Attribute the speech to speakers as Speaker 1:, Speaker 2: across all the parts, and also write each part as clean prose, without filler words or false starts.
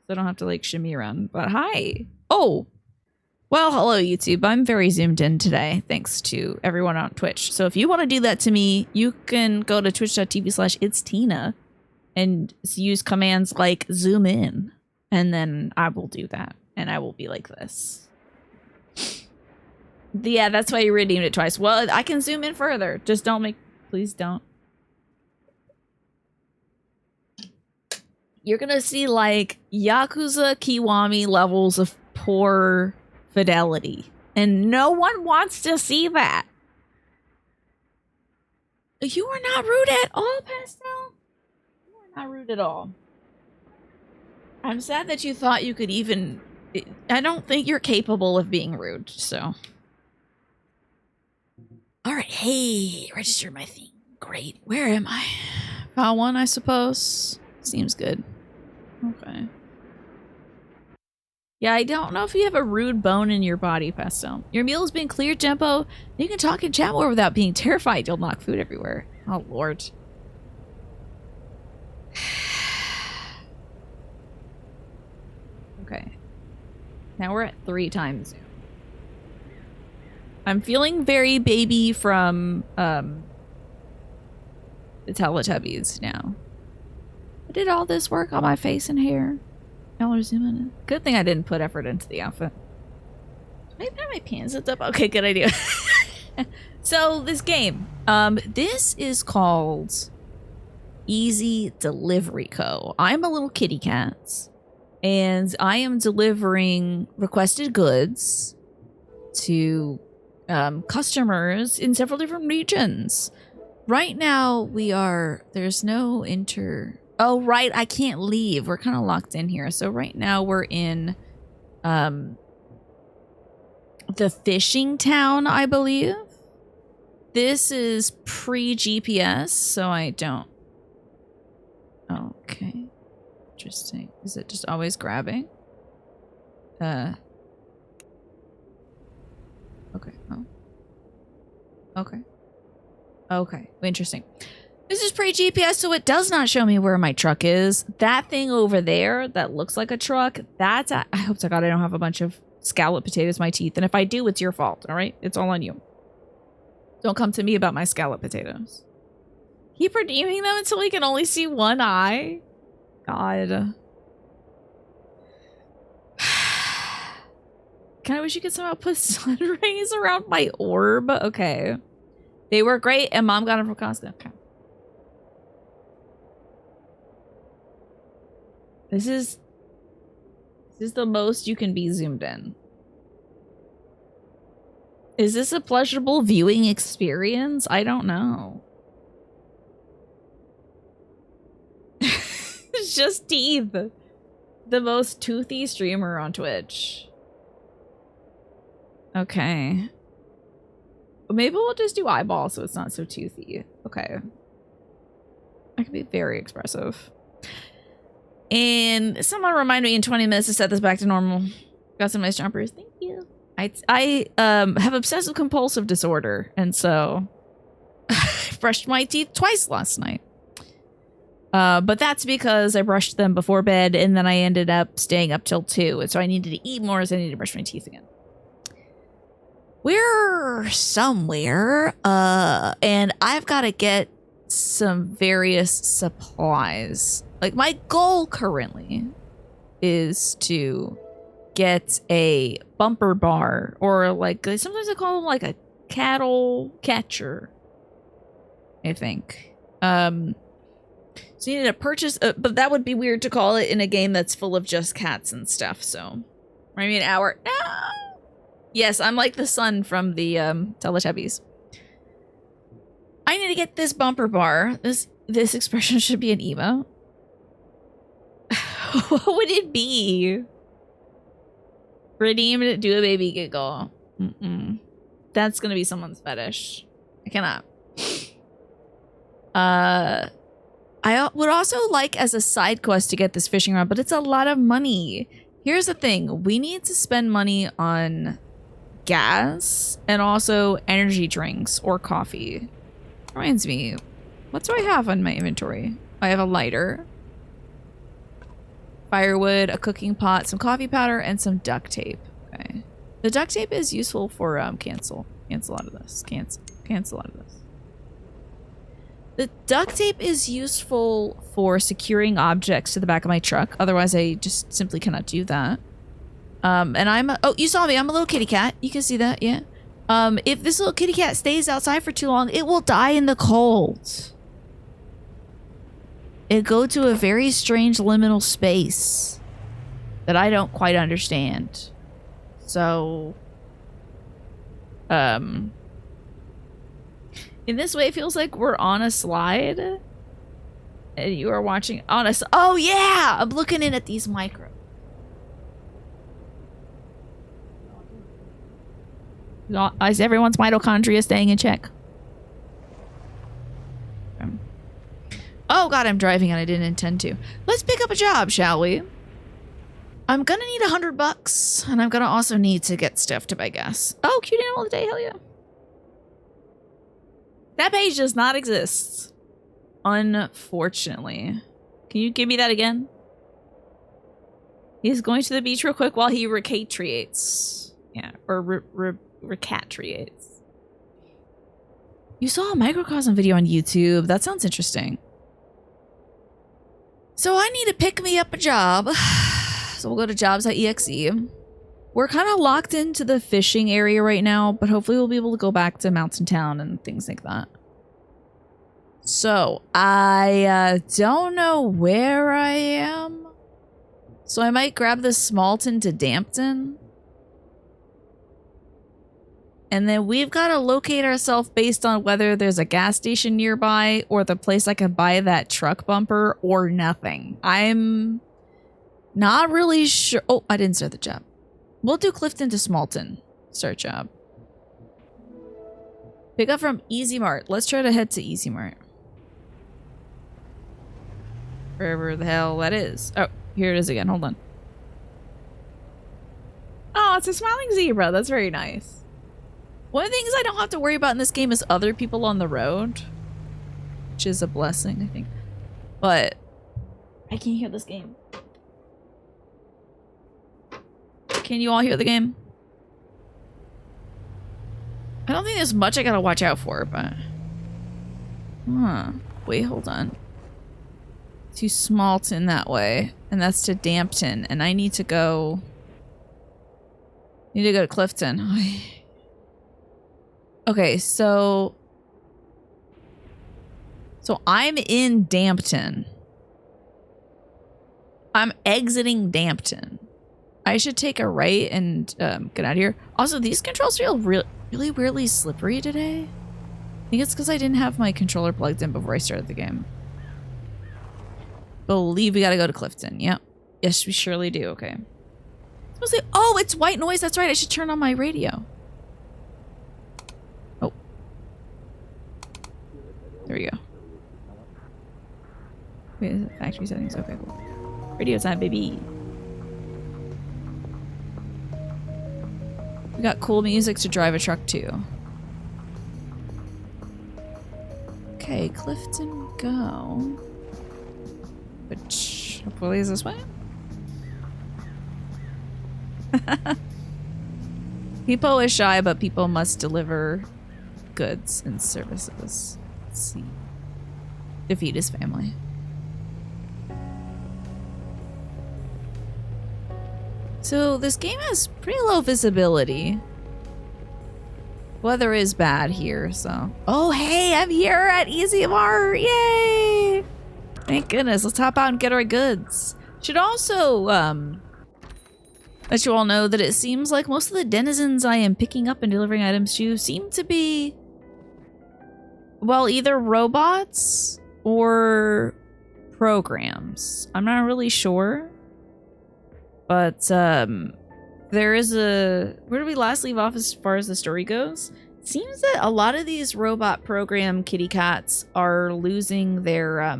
Speaker 1: So I don't have to like shimmy around. But hi. Oh. Well, hello YouTube. I'm very zoomed in today, thanks to everyone on Twitch. So if you want to do that to me, you can go to twitch.tv/itstina and use commands like zoom in. And then I will do that. And I will be like this. Yeah, that's why you redeemed it twice. Well, I can zoom in further. Just don't make... Please don't. You're gonna see, like, Yakuza Kiwami levels of poor fidelity. And no one wants to see that. You are not rude at all, Pastel. You are not rude at all. I'm sad that you thought you could even... I don't think you're capable of being rude, so... Alright, hey, register my thing. Great. Where am I? File 1, I suppose. Seems good. Okay. Yeah, I don't know if you have a rude bone in your body, Pastel. Your meal has been cleared, Jumbo. You can talk and chat more without being terrified you'll knock food everywhere. Oh, Lord. Okay. Now we're at 3 times Zoom. I'm feeling very baby from the Teletubbies now. I did all this work on my face and hair. Y'all are zooming in. Good thing I didn't put effort into the outfit. Maybe my pants zipped up. Okay, good idea. So this game, this is called Easy Delivery Co. I'm a little kitty cat, and I am delivering requested goods to customers in several different regions. Right now we are, there's no oh right, I can't leave. We're kind of locked in here. So right now we're in the fishing town, I believe. This is pre-GPS, so I don't... Okay. Interesting. Is it just always grabbing? Okay. Oh. Okay. Okay. Interesting. This is pre-GPS, so it does not show me where my truck is. That thing over there that looks like a truck, that's... I hope to God I don't have a bunch of scalloped potatoes in my teeth. And if I do, it's your fault, all right? It's all on you. Don't come to me about my scalloped potatoes. Keep redeeming them until we can only see one eye. God. Kind of wish you could somehow put sun rays around my orb. Okay. They were great, and Mom got them from Costco. Okay. This is the most you can be zoomed in. Is this a pleasurable viewing experience? I don't know. It's just teeth. The most toothy streamer on Twitch. Okay. Maybe we'll just do eyeballs so it's not so toothy. Okay. I can be very expressive. And someone remind me in 20 minutes to set this back to normal. Got some nice jumpers. Thank you. I have obsessive compulsive disorder, and so I brushed my teeth twice last night. But that's because I brushed them before bed, and then I ended up staying up till 2, and so I needed to eat more, so I needed to brush my teeth again. We're somewhere, and I've got to get some various supplies. Like, my goal currently is to get a bumper bar, or like, sometimes I call them like a cattle catcher, I think. So you need to purchase, but that would be weird to call it in a game that's full of just cats and stuff, so. Maybe an hour. No! Yes, I'm like the son from the Teletubbies. I need to get this bumper bar. This expression should be an emo. What would it be? Redeem it, do a baby giggle. That's gonna be someone's fetish. I cannot. I would also like as a side quest to get this fishing rod, but it's a lot of money. Here's the thing. We need to spend money on gas and also energy drinks or coffee. Reminds me, what do I have on my inventory? I have a lighter. firewood, a cooking pot, some coffee powder, and some duct tape. Okay. The duct tape is useful for cancel out of this. Cancel out of this. The duct tape is useful for securing objects to the back of my truck. Otherwise, I just simply cannot do that. And I'm oh, you saw me. I'm a little kitty cat. You can see that, yeah. If this little kitty cat stays outside for too long, it will die in the cold. It go to a very strange liminal space that I don't quite understand. So, in this way, it feels like we're on a slide, and you are watching on us. Oh yeah, I'm looking in at these micro. Is everyone's mitochondria staying in check? Oh god, I'm driving and I didn't intend to. Let's pick up a job, shall we? I'm gonna need $100, and I'm gonna also need to get stuff to buy gas. Oh, cute animal of the day, hell yeah. That page does not exist. Unfortunately. Can you give me that again? He's going to the beach real quick while he repatriates. Yeah, or repatriates. You saw a microcosm video on YouTube. That sounds interesting. So I need to pick me up a job. So we'll go to jobs.exe. We're kind of locked into the fishing area right now, but hopefully we'll be able to go back to Mountain Town and things like that. So I don't know where I am. So I might grab the Smalton to Dampton. And then we've got to locate ourselves based on whether there's a gas station nearby or the place I can buy that truck bumper or nothing. I'm not really sure. Oh, I didn't start the job. We'll do Clifton to Smalton. Start job. Pick up from Easy Mart. Let's try to head to Easy Mart. Wherever the hell that is. Oh, here it is again. Hold on. Oh, it's a smiling zebra. That's very nice. One of the things I don't have to worry about in this game is other people on the road. Which is a blessing, I think. But I can't hear this game. Can you all hear the game? I don't think there's much I gotta watch out for, but... Huh. Wait, hold on. To Smalton that way. And that's to Dampton. And I need to go... to Clifton. Okay, so I'm in Dampton. I'm exiting Dampton. I should take a right and get out of here. Also, these controls feel really weirdly slippery today. I think it's because I didn't have my controller plugged in before I started the game. Believe we gotta go to Clifton. Yep. Yes, we surely do. Okay. Oh, it's white noise. That's right. I should turn on my radio. Oh. There we go. Wait, is it factory settings? Okay, cool. Radio time, baby. We got cool music to drive a truck to. Okay, Clifton, go. Which hopefully is this way. People is shy, but people must deliver goods and services. Let's see. Defeat his family. So this game has pretty low visibility. Weather is bad here, so... Oh, hey, I'm here at Easy Mart! Yay! Thank goodness. Let's hop out and get our goods. Should also, let you all know that it seems like most of the denizens I am picking up and delivering items to seem to be, well, either robots or programs. I'm not really sure. But, there is a... Where did we last leave off as far as the story goes? Seems that a lot of these robot program kitty cats are losing their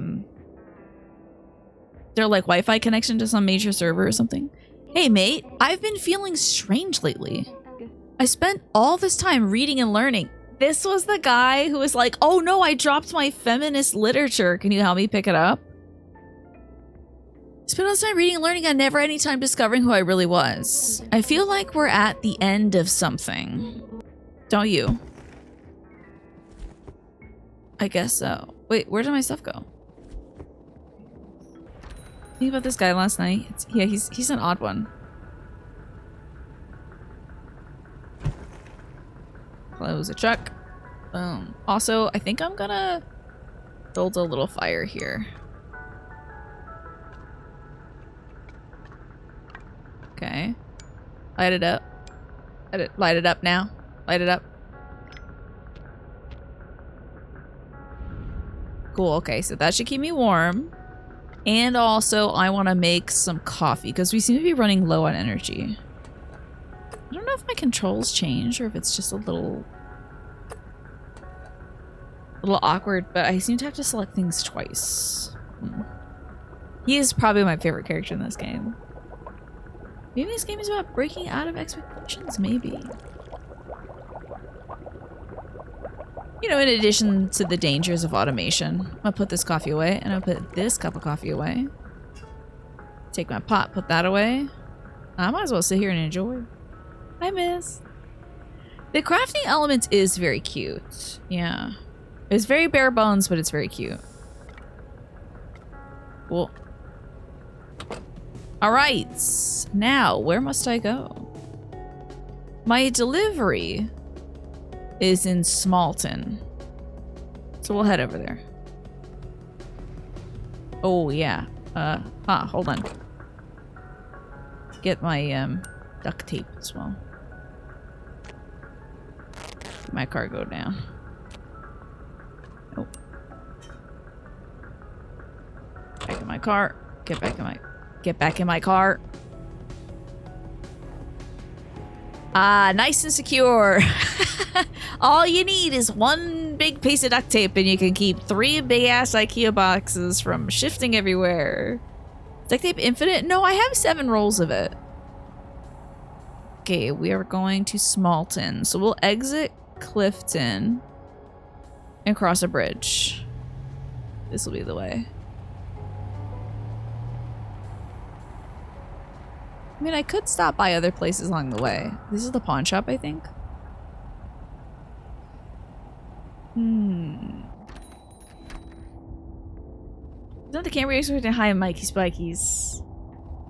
Speaker 1: like Wi-Fi connection to some major server or something. Hey mate, I've been feeling strange lately. I spent all this time reading and learning. This was the guy who was like, oh no, I dropped my feminist literature. Can you help me pick it up? Spent all this time reading and learning and never any time discovering who I really was. I feel like we're at the end of something. Don't you? I guess so. Wait, where did my stuff go? Think about this guy last night. Yeah, he's an odd one. Close a truck. Boom. Also, I think I'm gonna build a little fire here. Okay. Light it up. Light it up now. Light it up. Cool, okay, so that should keep me warm. And also, I want to make some coffee because we seem to be running low on energy. I don't know if my controls change or if it's just a little awkward, but I seem to have to select things twice. He is probably my favorite character in this game. Maybe this game is about breaking out of expectations, maybe. You know, in addition to the dangers of automation, I'm gonna put this coffee away, and I'll put this cup of coffee away. Take my pot, put that away. I might as well sit here and enjoy. Hi, miss. The crafting element is very cute. Yeah. It's very bare bones, but it's very cute. Cool. All right. Now, where must I go? My delivery is in Smalton. So we'll head over there. Oh, yeah. Hold on. Get my, duct tape as well. Get my cargo down. Nope. Back in my car. Get back in my car. Ah, nice and secure. All you need is one big piece of duct tape and you can keep 3 big-ass IKEA boxes from shifting everywhere. Duct tape infinite? No, I have 7 rolls of it. Okay, we are going to Smalton. So we'll exit Clifton and cross a bridge. This will be the way. I mean, I could stop by other places along the way. This is the pawn shop, I think. Is that the camera expecting? Hi, Mikey Spikies.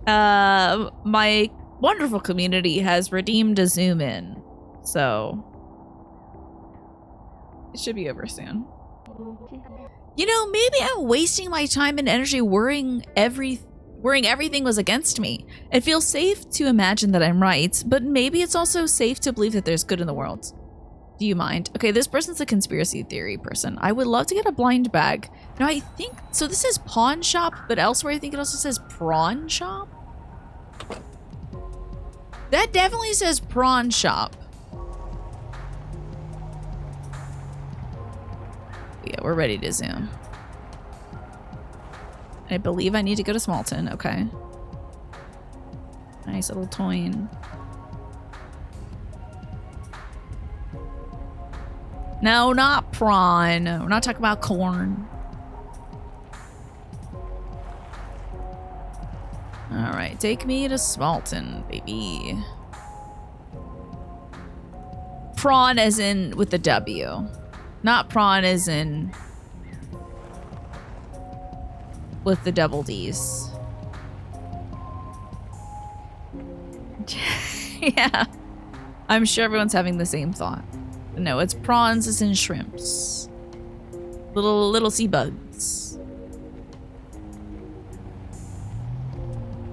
Speaker 1: My wonderful community has redeemed a zoom in, so it should be over soon. You know, maybe I'm wasting my time and energy worrying everything was against me. It feels safe to imagine that I'm right, but maybe it's also safe to believe that there's good in the world. Do you mind? Okay, this person's a conspiracy theory person. I would love to get a blind bag. Now, I think... So this is pawn shop, but elsewhere I think it also says prawn shop? That definitely says prawn shop. Yeah, we're ready to zoom. I believe I need to go to Smalton. Okay. Nice little toyn. No, not prawn. We're not talking about corn. All right, take me to Smalton, baby. Prawn as in with the W. Not prawn as in with the double D's. Yeah. I'm sure everyone's having the same thought. But no, it's prawns as in shrimps. Little sea bugs.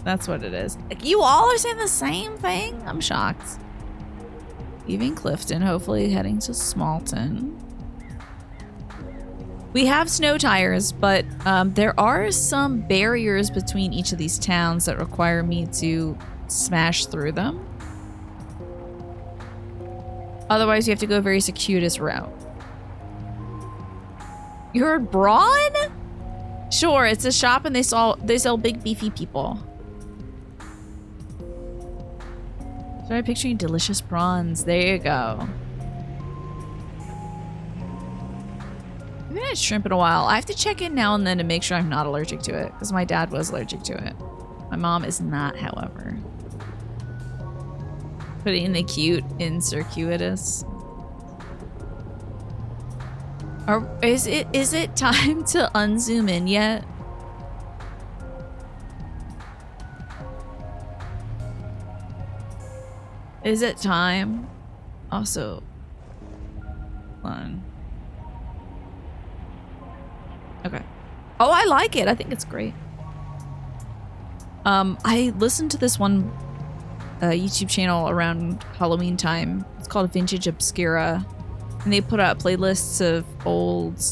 Speaker 1: That's what it is. Like, you all are saying the same thing? I'm shocked. Leaving Clifton, hopefully heading to Smalton. We have snow tires, but there are some barriers between each of these towns that require me to smash through them. Otherwise, you have to go a very circuitous route. You heard brawn? Sure, it's a shop and they sell big beefy people. Started picturing delicious prawns. There you go. I haven't had shrimp in a while. I have to check in now and then to make sure I'm not allergic to it, because my dad was allergic to it. My mom is not, however. Putting the cute in circuitous. Is it time to unzoom in yet? Is it time? Also, fun. Okay. Oh, I like it. I think it's great. I listened to this one YouTube channel around Halloween time. It's called Vintage Obscura, and they put out playlists of old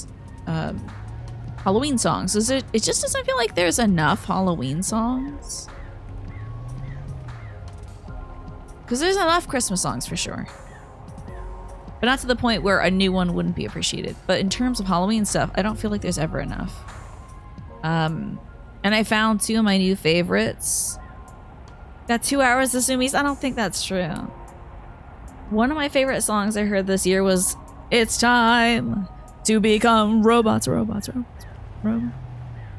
Speaker 1: Halloween songs. It just doesn't feel like there's enough Halloween songs. Because there's enough Christmas songs for sure. But not to the point where a new one wouldn't be appreciated. But in terms of Halloween stuff, I don't feel like there's ever enough. And I found 2 of my new favorites. Got 2 hours of Zoomies. I don't think that's true. One of my favorite songs I heard this year was It's Time to Become Robots, Robots, Robots, Robots.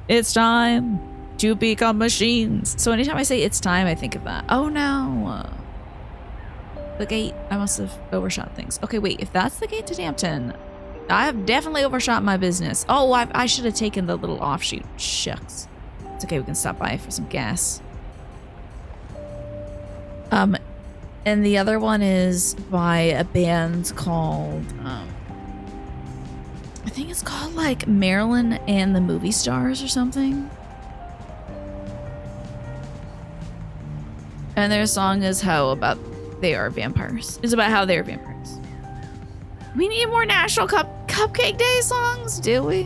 Speaker 1: It's time to become machines. So anytime I say it's time, I think of that. Oh no. The gate. I must have overshot things. Okay, wait. If that's the gate to Dampton, I have definitely overshot my business. Oh, I should have taken the little offshoot. Shucks. It's okay. We can stop by for some gas. And the other one is by a band called, I think it's called like Marilyn and the Movie Stars or something. And their song is how about they are vampires. It's about how they're vampires. We need more National Cupcake Day songs, do we?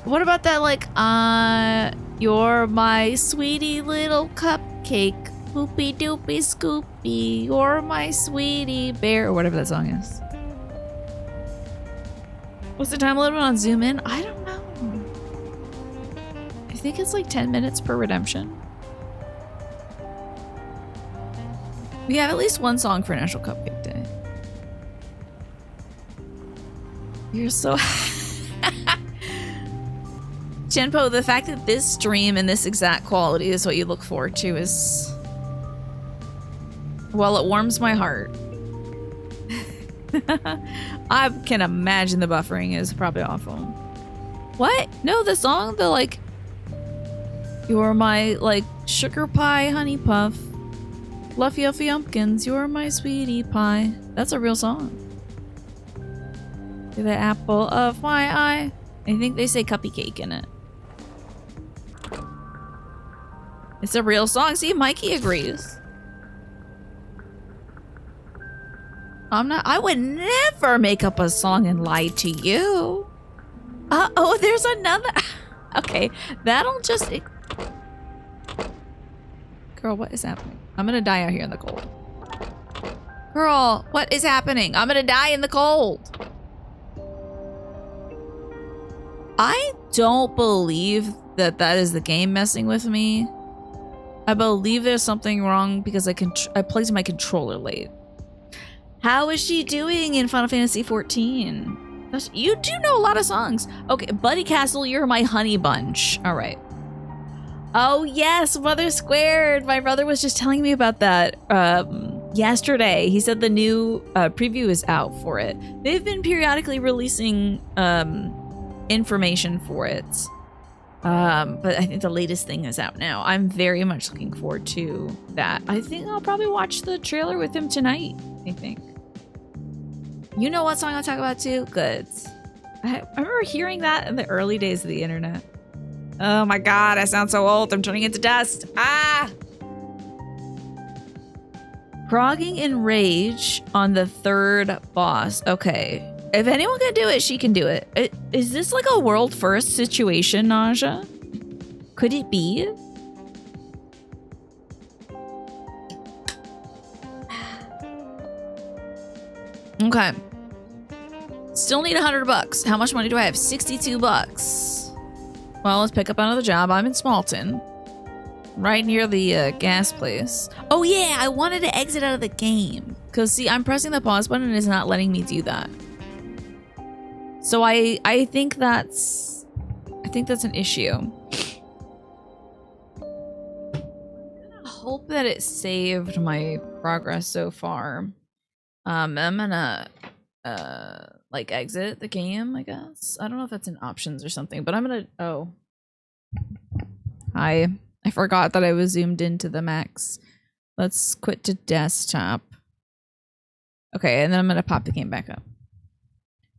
Speaker 1: What about that like, you're my sweetie little cupcake, poopy doopy scoopy, you're my sweetie bear, or whatever that song is. What's the time limit on Zoom In? I don't know. I think it's like 10 minutes per redemption. We have at least one song for National Cupcake Day. You're so... Chenpo, the fact that this stream in this exact quality is what you look forward to is... Well, it warms my heart. I can imagine the buffering is probably awful. What? No, the song, the like... You're my, like, sugar pie honey puff. Fluffy Uffy Umpkins, you're my sweetie pie. That's a real song. You're the apple of my eye. I think they say cuppy cake in it. It's a real song. See, Mikey agrees. I would never make up a song and lie to you. Oh, there's another. Okay, that'll just... Girl, what is happening? I'm gonna die out here in the cold. Girl, what is happening? I'm gonna die in the cold. I don't believe that is the game messing with me. I believe there's something wrong because I plugged my controller late. How is she doing in Final Fantasy XIV? You do know a lot of songs. Okay, Buddy Castle, you're my honey bunch. All right. Oh yes, Mother Squared. My brother was just telling me about that yesterday. He said the new preview is out for it. They've been periodically releasing information for it. But I think the latest thing is out now. I'm very much looking forward to that. I think I'll probably watch the trailer with him tonight, I think. You know what song I'll talk about too? Good. I remember hearing that in the early days of the internet. Oh my god, I sound so old. I'm turning into dust. Ah! Frogging in Rage on the 3rd boss. Okay. If anyone can do it, she can do it. Is this like a world first situation, Naja? Could it be? Okay. Still need $100. How much money do I have? 62 bucks. Well, let's pick up another job. I'm in Smalton. Right near the gas place. Oh yeah, I wanted to exit out of the game. Because see, I'm pressing the pause button and it's not letting me do that. So I think that's an issue. hope that it saved my progress so far. I'm gonna like exit the game, I guess. I don't know if that's in options or something, but I'm gonna I forgot that I was zoomed into the max. Let's quit to desktop. Okay, and then I'm gonna pop the game back up.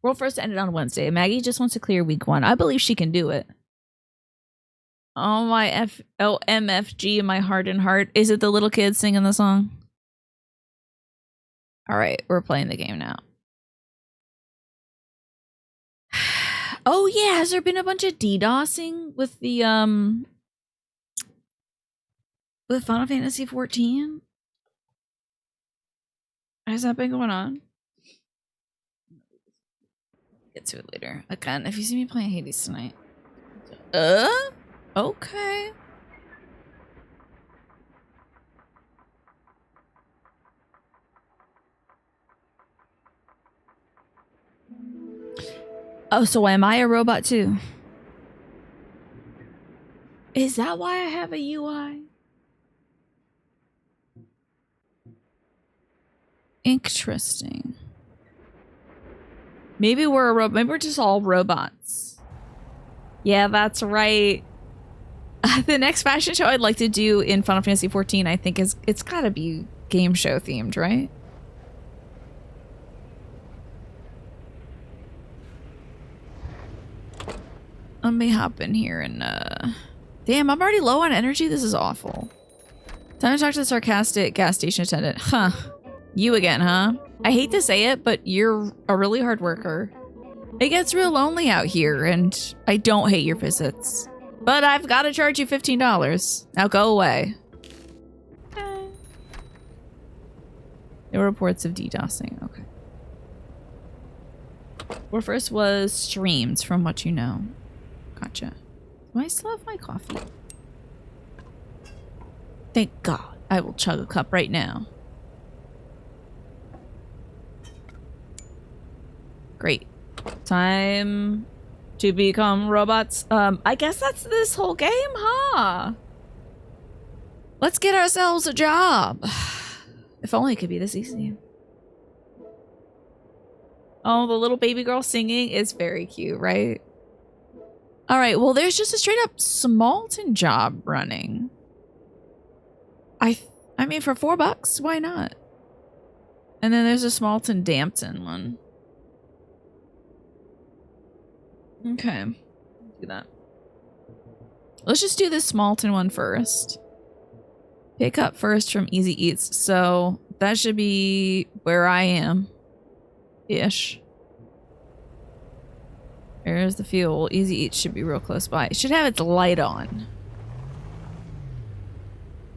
Speaker 1: World First ended on Wednesday. Maggie just wants to clear week 1. I believe she can do it. Oh my MFG in my heart and heart. Is it the little kid singing the song? Alright, we're playing the game now. Oh yeah, has there been a bunch of DDoSing with the with Final Fantasy 14? Has that been going on? Get to it later. Again, if you see me playing Hades tonight. Okay. Oh, so am I a robot too? Is that why I have a UI? Interesting. Maybe we're a robot. Maybe we're just all robots. Yeah, that's right. The next fashion show I'd like to do in Final Fantasy 14, I think it's gotta be game show themed, right? Let me hop in here and damn, I'm already low on energy. This is awful. Time to talk to the sarcastic gas station attendant. Huh. You again, huh? I hate to say it, but you're a really hard worker. It gets real lonely out here, and I don't hate your visits. But I've got to charge you $15. Now go away. No reports of DDoSing. Okay. Well, first was streams, from what you know. Gotcha. Do I still have my coffee? Thank God. I will chug a cup right now. Great. Time to become robots. I guess that's this whole game, huh? Let's get ourselves a job. If only it could be this easy. Oh, the little baby girl singing is very cute, right? All right, well, there's just a straight up Smalton job running. I mean, for $4, why not? And then there's a Smalton Dampton one. Okay, do that. Let's just do this Smalton one first. Pick up first from Easy Eats. So that should be where I am. Ish. There's the fuel. Easy Eats should be real close by. It should have its light on.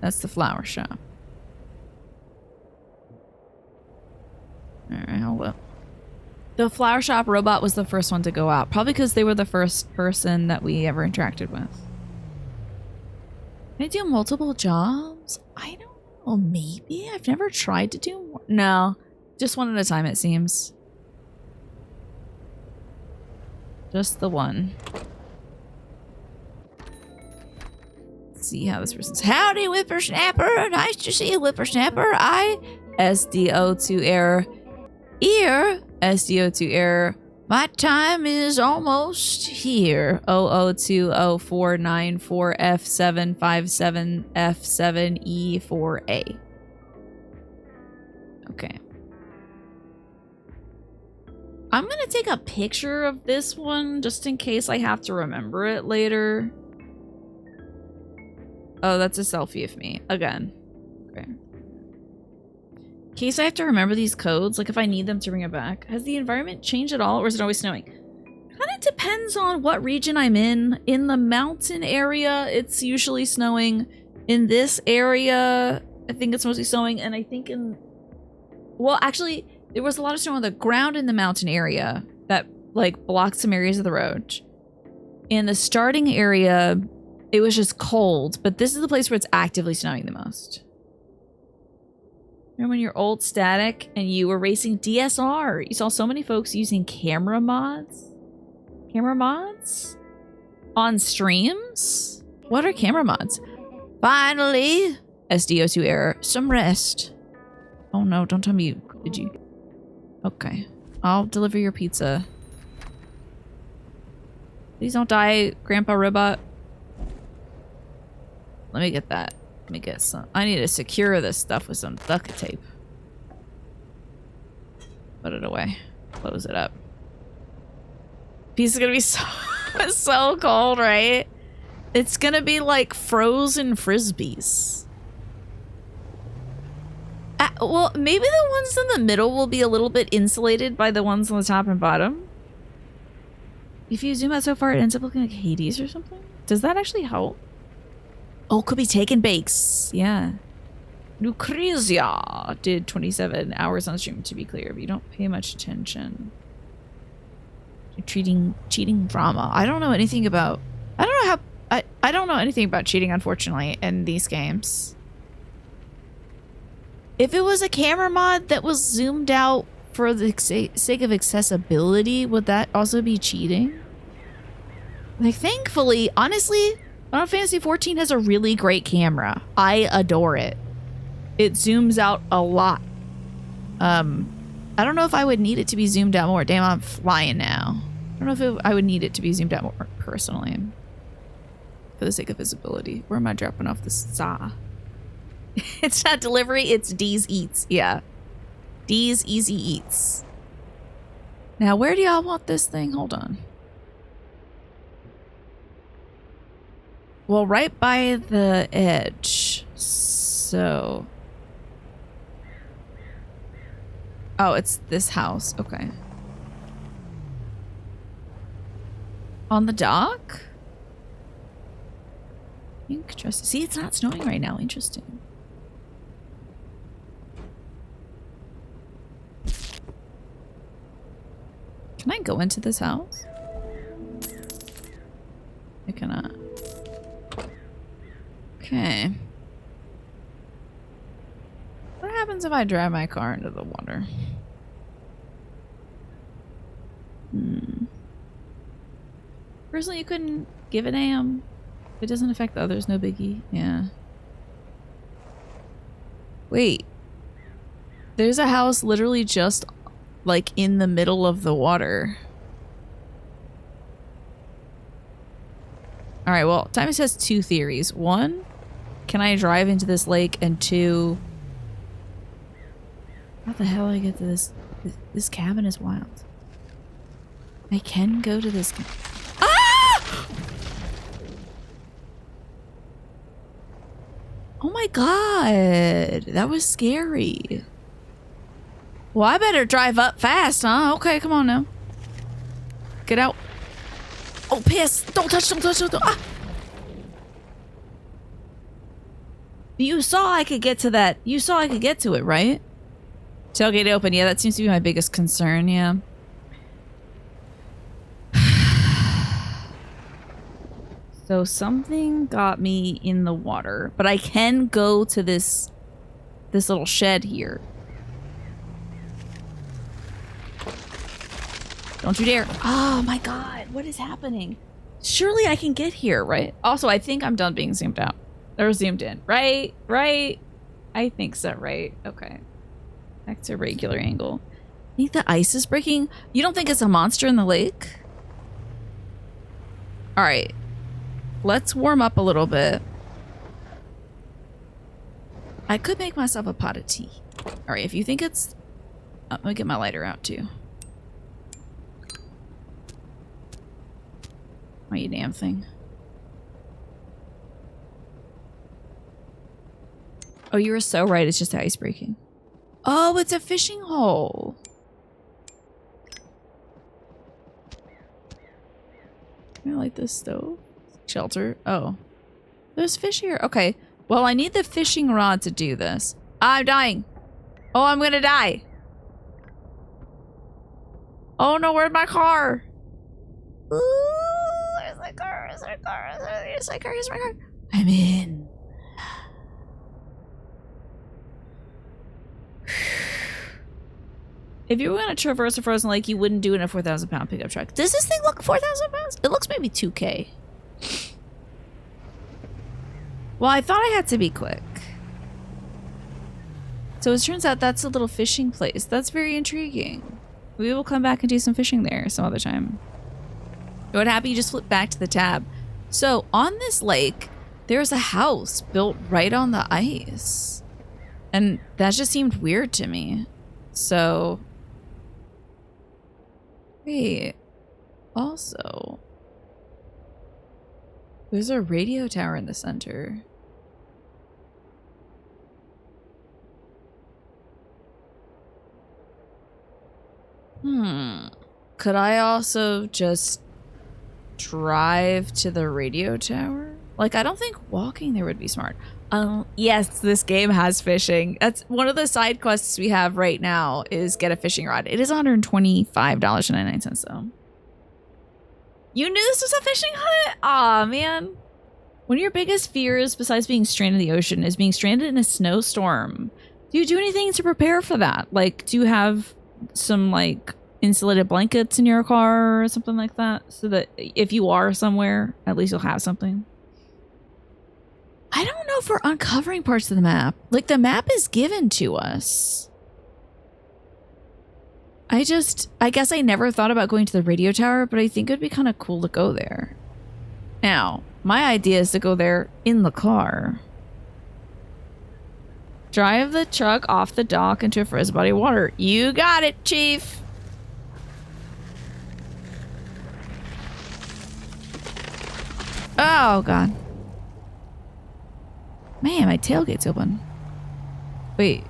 Speaker 1: That's the flower shop. Alright, hold up. The flower shop robot was the first one to go out. Probably because they were the first person that we ever interacted with. Can I do multiple jobs? I don't know. Maybe? I've never tried to do more. No. Just one at a time, it seems. Just the one. Let's see how this person's. Howdy, whippersnapper. Nice to see you, whippersnapper. SDO2 error. SDO2 error. My time is almost here. 0020494F757F7E4A. Okay. I'm gonna take a picture of this one just in case I have to remember it later. Oh, that's a selfie of me. Again. Okay. In case I have to remember these codes, like if I need them to bring it back. Has the environment changed at all, or is it always snowing? Kind of depends on what region I'm in. In the mountain area, it's usually snowing. In this area, I think it's mostly snowing, and I think in... Well, actually, there was a lot of snow on the ground in the mountain area that, like, blocked some areas of the road. In the starting area, it was just cold, but this is the place where it's actively snowing the most. Remember when you're old static and you were racing DSR? You saw so many folks using camera mods? Camera mods? On streams? What are camera mods? Finally, SDO2 error. Some rest. Oh no, don't tell me you... Did you... Okay. I'll deliver your pizza. Please don't die, Grandpa Robot. Let me get that. Let me get some... I need to secure this stuff with some duct tape. Put it away. Close it up. Pizza's gonna be so... so cold, right? It's gonna be like frozen Frisbees. Well, maybe the ones in the middle will be a little bit insulated by the ones on the top and bottom. If you zoom out so far, it ends up looking like Hades or something. Does that actually help? Oh, could be Take and Bakes. Yeah. Lucrezia did 27 hours on stream, to be clear, but you don't pay much attention. You're cheating drama. I don't know anything about... I don't know how... I don't know anything about cheating, unfortunately, in these games. If it was a camera mod that was zoomed out for the sake of accessibility, would that also be cheating? Like, thankfully, honestly, Final Fantasy XIV has a really great camera. I adore it. It zooms out a lot. I don't know if I would need it to be zoomed out more. Damn, I'm flying now. I don't know if I would need it to be zoomed out more, personally. For the sake of visibility. Where am I dropping off this saw? It's not delivery, it's D's Eats. Yeah. D's Easy Eats. Now, where do y'all want this thing? Hold on. Well, right by the edge. So... Oh, it's this house. Okay. On the dock? Interesting. See, it's not snowing right now. Interesting. Can I go into this house? I cannot. Okay. What happens if I drive my car into the water? Personally, you couldn't give a damn. If it doesn't affect the others, no biggie. Yeah. Wait. There's a house literally just like in the middle of the water. Alright, well, Timus has two theories. One, can I drive into this lake? And two, how the hell do I get to this? This cabin is wild. I can go to this. Ah! Oh my god. That was scary. Well, I better drive up fast, huh? Okay, come on now. Get out. Oh, piss. Don't touch, don't touch, don't touch. Ah! You saw I could get to that. You saw I could get to it, right? Tailgate open. Yeah, that seems to be my biggest concern, yeah. So something got me in the water, but I can go to this little shed here. Don't you dare. Oh my god, what is happening? Surely I can get here, right? Also, I think I'm done being zoomed out. Or zoomed in, right? Right? I think so, right? Okay. Back to regular angle. I think the ice is breaking. You don't think it's a monster in the lake? Alright. Let's warm up a little bit. I could make myself a pot of tea. Alright, if you think it's... Oh, let me get my lighter out too. Oh, you damn thing. Oh, you were so right. It's just the ice breaking. Oh, it's a fishing hole. Can I light this stove? Shelter. Oh. There's fish here. Okay. Well, I need the fishing rod to do this. I'm dying. Oh, I'm gonna die. Oh no, where's my car? Ooh, where's my car? Where's my car? Where's my car? Where's my car? I'm in. If you were going to traverse a frozen lake, you wouldn't do it in a 4,000-pound pickup truck. Does this thing look 4,000 pounds? It looks maybe 2K. Well, I thought I had to be quick. So it turns out that's a little fishing place. That's very intriguing. We will come back and do some fishing there some other time. What happened? You just flip back to the tab. So on this lake, there's a house built right on the ice. And that just seemed weird to me. So... Wait. Also... There's a radio tower in the center. Could I also just drive to the radio tower? Like, I don't think walking there would be smart. Yes, this game has fishing. That's one of the side quests we have right now is get a fishing rod. It is $125.99 though. You knew this was a fishing hut? Aw, man. One of your biggest fears besides being stranded in the ocean is being stranded in a snowstorm. Do you do anything to prepare for that? Like, do you have some, like, insulated blankets in your car or something like that? So that if you are somewhere, at least you'll have something. I don't know if we're uncovering parts of the map. Like, the map is given to us. I guess I never thought about going to the radio tower, but I think it'd be kind of cool to go there. Now, my idea is to go there in the car. Drive the truck off the dock into a frozen body of water. You got it, Chief. Oh, God. Man, my tailgate's open. Wait.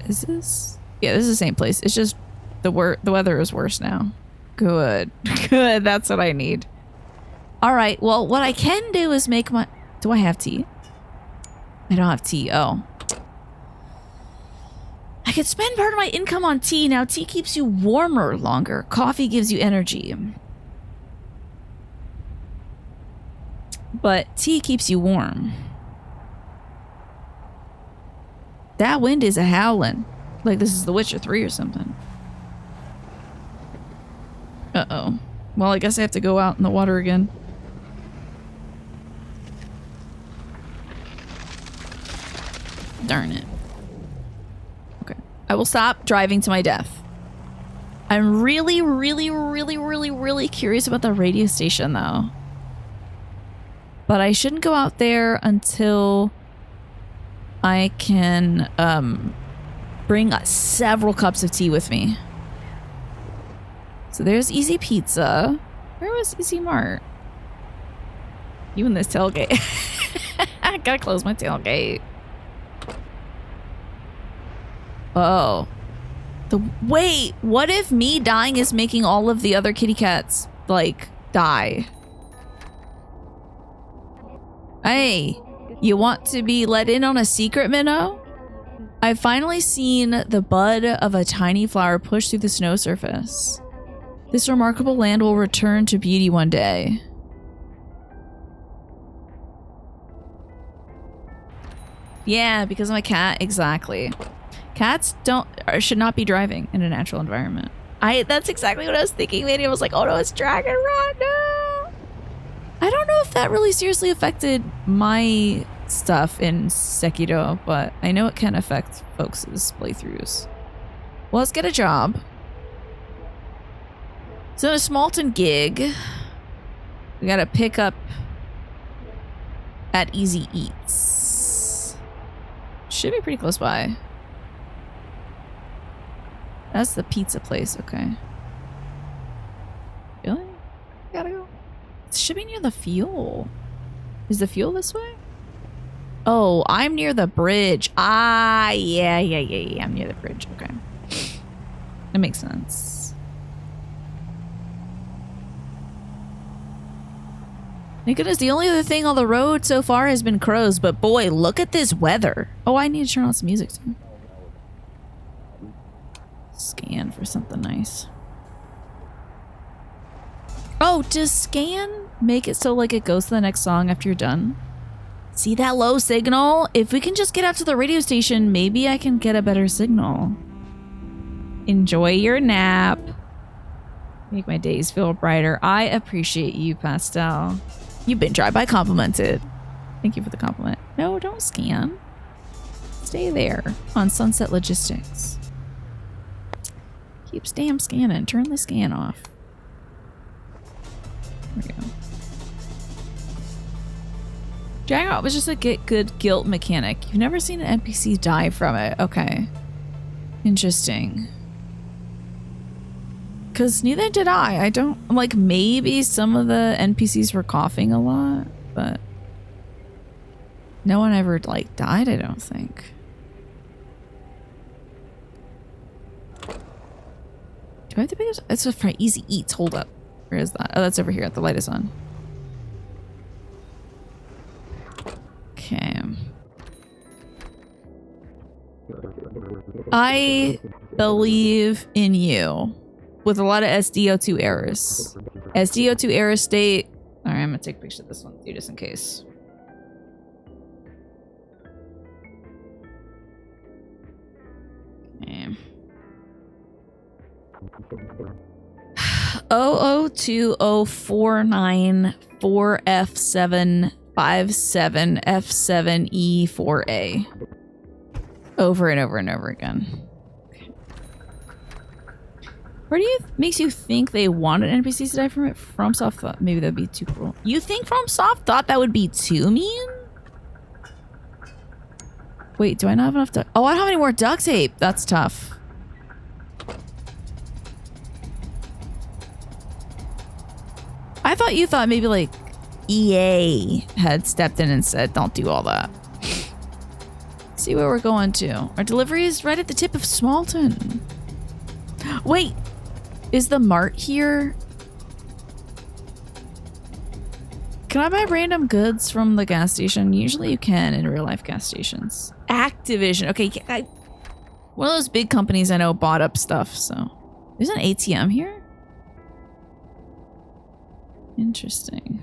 Speaker 1: Is this? Yeah, this is the same place. It's just the weather is worse now. Good. Good. That's what I need. All right. Well, what I can do is make my... Do I have tea? I don't have tea. Oh. I could spend part of my income on tea. Now, tea keeps you warmer longer. Coffee gives you energy. But tea keeps you warm. That wind is a howling. Like this is The Witcher 3 or something. Uh-oh. Well, I guess I have to go out in the water again. Darn it. Okay. I will stop driving to my death. I'm really, really, really, really, really curious about the radio station, though. But I shouldn't go out there until I can bring several cups of tea with me. So there's Easy Pizza. Where was Easy Mart? You and this tailgate. I gotta close my tailgate. Oh. Wait, what if me dying is making all of the other kitty cats, like, die? Hey, you want to be let in on a secret, Minnow? I've finally seen the bud of a tiny flower push through the snow surface. This remarkable land will return to beauty one day. Yeah, because I'm a cat, exactly. Cats should not be driving in a natural environment. That's exactly what I was thinking, man. I was like, oh no, it's Dragon Rot, no! I don't know if that really seriously affected my stuff in Sekiro, but I know it can affect folks' playthroughs. Well, let's get a job. So a Smalton gig. We gotta pick up at Easy Eats. Should be pretty close by. That's the pizza place, okay. Really? Gotta go. It should be near the fuel. Is the fuel this way? Oh, I'm near the bridge. Ah, yeah. I'm near the bridge. Okay. That makes sense. Thank goodness, the only other thing on the road so far has been crows, but boy, look at this weather. Oh, I need to turn on some music too. Scan for something nice. Oh, does scan make it so like it goes to the next song after you're done? See that low signal? If we can just get out to the radio station, maybe I can get a better signal. Enjoy your nap. Make my days feel brighter. I appreciate you, Pastel. You've been tried by complimented. Thank you for the compliment. No, don't scan. stay there on Sunset Logistics. Keeps damn scanning. Turn the scan off. There we go. Jagrot was just a good guilt mechanic. You've never seen an NPC die from it. Okay. Interesting. Because neither did I. I don't... Like, maybe some of the NPCs were coughing a lot, but... No one ever, like, died, I don't think. Do I have to pick up? It's for Easy Eats. Hold up. Where is that? Oh, that's over here. The light is on. Okay. I believe in you with a lot of SDO2 errors. SDO2 error state. Alright, I'm gonna take a picture of this one too, just in case. Okay. 0020494757F7E4A. Over and over and over again. Okay. Where do you makes you think they wanted NPCs to die from it? FromSoft thought maybe that'd be too cruel. You think FromSoft thought that would be too mean? Wait, do I not have enough duct? Oh, I don't have any more duct tape. That's tough. I thought you thought maybe like EA had stepped in and said, don't do all that. See where we're going to. Our delivery is right at the tip of Smalton. Wait, is the mart here? Can I buy random goods from the gas station? Usually you can in real life gas stations. Activision. Okay, one of those big companies I know bought up stuff, so. There's an ATM here? Interesting.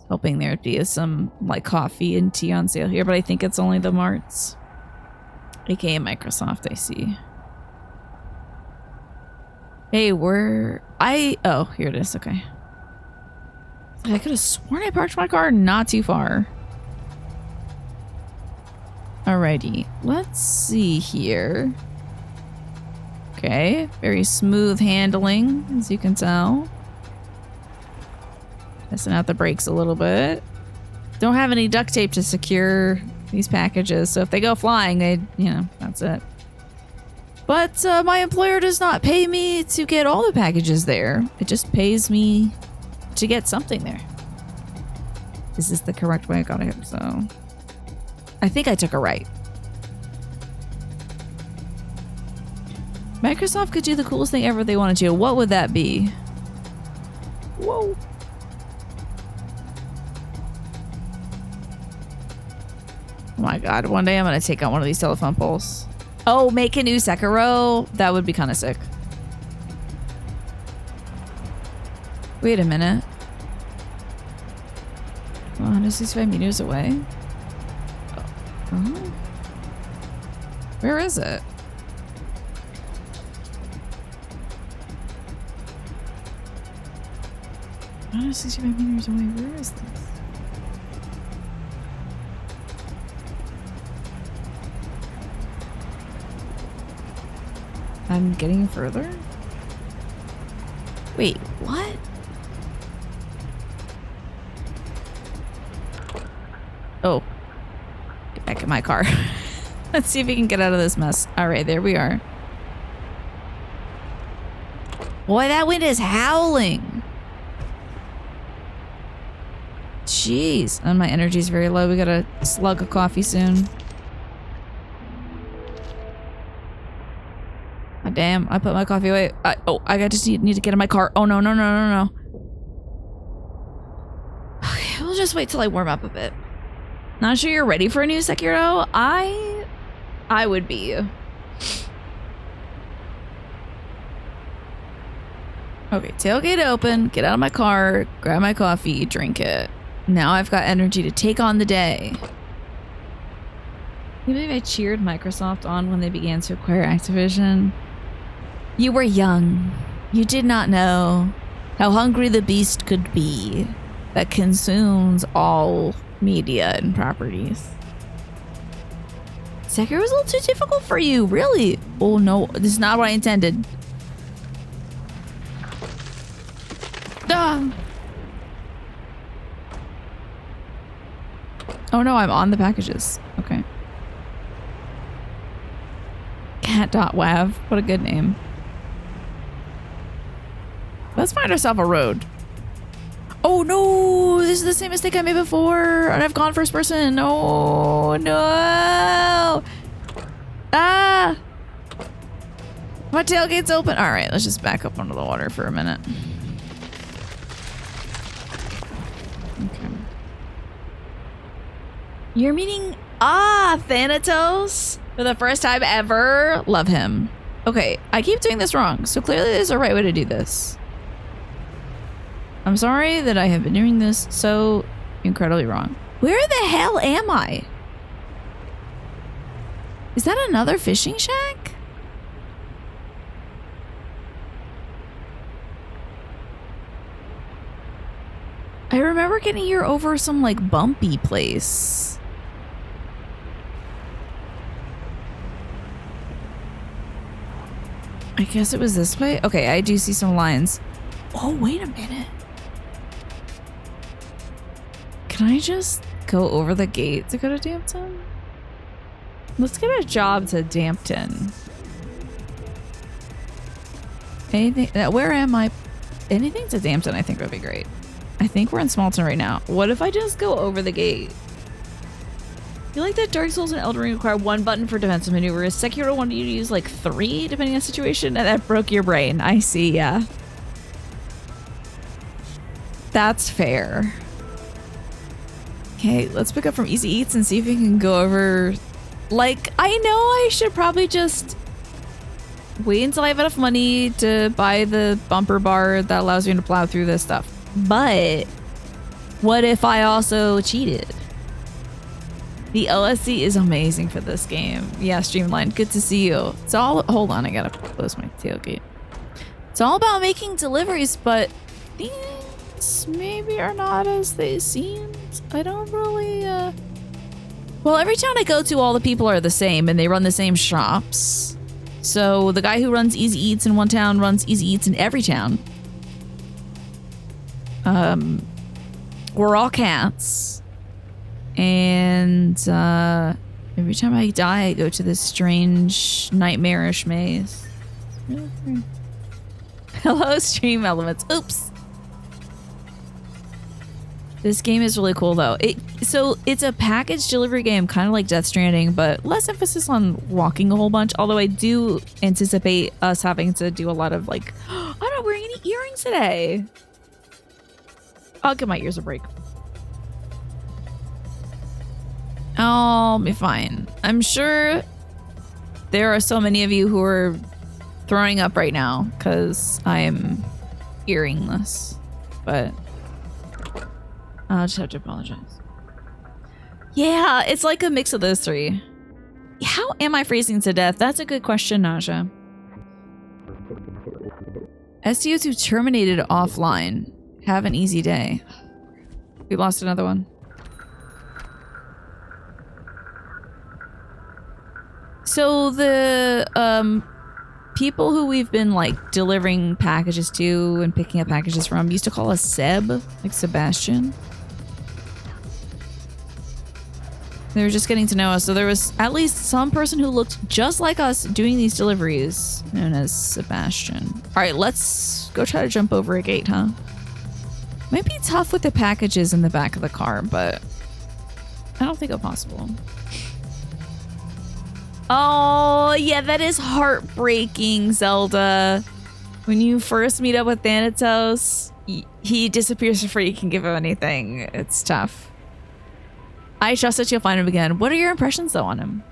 Speaker 1: Hoping there'd be some like coffee and tea on sale here, but I think it's only the marts. AKA Microsoft, I see. Hey, oh, here it is, okay. I could have sworn I parked my car not too far. Alrighty, let's see here. Okay, very smooth handling, as you can tell. Testing out the brakes a little bit. Don't have any duct tape to secure these packages, so if they go flying, that's it. But my employer does not pay me to get all the packages there. It just pays me to get something there. Is this the correct way? I got it, so... I think I took a right. Microsoft could do the coolest thing ever if they wanted to. What would that be? Whoa. Oh my god, one day I'm gonna take out one of these telephone poles. Oh, make a new Sekiro? That would be kind of sick. Wait a minute. 165 meters away? Oh. Where is it? Oh, 65 meters away. Where is this? I'm getting further? Wait, what? Oh. Get back in my car. Let's see if we can get out of this mess. Alright, there we are. Boy, that wind is howling. Jeez. And my energy's very low. We got a slug of coffee soon. Oh, damn. I put my coffee away. I just need to get in my car. Oh, no. Okay, we'll just wait till I warm up a bit. Not sure you're ready for a new Sekiro? I would be. Okay, tailgate open, get out of my car, grab my coffee, drink it. Now I've got energy to take on the day. Maybe I cheered Microsoft on when they began to acquire Activision. You were young. You did not know how hungry the beast could be that consumes all media and properties. Sekiro was a little too difficult for you, really? Oh no, this is not what I intended. Ah. Oh no, I'm on the packages. Okay. Cat.wav. What a good name. Let's find ourselves a road. Oh no, this is the same mistake I made before. And I've gone first person. Oh no. Ah. My tailgate's open. All right, let's just back up under the water for a minute. Okay. You're meeting Thanatos for the first time ever. Love him. Okay, I keep doing this wrong, so clearly there's a right way to do this. I'm sorry that I have been doing this so incredibly wrong. Where the hell am I? Is that another fishing shack? I remember getting here over some like bumpy place. I guess it was this way. Okay, I do see some lines. Oh, wait a minute. Can I just go over the gate to go to Dampton? Let's get a job to Dampton. Anything? Where am I? Anything to Dampton I think would be great. I think we're in Smalton right now. What if I just go over the gate? I feel like that Dark Souls and Elden Ring require one button for defensive maneuvers. Sekiro wanted you to use like 3 depending on the situation, and that broke your brain. I see, yeah. That's fair. Okay, let's pick up from Easy Eats and see if we can go over... Like, I know I should probably just wait until I have enough money to buy the bumper bar that allows me to plow through this stuff. But what if I also cheated? The OSC is amazing for this game. Yeah, Streamlined, good to see you. It's all... Hold on, I gotta close my tailgate. It's all about making deliveries, but things maybe are not as they seem. I don't really, Well, every town I go to, all the people are the same, and they run the same shops. So the guy who runs Easy Eats in one town runs Easy Eats in every town. We're all cats. And every time I die, I go to this strange, nightmarish maze. Hello, Stream Elements. Oops. This game is really cool, though. So it's a package delivery game, kind of like Death Stranding, but less emphasis on walking a whole bunch. Although I do anticipate us having to do a lot of like, I'm not wearing any earrings today. I'll give my ears a break. I'll be fine. I'm sure there are so many of you who are throwing up right now because I am earringless, but I'll just have to apologize. Yeah, it's like a mix of those 3. How am I freezing to death? That's a good question, Naja. STO2 terminated offline. Have an easy day. We lost another one. So the people who we've been like delivering packages to and picking up packages from used to call us Seb, like Sebastian. They were just getting to know us, so there was at least some person who looked just like us doing these deliveries, known as Sebastian. All right, let's go try to jump over a gate, huh? Might be tough with the packages in the back of the car, but I don't think it's possible. Oh, yeah, that is heartbreaking, Zelda. When you first meet up with Thanatos, he disappears before you can give him anything. It's tough. I trust that you'll find him again. What are your impressions, though, on him?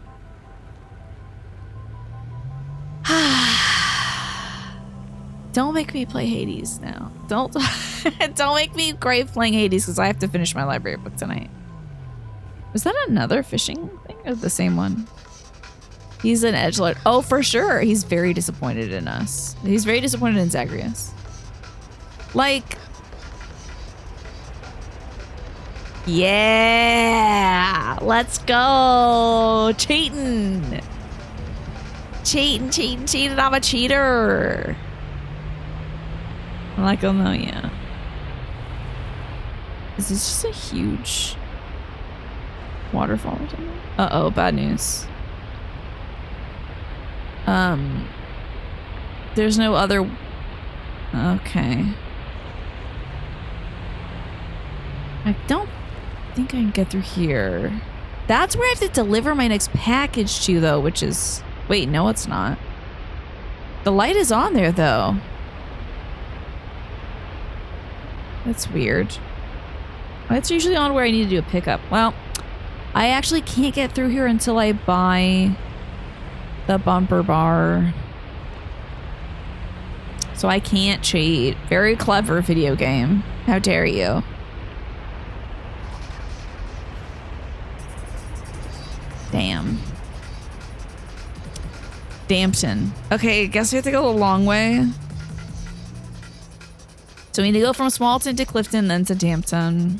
Speaker 1: Don't make me play Hades now. Don't make me crave playing Hades because I have to finish my library book tonight. Was that another fishing thing or the same one? He's an edgelord. Oh, for sure. He's very disappointed in us. He's very disappointed in Zagreus. Like... Yeah! Let's go. Cheating. Cheating. I'm a cheater. I'm like, oh no, yeah. Is this just a huge waterfall or something? Uh-oh, bad news. There's no other... Okay. I don't think I can get through here. That's where I have to deliver my next package to, though, which is... Wait, no, it's not. The light is on there, though. That's weird. It's usually on where I need to do a pickup. Well, I actually can't get through here until I buy the bumper bar. So I can't cheat. Very clever video game. How dare you? Damn. Dampton. Okay, I guess we have to go the long way. So we need to go from Smalton to Clifton, then to Dampton.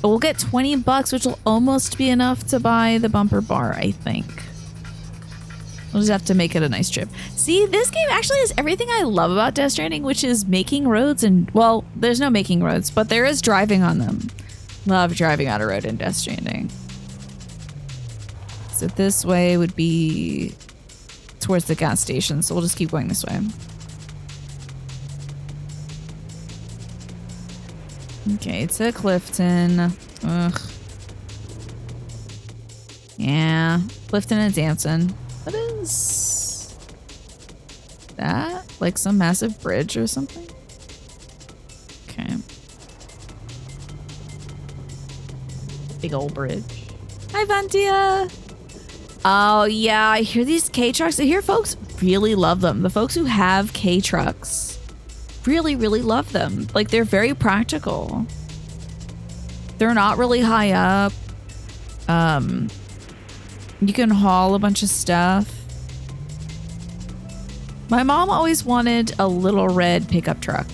Speaker 1: But we'll get 20 bucks, which will almost be enough to buy the bumper bar, I think. We'll just have to make it a nice trip. See, this game actually has everything I love about Death Stranding, which is making roads and... Well, there's no making roads, but there is driving on them. Love driving on a road in Death Stranding. So this way would be towards the gas station, so we'll just keep going this way. Okay, to Clifton. Ugh. Yeah, Clifton and Dampton. What is that? Like some massive bridge or something? Okay. Big old bridge. Hi, Vantia. Oh, yeah, I hear these K-Trucks. I hear folks really love them. The folks who have K-Trucks really, really love them. Like, they're very practical. They're not really high up. You can haul a bunch of stuff. My mom always wanted a little red pickup truck.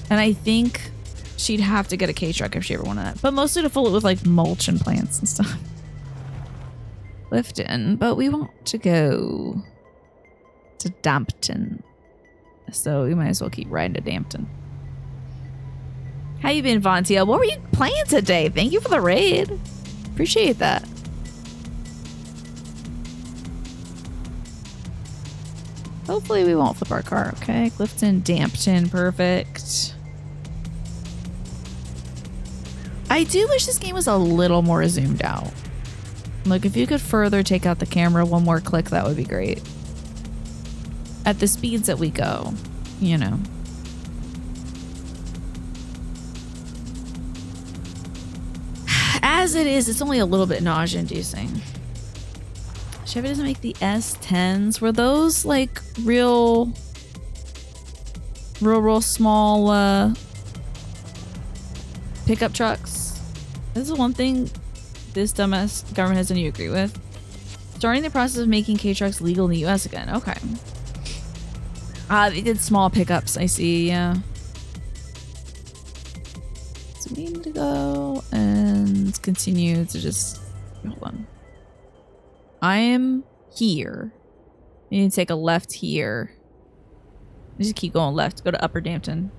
Speaker 1: And I think she'd have to get a K-Truck if she ever wanted that. But mostly to fill it with like mulch and plants and stuff. Clifton, but we want to go to Dampton. So we might as well keep riding to Dampton. How you been, Vantia? What were you playing today? Thank you for the raid. Appreciate that. Hopefully we won't flip our car, okay? Clifton, Dampton, perfect. I do wish this game was a little more zoomed out. Like, if you could further take out the camera one more click, that would be great. At the speeds that we go, you know. As it is, it's only a little bit nausea-inducing. Chevy doesn't make the S10s. Were those like real small pickup trucks? This is one thing this dumbass government has done you agree with. Starting the process of making K-Trucks legal in the US again. Okay. They did small pickups, I see, yeah. So we need to go and continue to just... Hold on. I am here. You need to take a left here. Just keep going left. Go to Upper Dampton.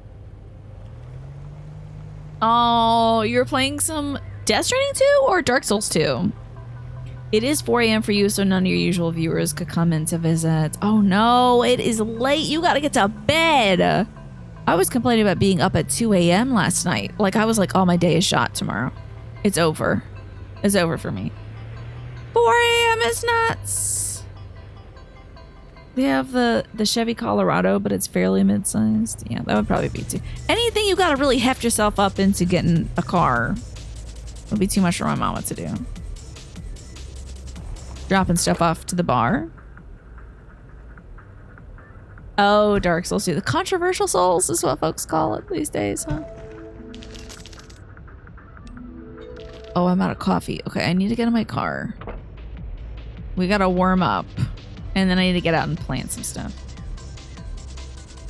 Speaker 1: Oh, you're playing some Death Stranding 2 or Dark Souls 2? It is 4 a.m. for you, so none of your usual viewers could come in to visit. Oh no, it is late. You gotta get to bed. I was complaining about being up at 2 a.m. last night. Like, I was like, oh, my day is shot tomorrow. It's over. It's over for me. 4 a.m. is nuts. They have the Chevy Colorado, but it's fairly mid-sized. Yeah, that would probably be too. Anything you gotta really heft yourself up into getting a car would be too much for my mama to do. Dropping stuff off to the bar. Oh, Dark Souls 2. The controversial souls is what folks call it these days, huh? Oh, I'm out of coffee. Okay, I need to get in my car. We gotta warm up. And then I need to get out and plant some stuff.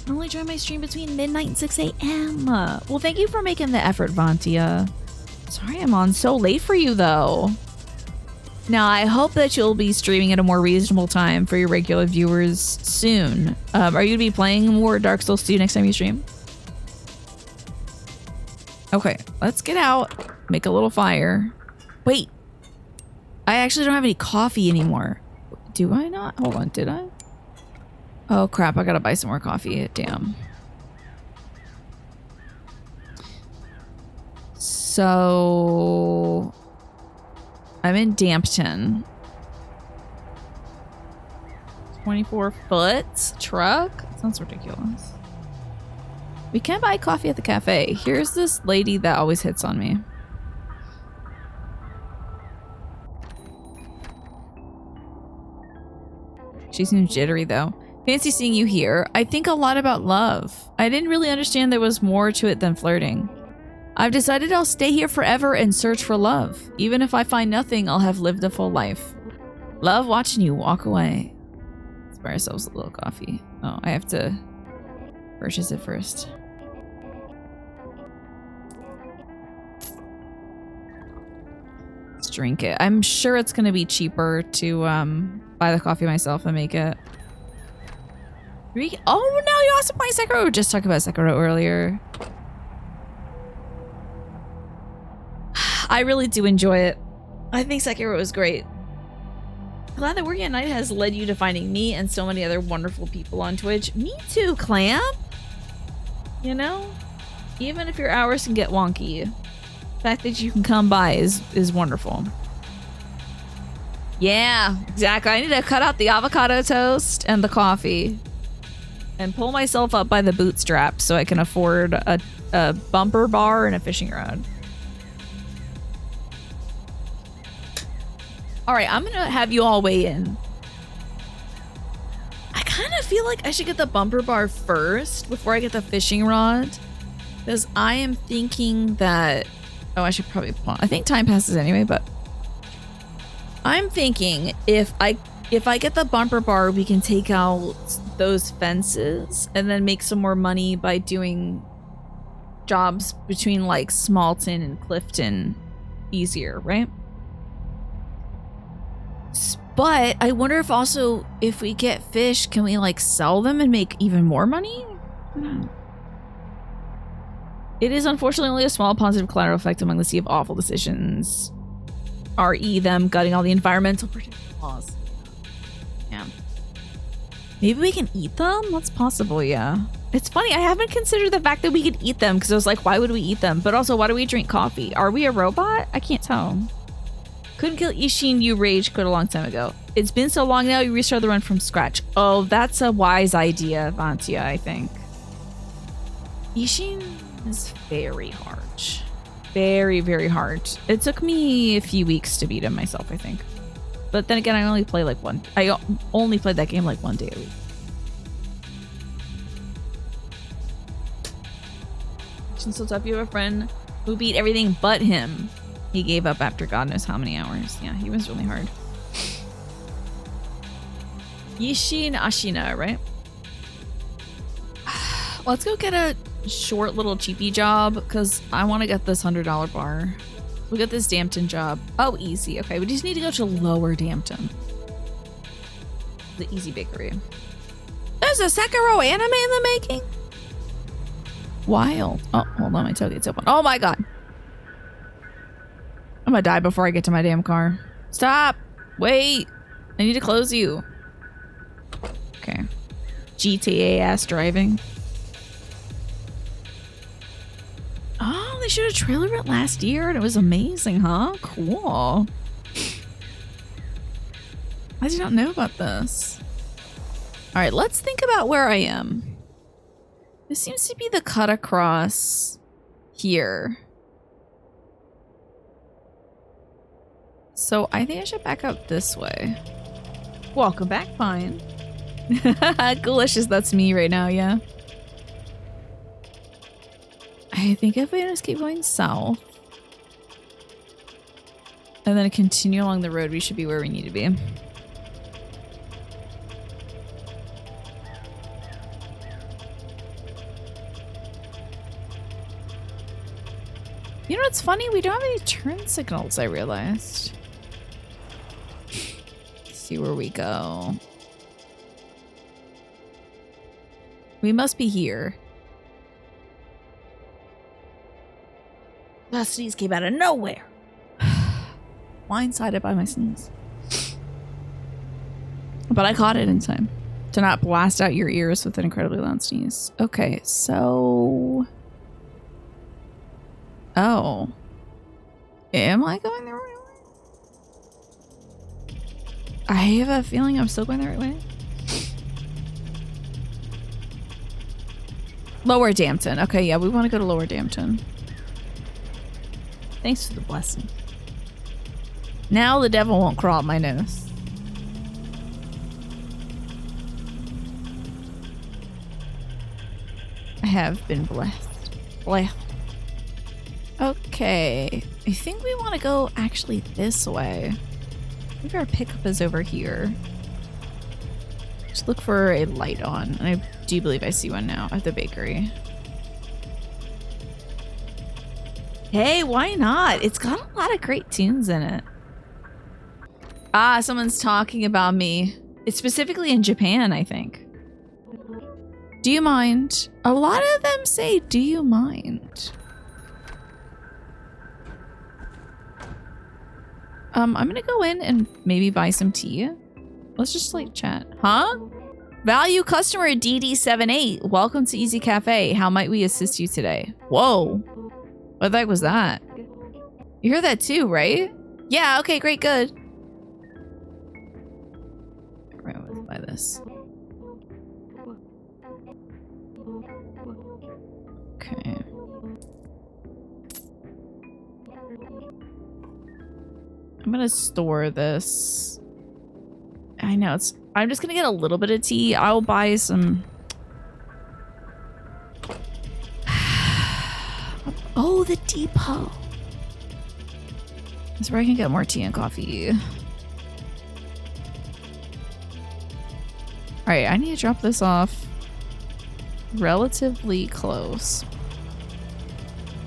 Speaker 1: I only join my stream between midnight and 6 a.m. Well, thank you for making the effort, Vantia. Sorry I'm on so late for you, though. Now, I hope that you'll be streaming at a more reasonable time for your regular viewers soon. Are you going to be playing more Dark Souls 2 next time you stream? Okay, let's get out. Make a little fire. Wait. I actually don't have any coffee anymore. Do I not? Hold on, did I? Oh, crap. I got to buy some more coffee. Damn. So... I'm in Dampton. 24-foot truck? Sounds ridiculous. We can buy coffee at the cafe. Here's this lady that always hits on me. She seems jittery though. Fancy seeing you here. I think a lot about love. I didn't really understand there was more to it than flirting. I've decided I'll stay here forever and search for love. Even if I find nothing, I'll have lived a full life. Love watching you walk away. Let's buy ourselves a little coffee. Oh, I have to purchase it first. Let's drink it. I'm sure it's going to be cheaper to buy the coffee myself and make it. Oh, now you also play Sekiro. We were just talking about Sekiro earlier. I really do enjoy it. I think Sekiro is great. Glad that Working at Night has led you to finding me and so many other wonderful people on Twitch. Me too, Clam. You know? Even if your hours can get wonky, the fact that you can come by is wonderful. Yeah, exactly. I need to cut out the avocado toast and the coffee and pull myself up by the bootstraps so I can afford a bumper bar and a fishing rod. All right, I'm gonna have you all weigh in. I kind of feel like I should get the bumper bar first before I get the fishing rod, because I am thinking that, oh, I should probably, I think time passes anyway, but I'm thinking if I get the bumper bar, we can take out those fences and then make some more money by doing jobs between like Smalton and Clifton easier, right? But I wonder if also if we get fish, can we like sell them and make even more money? It is unfortunately only a small positive collateral effect among the sea of awful decisions. RE them gutting all the environmental protection laws. Yeah. Maybe we can eat them? That's possible, yeah. It's funny, I haven't considered the fact that we could eat them because I was like, why would we eat them? But also, why do we drink coffee? Are we a robot? I can't tell. Couldn't kill Ishin, you rage quit a long time ago. It's been so long now, you restart the run from scratch. Oh, that's a wise idea, Vantia, I think. Ishin is very hard. Very, very hard. It took me a few weeks to beat him myself, I think. But then again, I only played like I only played that game like 1 day a week. So tough, you have a friend who beat everything but him. He gave up after God knows how many hours. Yeah, he was really hard. Yishin Ashina, right? Let's go get a short little cheapy job because I want to get this $100 bar. We'll get this Dampton job. Oh, easy. Okay, we just need to go to Lower Dampton. The Easy Bakery. There's a Sekiro anime in the making? Wild. Oh, hold on, my tailgate's open. Oh my god. I'm gonna die before I get to my damn car. Stop! Wait! I need to close you. Okay. GTA ass driving. Oh, they showed a trailer of it last year and it was amazing, huh? Cool. I did not know about this. Alright, let's think about where I am. This seems to be the cut across here. So I think I should back up this way. Welcome back, fine. Delicious, that's me right now, yeah. I think if we just keep going south and then continue along the road, we should be where we need to be. You know what's funny? We don't have any turn signals, I realized. Let's see where we go. We must be here. That sneeze came out of nowhere. Blindsided by my sneeze. But I caught it in time to not blast out your ears with an incredibly loud sneeze. Okay, so... Oh. Am I going the right way? I have a feeling I'm still going the right way. Lower Dampton. Okay, yeah, we want to go to Lower Dampton. Thanks for the blessing. Now the devil won't crawl up my nose. I have been blessed. Blessed. Okay. I think we want to go actually this way. Maybe our pickup is over here. Just look for a light on. And I do believe I see one now at the bakery. Hey, why not? It's got a lot of great tunes in it. Ah, someone's talking about me. It's specifically in Japan, I think. Do you mind? A lot of them say, do you mind? I'm gonna go in and maybe buy some tea. Let's just like chat. Huh? Value customer DD78. Welcome to Easy Cafe. How might we assist you today? Whoa. What the heck was that? You heard that too, right? Yeah, okay, great, good. Right, let's buy this. Okay. I'm gonna store this. I know it's... I'm just gonna get a little bit of tea. I'll buy some... Oh, the depot. That's where I can get more tea and coffee. Alright, I need to drop this off relatively close.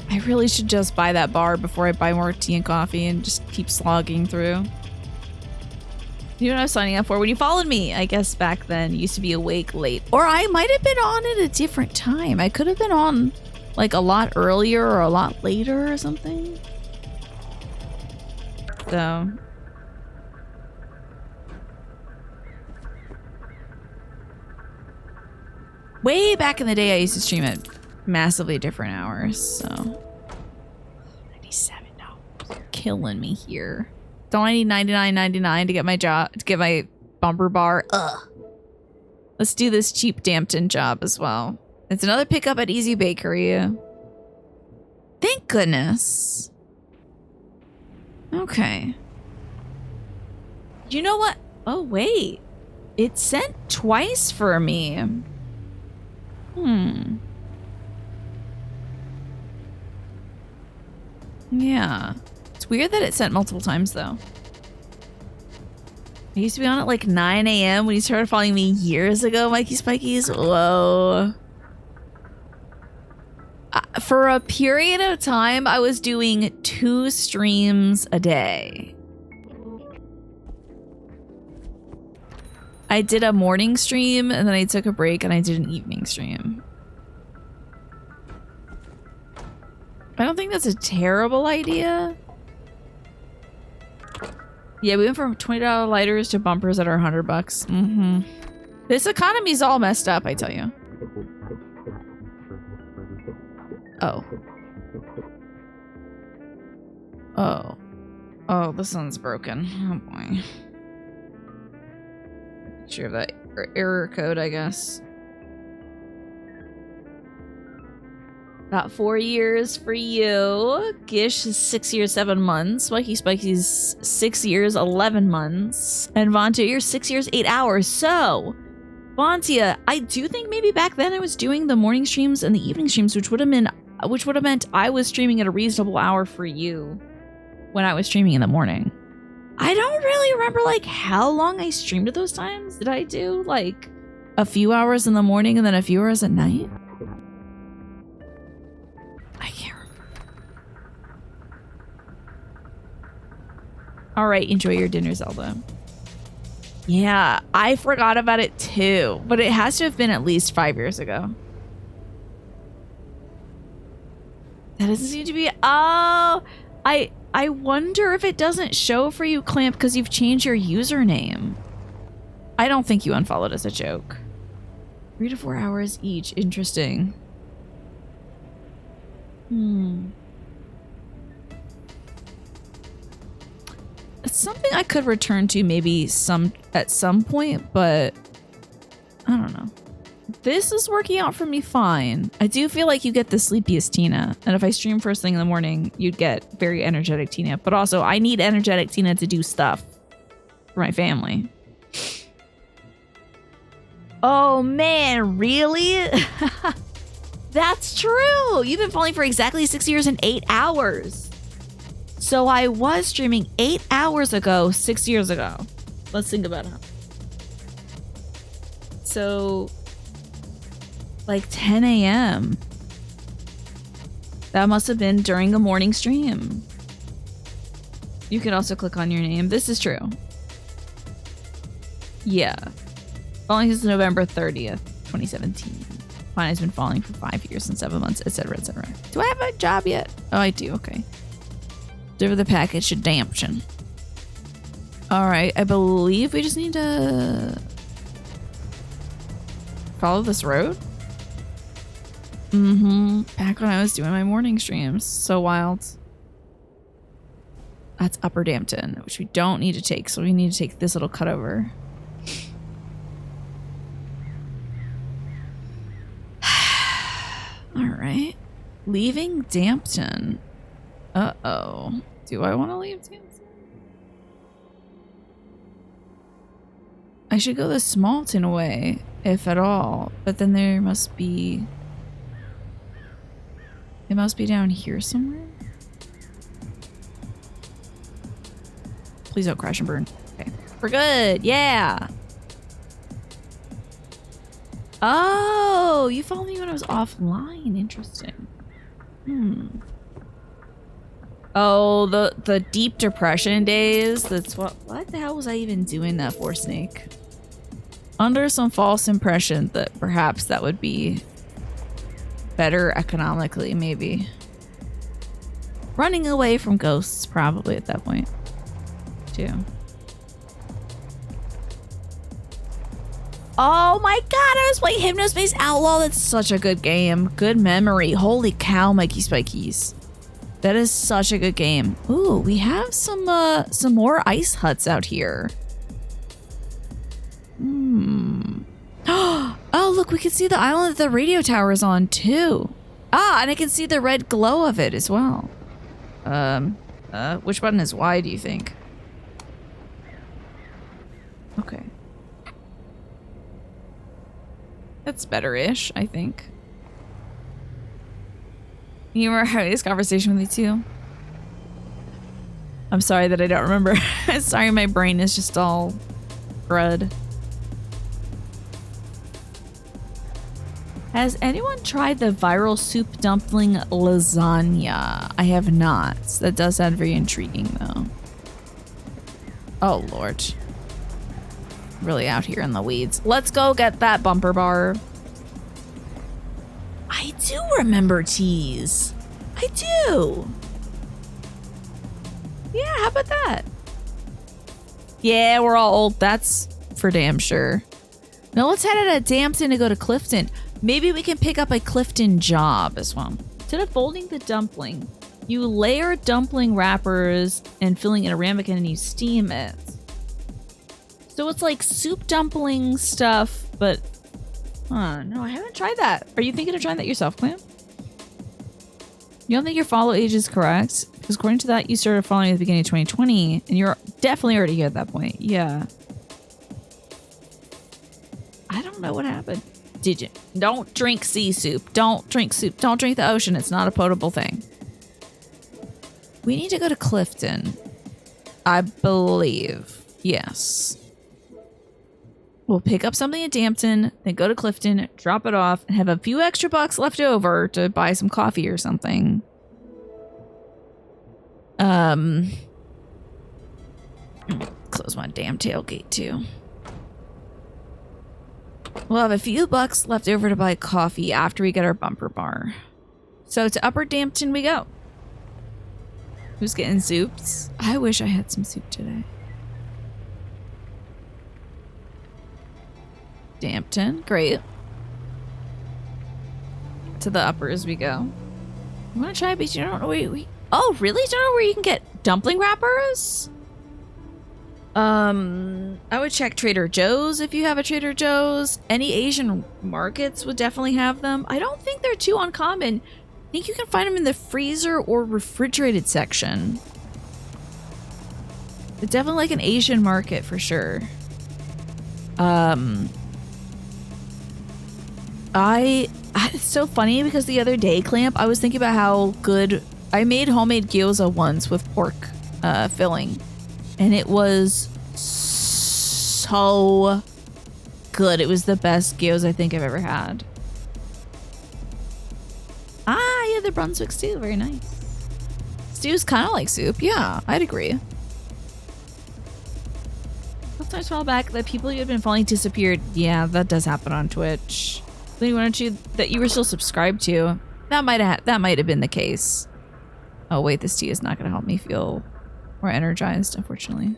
Speaker 1: I really should just buy that bar before I buy more tea and coffee and just keep slogging through. You know what I was signing up for when you followed me? I guess back then you used to be awake late. Or I might have been on at a different time. I could have been on like a lot earlier or a lot later or something. So... way back in the day, I used to stream at massively different hours, so... $97. You're killing me here. Don't I need $99.99 to get my job, to get my bumper bar? Ugh. Let's do this cheap Dampton job as well. It's another pickup at Easy Bakery. Thank goodness. Okay. You know what? Oh, wait. It sent twice for me. Yeah. It's weird that it sent multiple times, though. I used to be on at like 9 a.m. when you started following me years ago, Mikey Spikies. Whoa. For a period of time, I was doing 2 streams a day. I did a morning stream, and then I took a break, and I did an evening stream. I don't think that's a terrible idea. Yeah, we went from $20 lighters to bumpers that are $100. Mm-hmm. This economy's all messed up, I tell you. Oh. Oh. Oh, this one's broken. Oh boy. Sure of that error code, I guess. About 4 years for you. Gish is 6 years, 7 months. Mikey Spiky's 6 years, 11 months. And Vontia, you're 6 years, 8 hours. So, Vontia, I do think maybe back then I was doing the morning streams and the evening streams, which would have meant I was streaming at a reasonable hour for you when I was streaming in the morning. I don't really remember like how long I streamed at those times. Did I do like a few hours in the morning and then a few hours at night? I can't remember. All right, enjoy your dinner, Zelda. Yeah, I forgot about it too, but it has to have been at least 5 years ago. That doesn't seem to be... Oh, I wonder if it doesn't show for you, Clamp, because you've changed your username. I don't think you unfollowed as a joke. 3 to 4 hours each. Interesting. It's something I could return to maybe at some point, but I don't know. This is working out for me fine. I do feel like you get the sleepiest Tina, and if I stream first thing in the morning, you'd get very energetic Tina. But also, I need energetic Tina to do stuff for my family. Oh man, really? That's true. You've been falling for exactly 6 years and 8 hours. So I was streaming 8 hours ago, 6 years ago. Let's think about it. So, like 10 a.m. That must have been during a morning stream. You can also click on your name. This is true. Yeah. Falling since November 30th, 2017. Mine has been falling for 5 years and 7 months, etc., etc. Do I have a job yet? Oh, I do. Okay. Deliver the package to Dampton. All right. I believe we just need to follow this road. Back when I was doing my morning streams. So wild. That's Upper Dampton, which we don't need to take. So we need to take this little cutover. All right. Leaving Dampton. Uh-oh. Do I want to leave Dampton? I should go the Smalton way, if at all. But then there must be... It must be down here somewhere. Please don't crash and burn. Okay. We're good. Yeah. Oh, you followed me when I was offline. Interesting. Oh, the deep depression days. That's what the hell was I even doing that for, Snake? Under some false impression that perhaps that would be better economically, maybe. Running away from ghosts, probably at that point, too. Oh my god, I was playing Hypnospace Outlaw. That's such a good game. Good memory. Holy cow, Mikey Spikies. That is such a good game. Ooh, we have some more ice huts out here. Oh, look, we can see the island that the radio tower is on, too. Ah, and I can see the red glow of it as well. Which button is Y, do you think? Okay. That's better-ish, I think. You were having this conversation with me, too? I'm sorry that I don't remember. Sorry, my brain is just all crud. Has anyone tried the viral soup dumpling lasagna? I have not. That does sound very intriguing, though. Oh, Lord. Really out here in the weeds. Let's go get that bumper bar. I do remember teas. I do. Yeah, how about that? Yeah, we're all old. That's for damn sure. Now let's head out of Dampton to go to Clifton. Maybe we can pick up a Clifton job as well. Instead of folding the dumpling, you layer dumpling wrappers and filling in a ramekin and you steam it. So it's like soup dumpling stuff, but... no, I haven't tried that. Are you thinking of trying that yourself, Clam? You don't think your follow age is correct? Because according to that, you started following at the beginning of 2020, and you're definitely already here at that point. Yeah. I don't know what happened. Did you? Don't drink sea soup. Don't drink soup. Don't drink the ocean. It's not a potable thing. We need to go to Clifton. I believe. Yes. We'll pick up something at Dampton, then go to Clifton, drop it off, and have a few extra bucks left over to buy some coffee or something. Close my damn tailgate too. We'll have a few bucks left over to buy coffee after we get our bumper bar. So to Upper Dampton we go. Who's getting soups? I wish I had some soup today. Dampton, great. To the uppers we go. You want to try a beach? You don't know where we... Oh, really? Don't know where you can get dumpling wrappers? I would check Trader Joe's if you have a Trader Joe's. Any Asian markets would definitely have them. I don't think they're too uncommon. I think you can find them in the freezer or refrigerated section. It's definitely like an Asian market for sure. It's so funny because the other day, Clamp, I was thinking about how good I made homemade gyoza once with pork filling, and it was so good. It was the best gyoza I think I've ever had. Ah, yeah, the Brunswick stew, very nice. Stew's kind of like soup. Yeah, I'd agree. Sometimes a while back, the people you had been following disappeared. Yeah, that does happen on Twitch. Anyone that you were still subscribed to, that might have been the case. Oh wait, this tea is not going to help me feel more energized, unfortunately.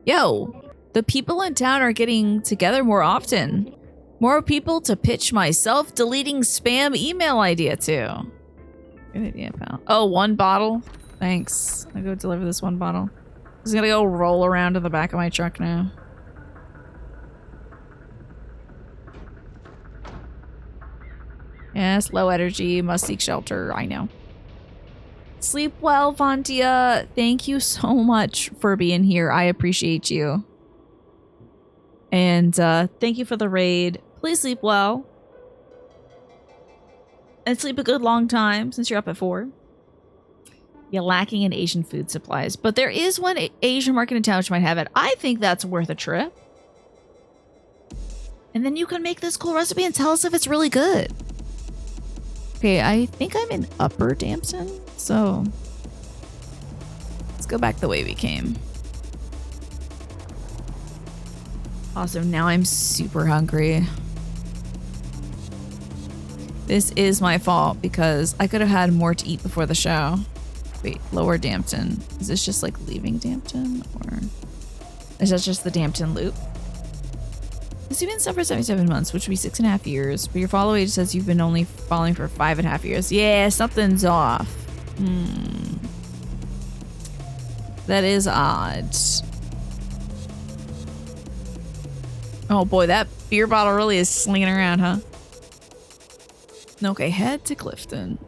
Speaker 1: Yo, the people in town are getting together more often. More people to pitch my self-deleting spam email idea to. Good idea, pal. Oh, 1 bottle? Thanks. I'll go deliver this 1 bottle. I'm just gonna go roll around in the back of my truck now. Yes, low energy, must seek shelter, I know. Sleep well, Vontia. Thank you so much for being here. I appreciate you. And thank you for the raid. Please sleep well. And sleep a good long time since you're up at 4. You're lacking in Asian food supplies. But there is one Asian market in town which might have it. I think that's worth a trip. And then you can make this cool recipe and tell us if it's really good. Okay, I think I'm in Upper Dampton, so let's go back the way we came. Awesome, now I'm super hungry. This is my fault because I could have had more to eat before the show. Wait, Lower Dampton. Is this just like leaving Dampton, or is that just the Dampton loop? You've been stuck for 77 months, which would be 6.5 years, but your follow age says you've been only following for 5.5 years. Yeah, something's off. That is odd. Oh boy, that beer bottle really is slinging around, huh? Okay, head to Clifton.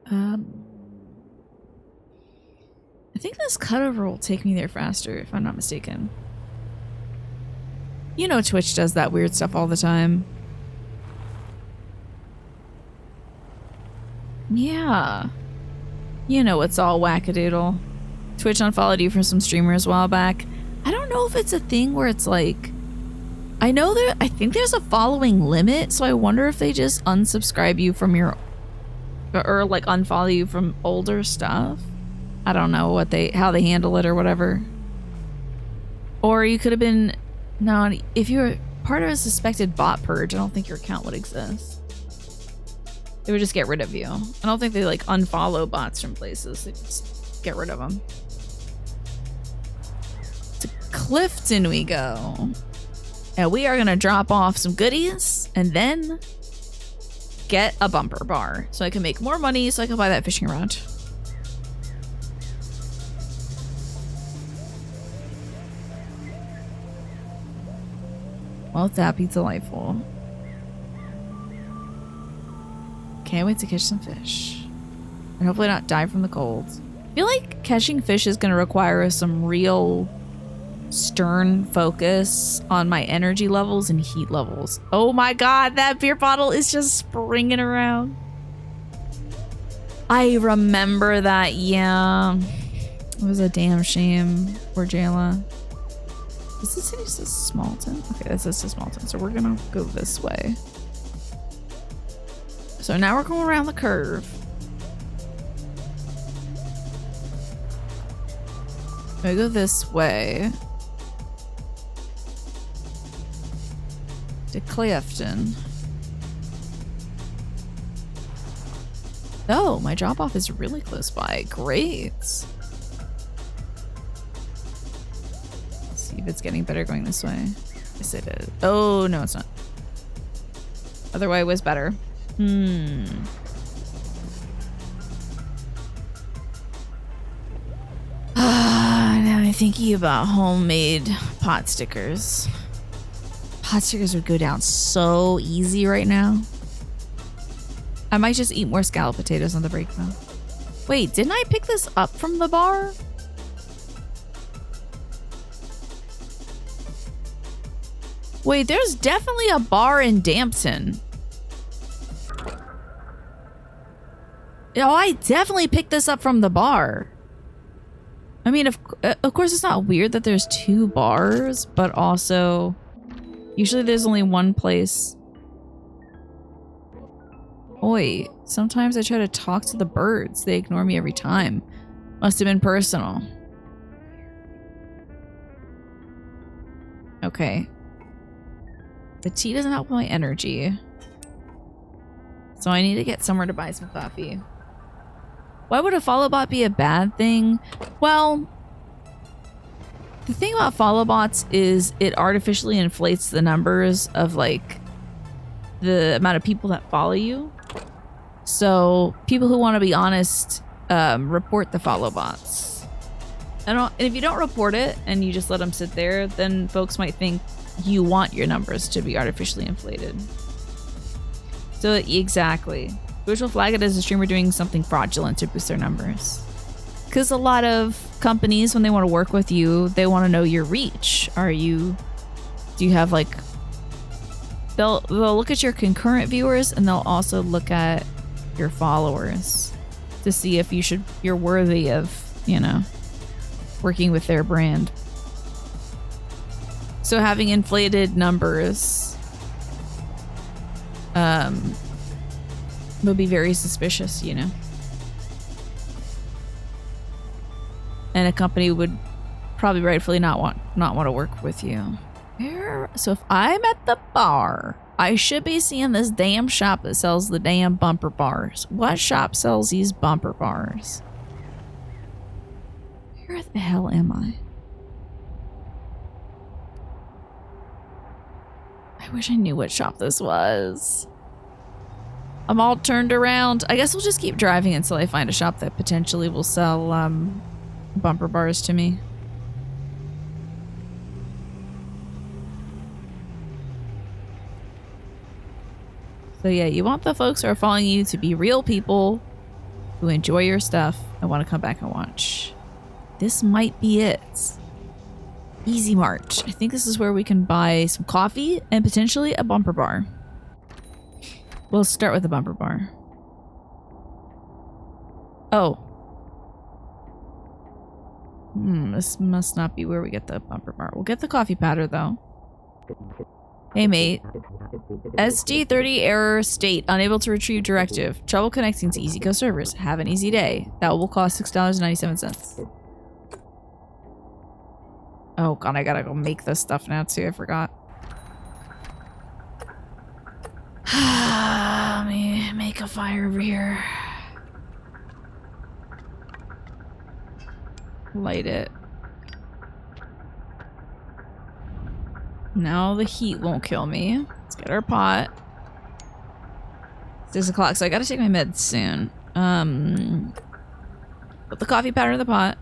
Speaker 1: I think this cutover will take me there faster, if I'm not mistaken. You know Twitch does that weird stuff all the time. Yeah. You know it's all wackadoodle. Twitch unfollowed you from some streamers a while back. I don't know if it's a thing where it's like... I think there's a following limit, so I wonder if they just unsubscribe you from your... Or like unfollow you from older stuff. I don't know how they handle it or whatever. Or you could have been... No, if you're part of a suspected bot purge, I don't think your account would exist. They would just get rid of you. I don't think they like unfollow bots from places. They just get rid of them. To Clifton we go. And we are going to drop off some goodies and then get a bumper bar so I can make more money so I can buy that fishing rod. Well, that'd be delightful. Can't wait to catch some fish. And hopefully not die from the cold. I feel like catching fish is going to require some real stern focus on my energy levels and heat levels. Oh my god, that beer bottle is just springing around. I remember that, yeah. It was a damn shame. Poor Jayla. Is this city says Smalton? Okay, this is Smalton, so we're gonna go this way. So now we're going around the curve. I go this way to Clifton. Oh, my drop-off is really close by. Great. Let's see if it's getting better going this way. Yes, it is. Oh, no, it's not. Other way was better. Now I'm thinking about homemade pot stickers. Pot stickers would go down so easy right now. I might just eat more scalloped potatoes on the break though. Wait, didn't I pick this up from the bar? Wait, there's definitely a bar in Dampton. Oh, I definitely picked this up from the bar. I mean, of course, it's not weird that there's two bars, but also usually there's only one place. Oi, sometimes I try to talk to the birds. They ignore me every time. Must have been personal. Okay. The tea doesn't help my energy. So I need to get somewhere to buy some coffee. Why would a follow bot be a bad thing? Well, the thing about follow bots is it artificially inflates the numbers of like the amount of people that follow you. So people who want to be honest report the follow bots. And if you don't report it and you just let them sit there, then folks might think you want your numbers to be artificially inflated. So exactly. Which will flag it as a streamer doing something fraudulent to boost their numbers. Because a lot of companies, when they want to work with you, they want to know your reach. Do you have like, they'll look at your concurrent viewers and they'll also look at your followers to see if you're worthy of, you know, working with their brand. So having inflated numbers would be very suspicious, you know. And a company would probably rightfully not want to work with you. So if I'm at the bar, I should be seeing this damn shop that sells the damn bumper bars. What shop sells these bumper bars? Where the hell am I? I wish I knew what shop this was. I'm all turned around. I guess we'll just keep driving until I find a shop that potentially will sell bumper bars to me. So yeah, you want the folks who are following you to be real people who enjoy your stuff and want to come back and watch. This might be it. Easy Mart. I think this is where we can buy some coffee and potentially a bumper bar. We'll start with the bumper bar. Oh. This must not be where we get the bumper bar. We'll get the coffee powder though. Hey mate. SD30 error state. Unable to retrieve directive. Trouble connecting to EasyCo servers. Have an easy day. That will cost $6.97. Oh god, I gotta go make this stuff now too. I forgot. Let me make a fire over here. Light it. Now the heat won't kill me. Let's get our pot. 6 o'clock, so I gotta take my meds soon. Put the coffee powder in the pot.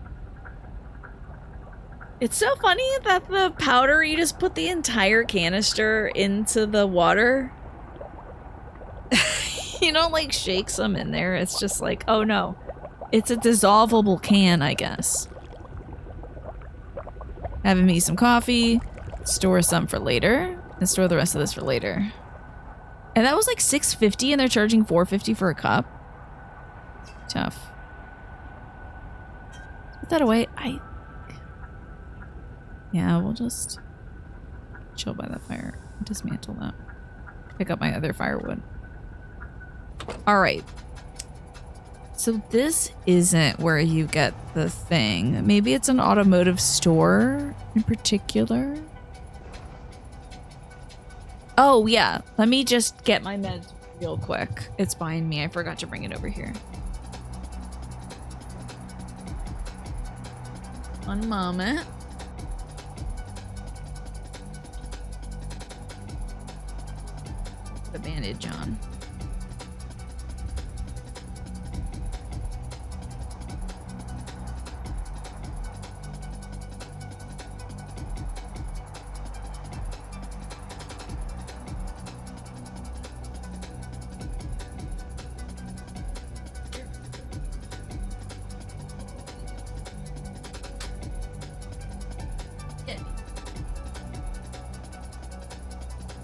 Speaker 1: It's so funny that the powder, you just put the entire canister into the water. You don't like shake some in there. It's just like, oh no. It's a dissolvable can, I guess. Having me some coffee, store some for later, and store the rest of this for later. And that was like $6.50 and they're charging $4.50 for a cup. Tough. Put that away. Yeah, we'll just chill by that fire. Dismantle that. Pick up my other firewood. Alright. So this isn't where you get the thing. Maybe it's an automotive store in particular. Oh, yeah. Let me just get my meds real quick. It's behind me. I forgot to bring it over here. One moment. Put a bandage on.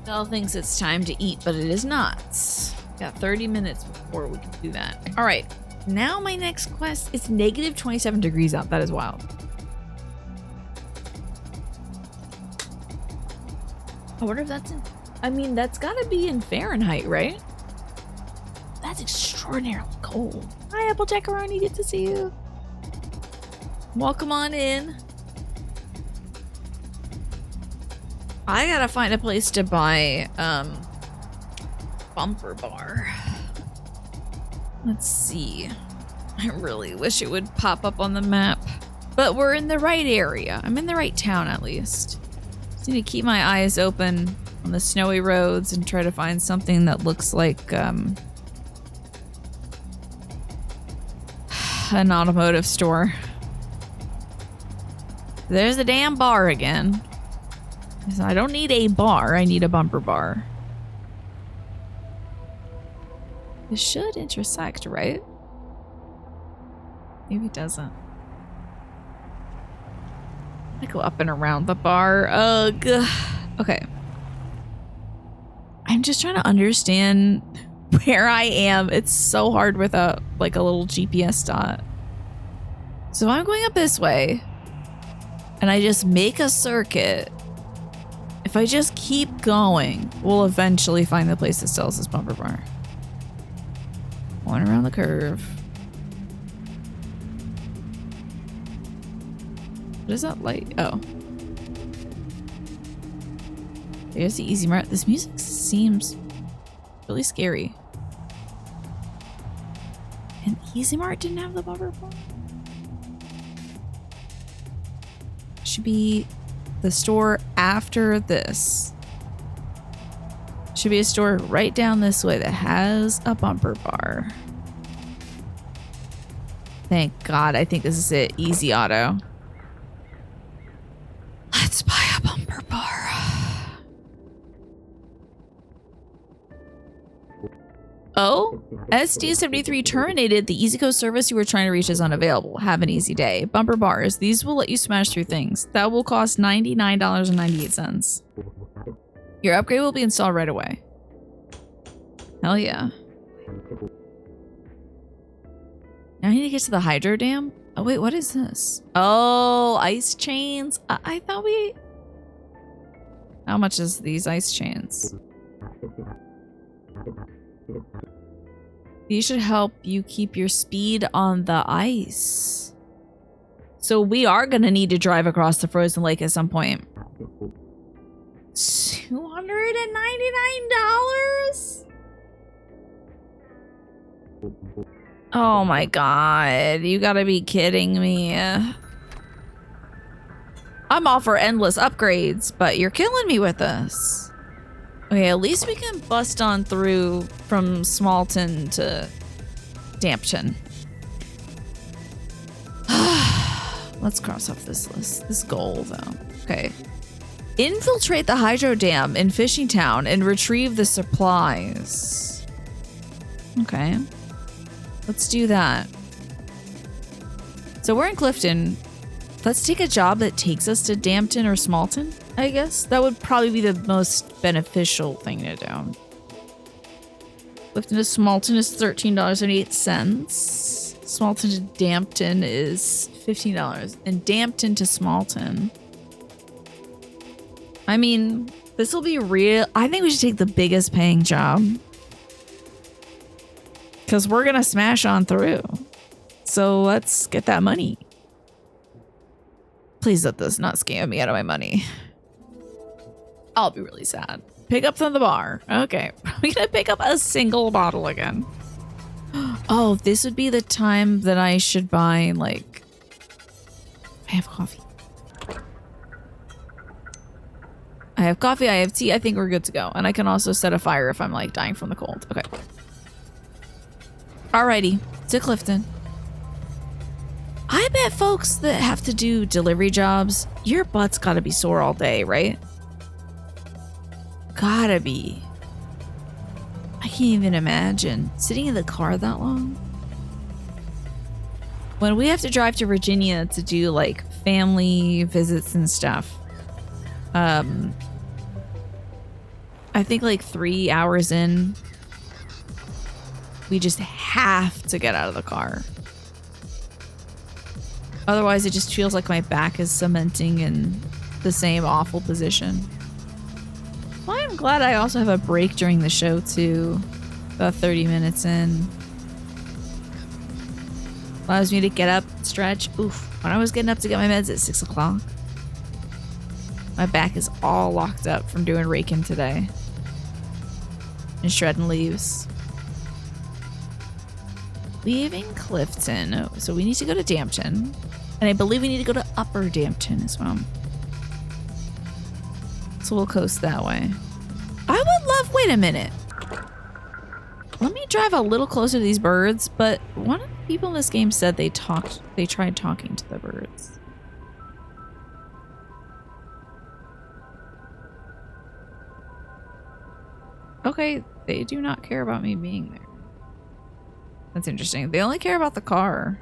Speaker 1: Belle thinks it's time to eat, but it is not. Got 30 minutes before we can do that. All right, now my next quest is negative 27 degrees out. That is wild. I wonder if that's in, I mean, that's gotta be in Fahrenheit, right? That's extraordinarily cold. Hi, Applejack-a-roni, good to see you. Welcome on in. I gotta find a place to buy bumper bar. Let's see. I really wish it would pop up on the map, but we're in the right area. I'm in the right town at least. Just need to keep my eyes open on the snowy roads and try to find something that looks like an automotive store. There's the damn bar again. So I don't need a bar, I need a bumper bar. This should intersect, right? Maybe it doesn't. I go up and around the bar. Ugh. Okay. I'm just trying to understand where I am. It's so hard without like a little GPS dot. So I'm going up this way and I just make a circuit. If I just keep going, we'll eventually find the place that sells this bumper bar. Going around the curve. What is that light? Oh. There's the Easy Mart. This music seems really scary. And Easy Mart didn't have the bumper bar? Should be the store after this. Should be a store right down this way that has a bumper bar. Thank God. I think this is it. Easy Auto. Let's buy a bumper bar. Oh, SD73 terminated. The EasyCo service you were trying to reach is unavailable. Have an easy day. Bumper bars. These will let you smash through things. That will cost $99.98. Your upgrade will be installed right away. Hell yeah. Now I need to get to the hydro dam. Oh wait, what is this? Oh, ice chains. I thought we... How much is these ice chains? These should help you keep your speed on the ice. So we are gonna need to drive across the frozen lake at some point. $299? Oh my God, you gotta be kidding me. I'm all for endless upgrades, but you're killing me with this. Okay, at least we can bust on through from Smalton to Dampton. Let's cross off this list. This goal, though. Okay. Infiltrate the hydro dam in Fishing Town and retrieve the supplies. Okay. Let's do that. So we're in Clifton. Let's take a job that takes us to Dampton or Smalton, I guess. That would probably be the most beneficial thing to do. Clifton to Smalton is $13.08. Smalton to Dampton is $15. And Dampton to Smalton. I mean, this will be real. I think we should take the biggest paying job. Because we're going to smash on through. So let's get that money. Please let this not scam me out of my money. I'll be really sad. Pick up from the bar. Okay. We're gonna pick up a single bottle again. Oh, this would be the time that I should buy, like... I have coffee. I have coffee, I have tea. I think we're good to go. And I can also set a fire if I'm, like, dying from the cold. Okay. Alrighty. To Clifton. I bet folks that have to do delivery jobs, your butt's gotta be sore all day, right? Gotta be. I can't even imagine sitting in the car that long. When we have to drive to Virginia to do like family visits and stuff, I think like 3 hours in, we just have to get out of the car. Otherwise, it just feels like my back is cementing in the same awful position. Well, I'm glad I also have a break during the show, too. About 30 minutes in. Allows me to get up, stretch. Oof. When I was getting up to get my meds at 6 o'clock, my back is all locked up from doing raking today. And shredding leaves. Leaving Clifton. So we need to go to Dampton. And I believe we need to go to Upper Dampton as well. So we'll coast that way. I would love... Wait a minute. Let me drive a little closer to these birds, but one of the people in this game said they tried talking to the birds. Okay, they do not care about me being there. That's interesting. They only care about the car.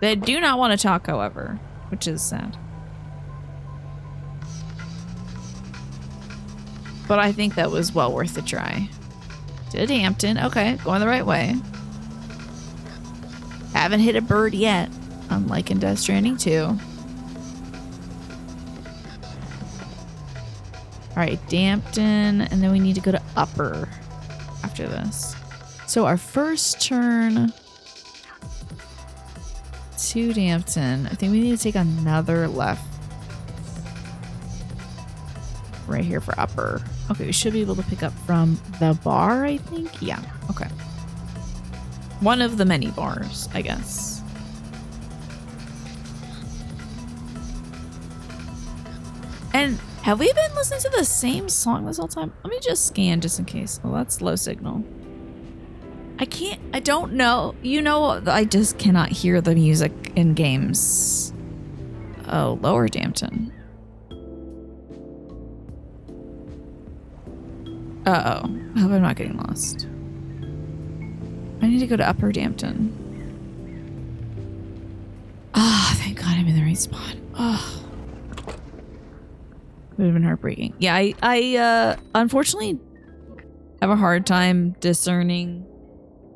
Speaker 1: They do not want to talk, however, which is sad. But I think that was well worth a try. To Dampton. Okay, going the right way. Haven't hit a bird yet, unlike in Death Stranding 2. Alright, Dampton, and then we need to go to Upper after this. So our first turn to Dampton. I think we need to take another left. Right here for Upper. Okay, we should be able to pick up from the bar, I think. Yeah, okay. One of the many bars, I guess. And have we been listening to the same song this whole time? Let me just scan just in case. Oh, that's low signal. I don't know. You know, I just cannot hear the music in games. Oh, Lower Dampton. Uh-oh. I hope I'm not getting lost. I need to go to Upper Dampton. Ah, thank God I'm in the right spot. Oh. Would have been heartbreaking. Yeah, I unfortunately have a hard time discerning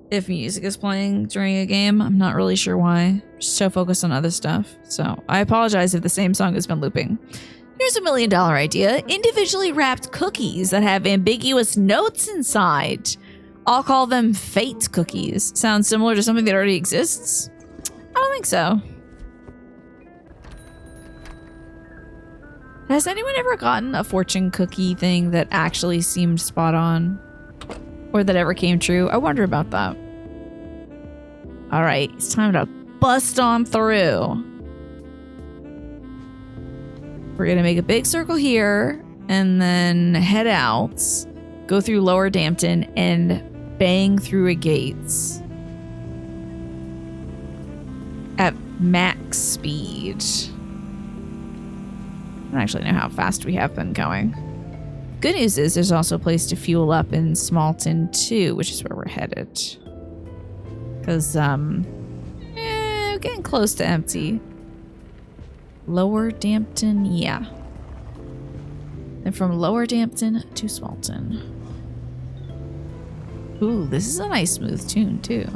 Speaker 1: if music is playing during a game. I'm not really sure why. I'm just so focused on other stuff. So I apologize if the same song has been looping. Here's $1 million idea. Individually wrapped cookies that have ambiguous notes inside. I'll call them fate cookies. Sounds similar to something that already exists? I don't think so. Has anyone ever gotten a fortune cookie thing that actually seemed spot on? Or that ever came true? I wonder about that. Alright, it's time to bust on through. We're gonna make a big circle here and then head out, go through Lower Dampton and bang through a gates at max speed. I don't actually know how fast we have been going. Good news is there's also a place to fuel up in Smalton too, which is where we're headed. Because, we're getting close to empty. Lower Dampton, yeah. And from Lower Dampton to Smalton. Ooh, this is a nice smooth tune too.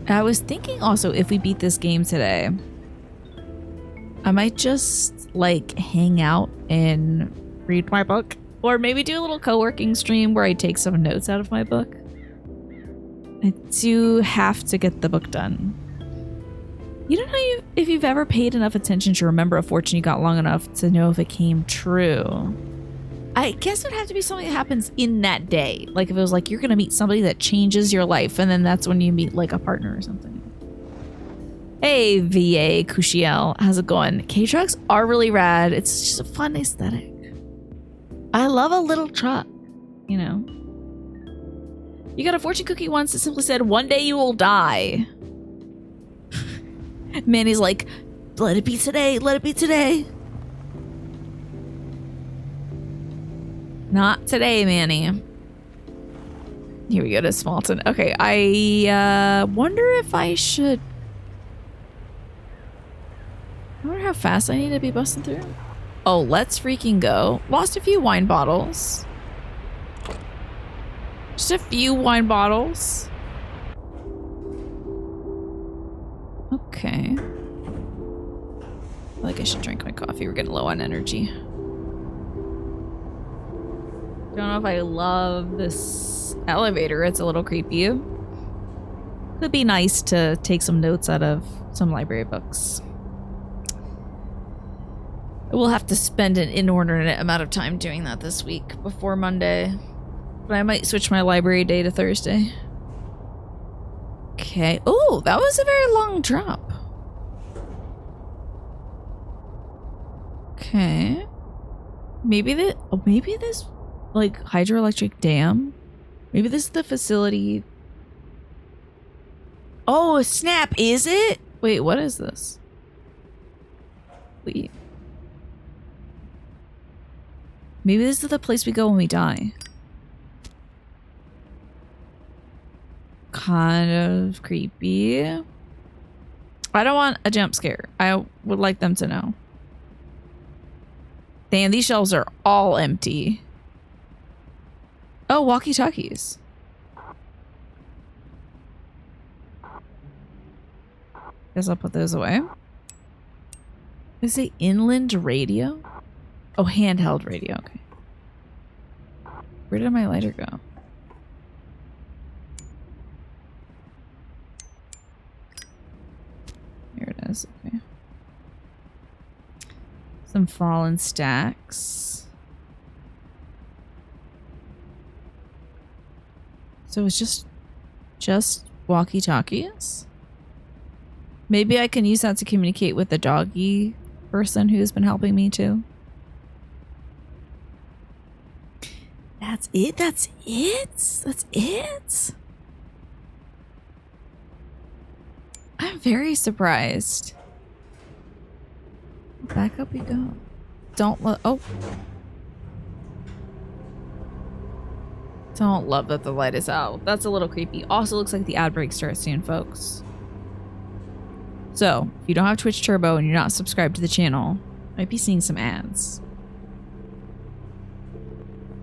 Speaker 1: I was thinking also if we beat this game today, I might just like hang out and read my book Or maybe do a little co-working stream where I take some notes out of my book. I do have to get the book done. You don't know if you've ever paid enough attention to remember a fortune you got long enough to know if it came true. I guess it would have to be something that happens in that day. Like if it was like you're gonna meet somebody that changes your life, and then that's when you meet like a partner or something. Hey VA Kushiel, how's it going? K-trucks are really rad. It's just a fun aesthetic. I love a little truck, you know. You got a fortune cookie once that simply said, "One day you will die." Manny's like, "Let it be today, let it be today." Not today, Manny. Here we go to Smalton. Okay, I wonder if I should... I wonder how fast I need to be busting through. Oh, let's freaking go. Lost a few wine bottles. Just a few wine bottles. Okay. I feel like I should drink my coffee. We're getting low on energy. Don't know if I love this elevator. It's a little creepy. Could be nice to take some notes out of some library books. We'll have to spend an inordinate amount of time doing that this week before Monday. But I might switch my library day to Thursday. Okay. Oh, that was a very long drop. Okay. Maybe this like hydroelectric dam. Maybe this is the facility. Oh, snap, is it? Wait, what is this? Wait. Maybe this is the place we go when we die. Kind of creepy. I don't want a jump scare. I would like them to know. Damn, these shelves are all empty. Oh, walkie-talkies. Guess I'll put those away. Is it inland radio? Oh, handheld radio. Okay. Where did my lighter go? Here it is. Okay. Some fallen stacks. So it's just walkie-talkies? Maybe I can use that to communicate with the doggy person who's been helping me too. That's it? That's it? That's it? I'm very surprised. Back up we go. Don't look. Oh. Don't love that the light is out. That's a little creepy. Also looks like the ad break starts soon, folks. So, if you don't have Twitch Turbo and you're not subscribed to the channel, you might be seeing some ads.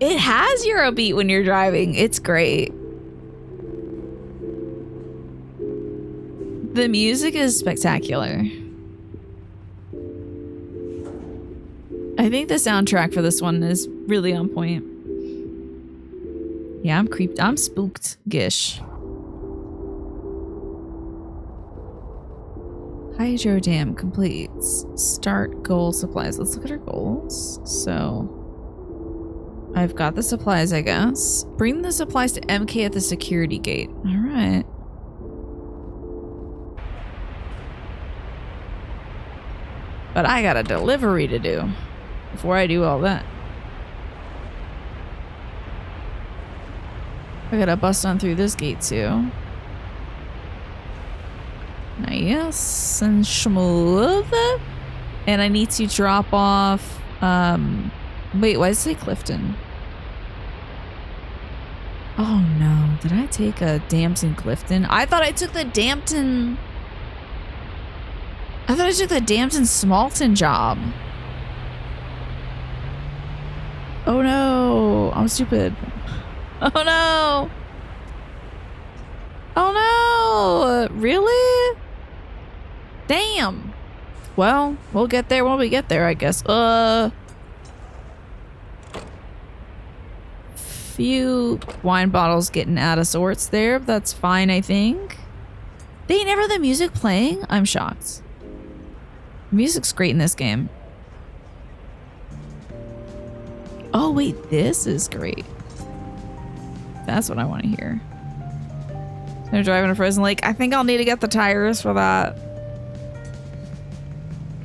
Speaker 1: It has Eurobeat when you're driving. It's great. The music is spectacular. I think the soundtrack for this one is really on point. Yeah, I'm creeped. I'm spooked. Gish. Hydro dam completes. Start goal supplies. Let's look at our goals. So, I've got the supplies, I guess. Bring the supplies to MK at the security gate. All right. But I got a delivery to do before I do all that. I gotta bust on through this gate too. Nice and smooth. And I need to drop off, wait, why does it say Clifton? Oh no, did I take a Dampton Clifton? I thought I took the Dampton... I thought I took the Dampton Smalton job. Oh no, I'm stupid. Oh no! Oh no! Really? Damn. Well, we'll get there when we get there, I guess. few wine bottles getting out of sorts there, but that's fine, I think. They ain't never the music playing? I'm shocked. Music's great in this game. Oh, wait, this is great. That's what I want to hear. They're driving a frozen lake. I think I'll need to get the tires for that.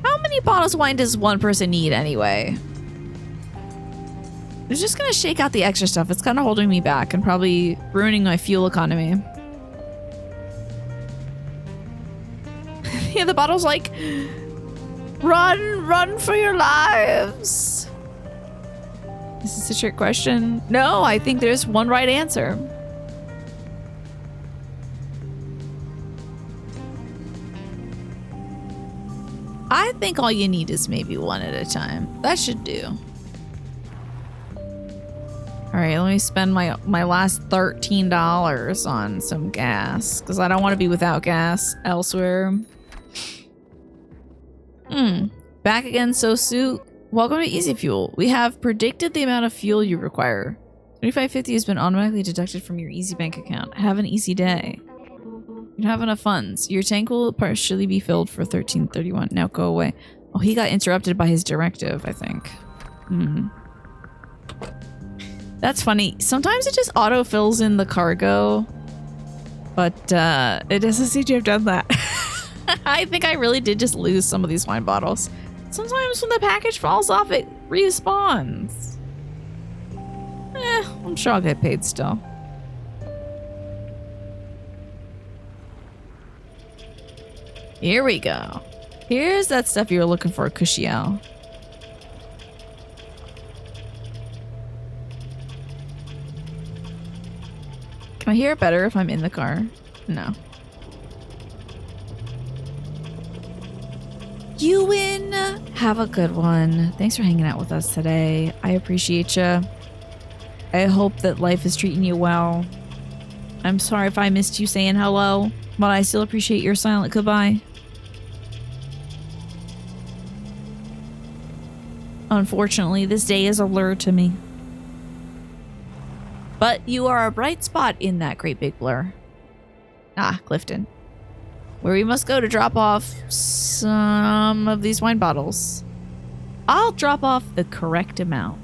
Speaker 1: How many bottles of wine does one person need anyway? I'm just gonna shake out the extra stuff. It's kind of holding me back and probably ruining my fuel economy. Yeah, the bottle's like, run for your lives. Is this a trick question? No, I think there's one right answer. I think all you need is maybe one at a time. That should do. All right, let me spend my last $13 on some gas because I don't want to be without gas elsewhere. Back again, Sosu. Welcome to Easy Fuel. We have predicted the amount of fuel you require. $25.50 has been automatically deducted from your Easy Bank account. Have an easy day. You don't have enough funds. Your tank will partially be filled for $13.31. Now go away. Oh, he got interrupted by his directive, I think. That's funny. Sometimes it just auto-fills in the cargo, but it doesn't seem to have done that. I think I really did just lose some of these wine bottles. Sometimes when the package falls off, it respawns. I'm sure I'll get paid still. Here we go. Here's that stuff you were looking for, Cushiel. Can I hear it better if I'm in the car? No. You win. Have a good one. Thanks for hanging out with us today. I appreciate you. I hope that life is treating you well. I'm sorry if I missed you saying hello, but I still appreciate your silent goodbye. Unfortunately, this day is a blur to me. But you are a bright spot in that great big blur. Ah, Clifton. Where we must go to drop off some of these wine bottles. I'll drop off the correct amount.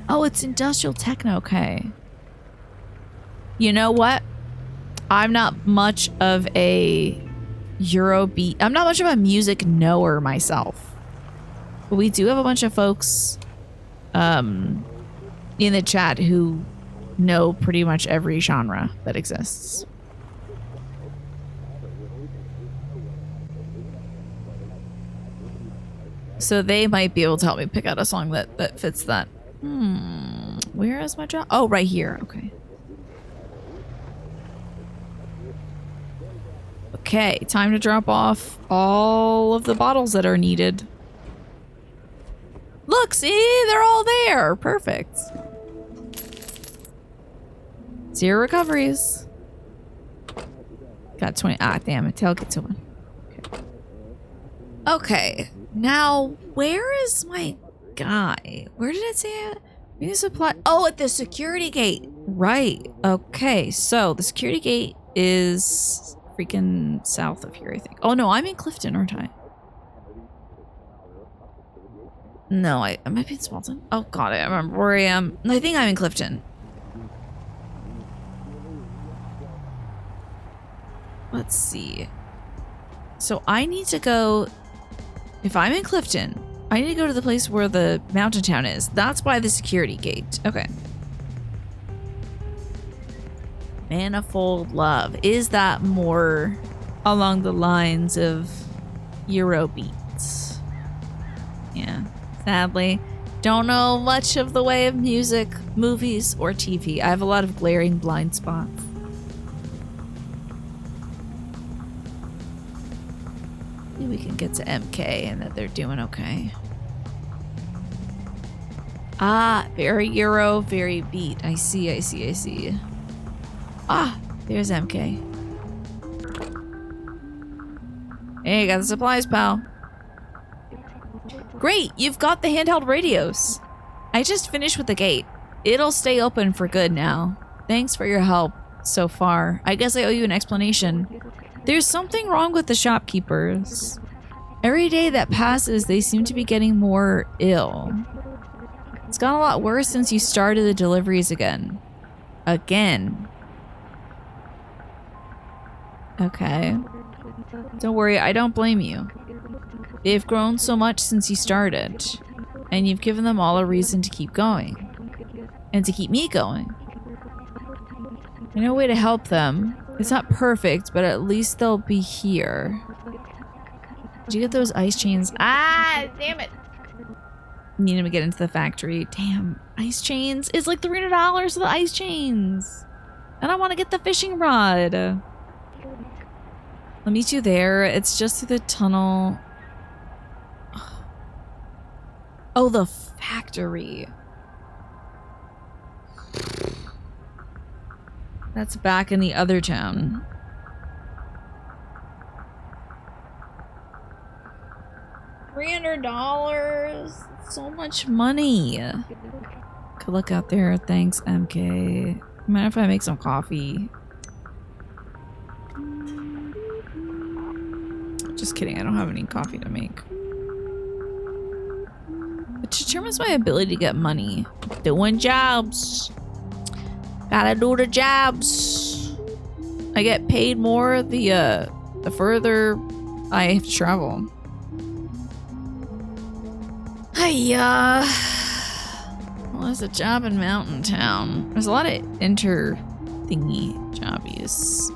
Speaker 1: Oh, it's industrial techno, okay. You know what? I'm not much of a Eurobeat. I'm not much of a music knower myself. But we do have a bunch of folks in the chat who know pretty much every genre that exists. So they might be able to help me pick out a song that fits that. Where is my drop? Oh, right here. Okay. Okay, time to drop off all of the bottles that are needed. Look, see? They're all there. Perfect. 0 recoveries. Got 20. Ah, damn it. I'll get to one. Okay. Now, where is my guy? Where did it say it? Maybe supply. Oh, at the security gate. Right. Okay. So the security gate is freaking south of here, I think. Oh, no. I'm in Clifton, aren't I? No, I might be in Smalton. Oh, God. I remember where I am. I think I'm in Clifton. Let's see. So I need to go... If I'm in Clifton, I need to go to the place where the mountain town is. That's by the security gate. Okay. Manifold Love. Is that more along the lines of Eurobeats? Yeah. Sadly, don't know much of the way of music, movies, or TV. I have a lot of glaring blind spots. Maybe we can get to MK and that they're doing okay. Ah, very Euro, very beat. I see. Ah, there's MK. Hey, got the supplies, pal. Great, you've got the handheld radios. I just finished with the gate. It'll stay open for good now. Thanks for your help so far. I guess I owe you an explanation. There's something wrong with the shopkeepers. Every day that passes, they seem to be getting more ill. It's gotten a lot worse since you started the deliveries again. Again. Okay. Don't worry, I don't blame you. They've grown so much since you started, and you've given them all a reason to keep going. And to keep me going. I know a way to help them. It's not perfect, but at least they'll be here. Did you get those ice chains? Ah, damn it. Need him to get into the factory. Damn, ice chains. It's like $300 for the ice chains. And I want to get the fishing rod. I'll meet you there. It's just through the tunnel. Oh, the factory. That's back in the other town. $300. So much money. Good luck out there. Thanks, MK. Mind if I make some coffee? Just kidding. I don't have any coffee to make. It determines my ability to get money. Doing jobs. Gotta do the jobs. I get paid more the further I have to travel. Hiya. Well, there's a job in Mountain Town. There's a lot of inter-thingy jobbies.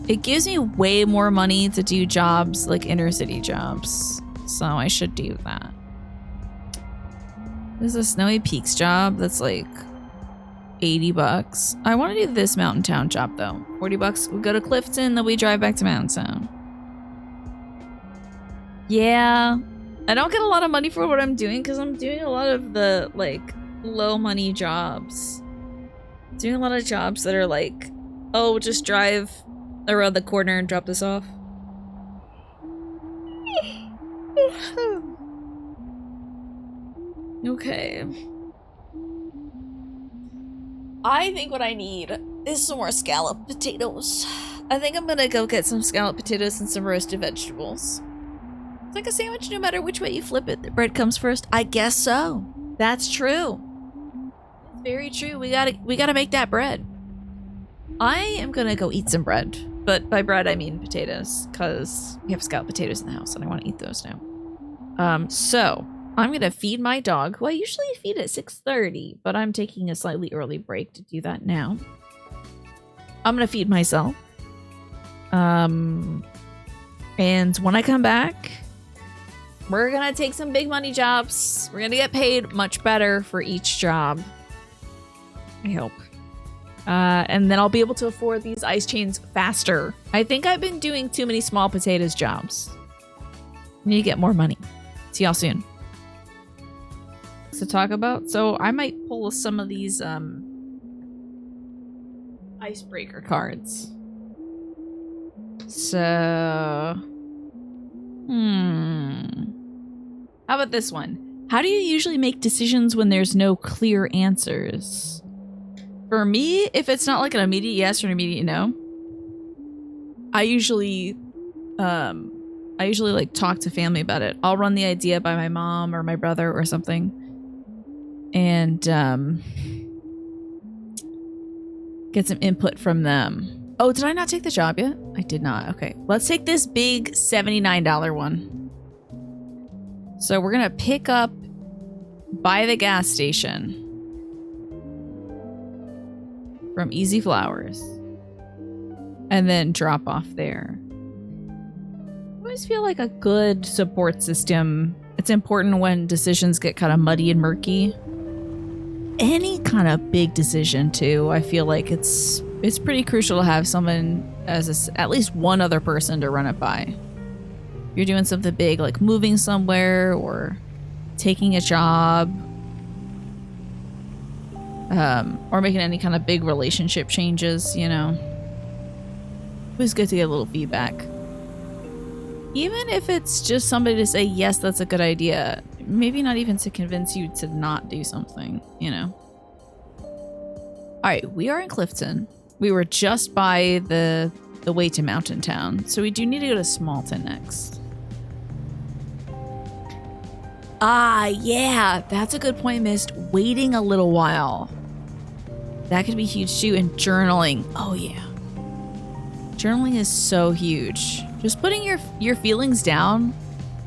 Speaker 1: It gives me way more money to do jobs like inner city jobs. So I should do that. There's a Snowy Peaks job that's like $80. I want to do this Mountain Town job though. $40. We go to Clifton, then we drive back to Mountain Town. Yeah. I don't get a lot of money for what I'm doing because I'm doing a lot of the like low money jobs. Doing a lot of jobs that are like, oh, just drive around the corner and drop this off. Okay. I think what I need is some more scalloped potatoes. I think I'm gonna go get some scalloped potatoes and some roasted vegetables. It's like a sandwich no matter which way you flip it. The bread comes first. I guess so. That's true. It's very true. We gotta make that bread. I am gonna go eat some bread. But by bread I mean potatoes, because we have scalloped potatoes in the house and I want to eat those now. So I'm gonna feed my dog, who I usually feed at 6:30, but I'm taking a slightly early break to do that now. I'm gonna feed myself. And when I come back, we're gonna take some big money jobs. We're gonna get paid much better for each job. I hope. And then I'll be able to afford these ice chains faster. I think I've been doing too many small potatoes jobs. I need to get more money. See y'all soon. To talk about. So I might pull some of these icebreaker cards. So how about this one? How do you usually make decisions when there's no clear answers? For me, if it's not like an immediate yes or an immediate no, I usually like talk to family about it. I'll run the idea by my mom or my brother or something. And get some input from them. Oh, did I not take the job yet? I did not. Okay, let's take this big $79 one. So we're gonna pick up by the gas station from Easy Flowers and then drop off there. I always feel like a good support system. It's important when decisions get kind of muddy and murky. Any kind of big decision too, I feel like it's pretty crucial to have someone as at least one other person to run it by. You're doing something big like moving somewhere or taking a job, or making any kind of big relationship changes, you know. It was good to get a little feedback. Even if it's just somebody to say, yes, that's a good idea. Maybe not even to convince you to not do something, you know. right, we are in Clifton. We were just by the way to Mountain Town, so we do need to go to Smalton next. Ah, yeah, that's a good point, Mist. Waiting a little while. That could be huge too, and journaling. Oh yeah. Journaling is so huge. Just putting your feelings down,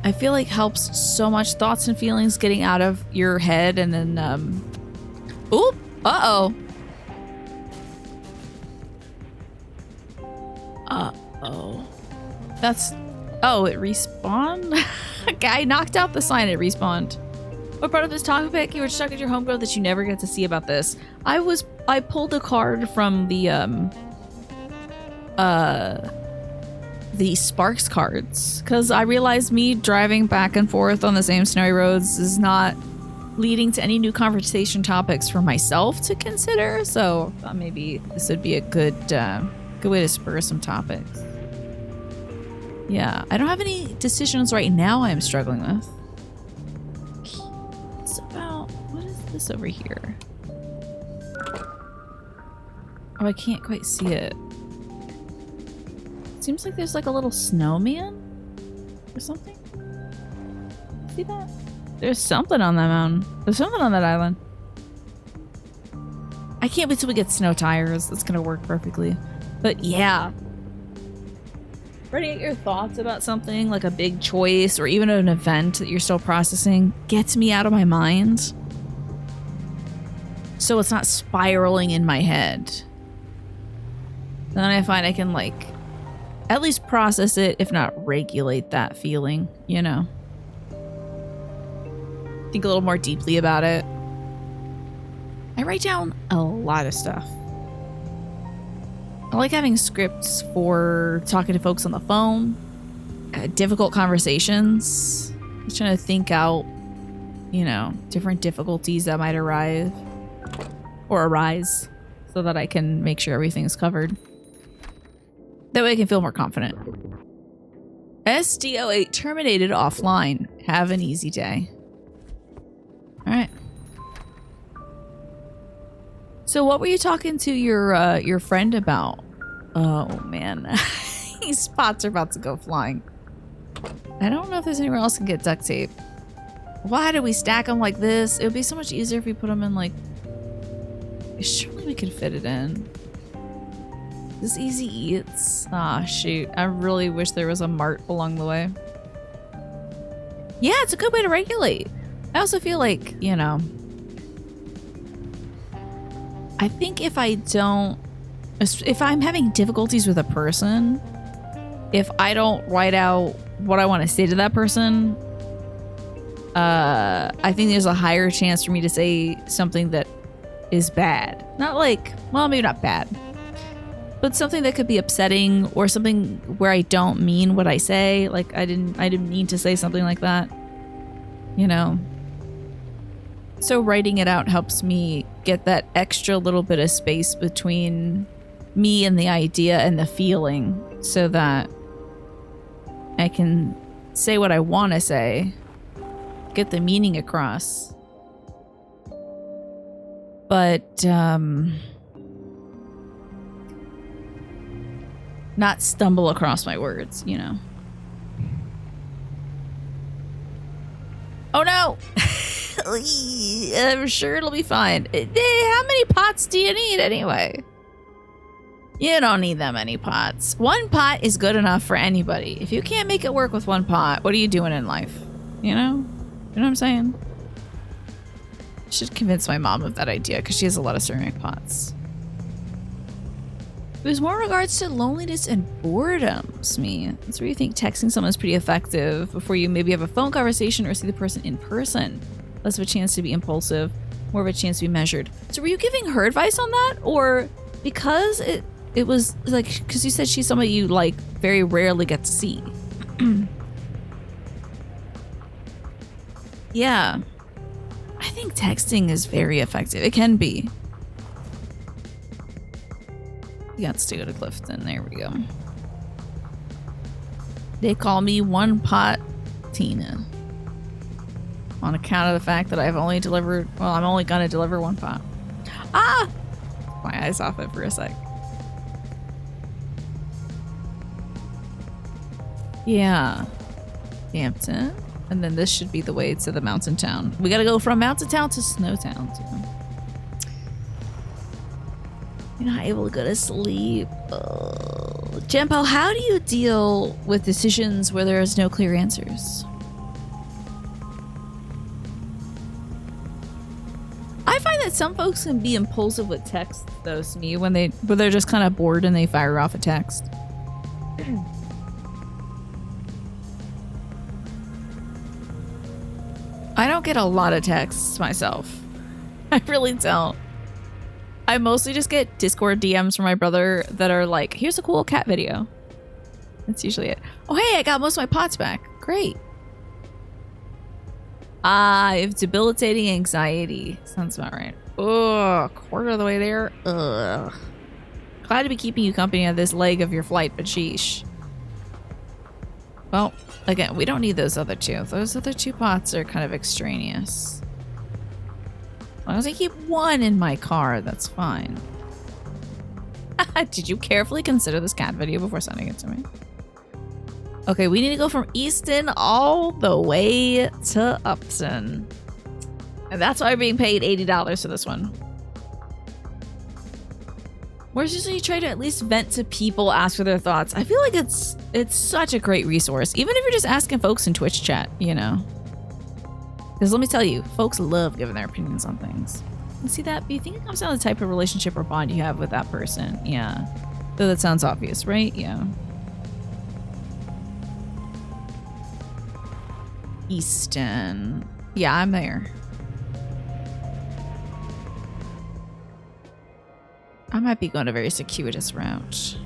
Speaker 1: I feel like helps so much. Thoughts and feelings getting out of your head, and then oop, uh-oh. Uh-oh. That's, oh, it respawned? A guy knocked out the sign, it respawned. What brought up this topic? You were stuck at your homegrown that you never get to see about this. I pulled a card from the Sparks cards, because I realized me driving back and forth on the same snowy roads is not leading to any new conversation topics for myself to consider, so maybe this would be a good way to spur some topics. Yeah, I don't have any decisions right now I'm struggling with. It's about, what is this over here? Oh, I can't quite see it. Seems like there's like a little snowman or something. See that? There's something on that mountain. There's something on that island. I can't wait till we get snow tires. It's gonna work perfectly. But yeah. Writing out your thoughts about something, like a big choice or even an event that you're still processing, gets me out of my mind. So it's not spiraling in my head. Then I find I can like at least process it, if not regulate that feeling, you know? Think a little more deeply about it. I write down a lot of stuff. I like having scripts for talking to folks on the phone, difficult conversations, just trying to think out, you know, different difficulties that might arise so that I can make sure everything's covered. That way I can feel more confident. SDO8 terminated offline. Have an easy day. All right. So what were you talking to your friend about? Oh man, these spots are about to go flying. I don't know if there's anywhere else I can get duct tape. Why do we stack them like this? It would be so much easier if we put them in like... Surely we could fit it in. This Easy Eats. Ah, shoot. I really wish there was a mart along the way. Yeah, it's a good way to regulate. I also feel like, you know... I think if I'm having difficulties with a person, if I don't write out what I want to say to that person, I think there's a higher chance for me to say something that is bad. Not like, well, maybe not bad, but something that could be upsetting or something where I don't mean what I say. Like I didn't mean to say something like that, you know? So writing it out helps me get that extra little bit of space between me and the idea and the feeling so that I can say what I want to say, get the meaning across. But, not stumble across my words, you know? Oh no! I'm sure it'll be fine. How many pots do you need anyway? You don't need that many pots. One pot is good enough for anybody. If you can't make it work with one pot, what are you doing in life? You know? You know what I'm saying? I should convince my mom of that idea because she has a lot of ceramic pots. It was more regards to loneliness and boredom, Smee. That's where you think texting someone is pretty effective before you maybe have a phone conversation or see the person in person. Less of a chance to be impulsive, more of a chance to be measured. So were you giving her advice on that? Or because it was like, because you said she's somebody you like very rarely get to see. Yeah. I think texting is very effective. It can be. We got to go to Clifton. There we go. They call me One Pot Tina. On account of the fact that I've only delivered... Well, I'm only going to deliver one pot. Ah! my eyes off it for a sec. Yeah. Hampton. And then this should be the way to the mountain town. We gotta go from mountain town to snow town, too. You're not able to go to sleep. Jempo, how do you deal with decisions where there is no clear answers? I find that some folks can be impulsive with text, though, to me, when they're just kind of bored and they fire off a text. I don't get a lot of texts myself. I really don't. I mostly just get Discord DMs from my brother that are like, here's a cool cat video. That's usually it. Oh, hey, I got most of my pots back. Great. I have debilitating anxiety. Sounds about right. Ugh, quarter of the way there. Ugh. Glad to be keeping you company on this leg of your flight, but sheesh. Well, again, we don't need those other two. Those other two pots are kind of extraneous. As long as I keep one in my car, that's fine. Did you carefully consider this cat video before sending it to me? Okay, we need to go from Easton all the way to Upton. And that's why we're being paid $80 for this one. Whereas usually you try to at least vent to people, ask for their thoughts. I feel like it's such a great resource. Even if you're just asking folks in Twitch chat, you know. Because let me tell you, folks love giving their opinions on things. You see that? But you think it comes down to the type of relationship or bond you have with that person. Yeah. Though that sounds obvious, right? Yeah. Easton. Yeah, I'm there. I might be going a very circuitous route.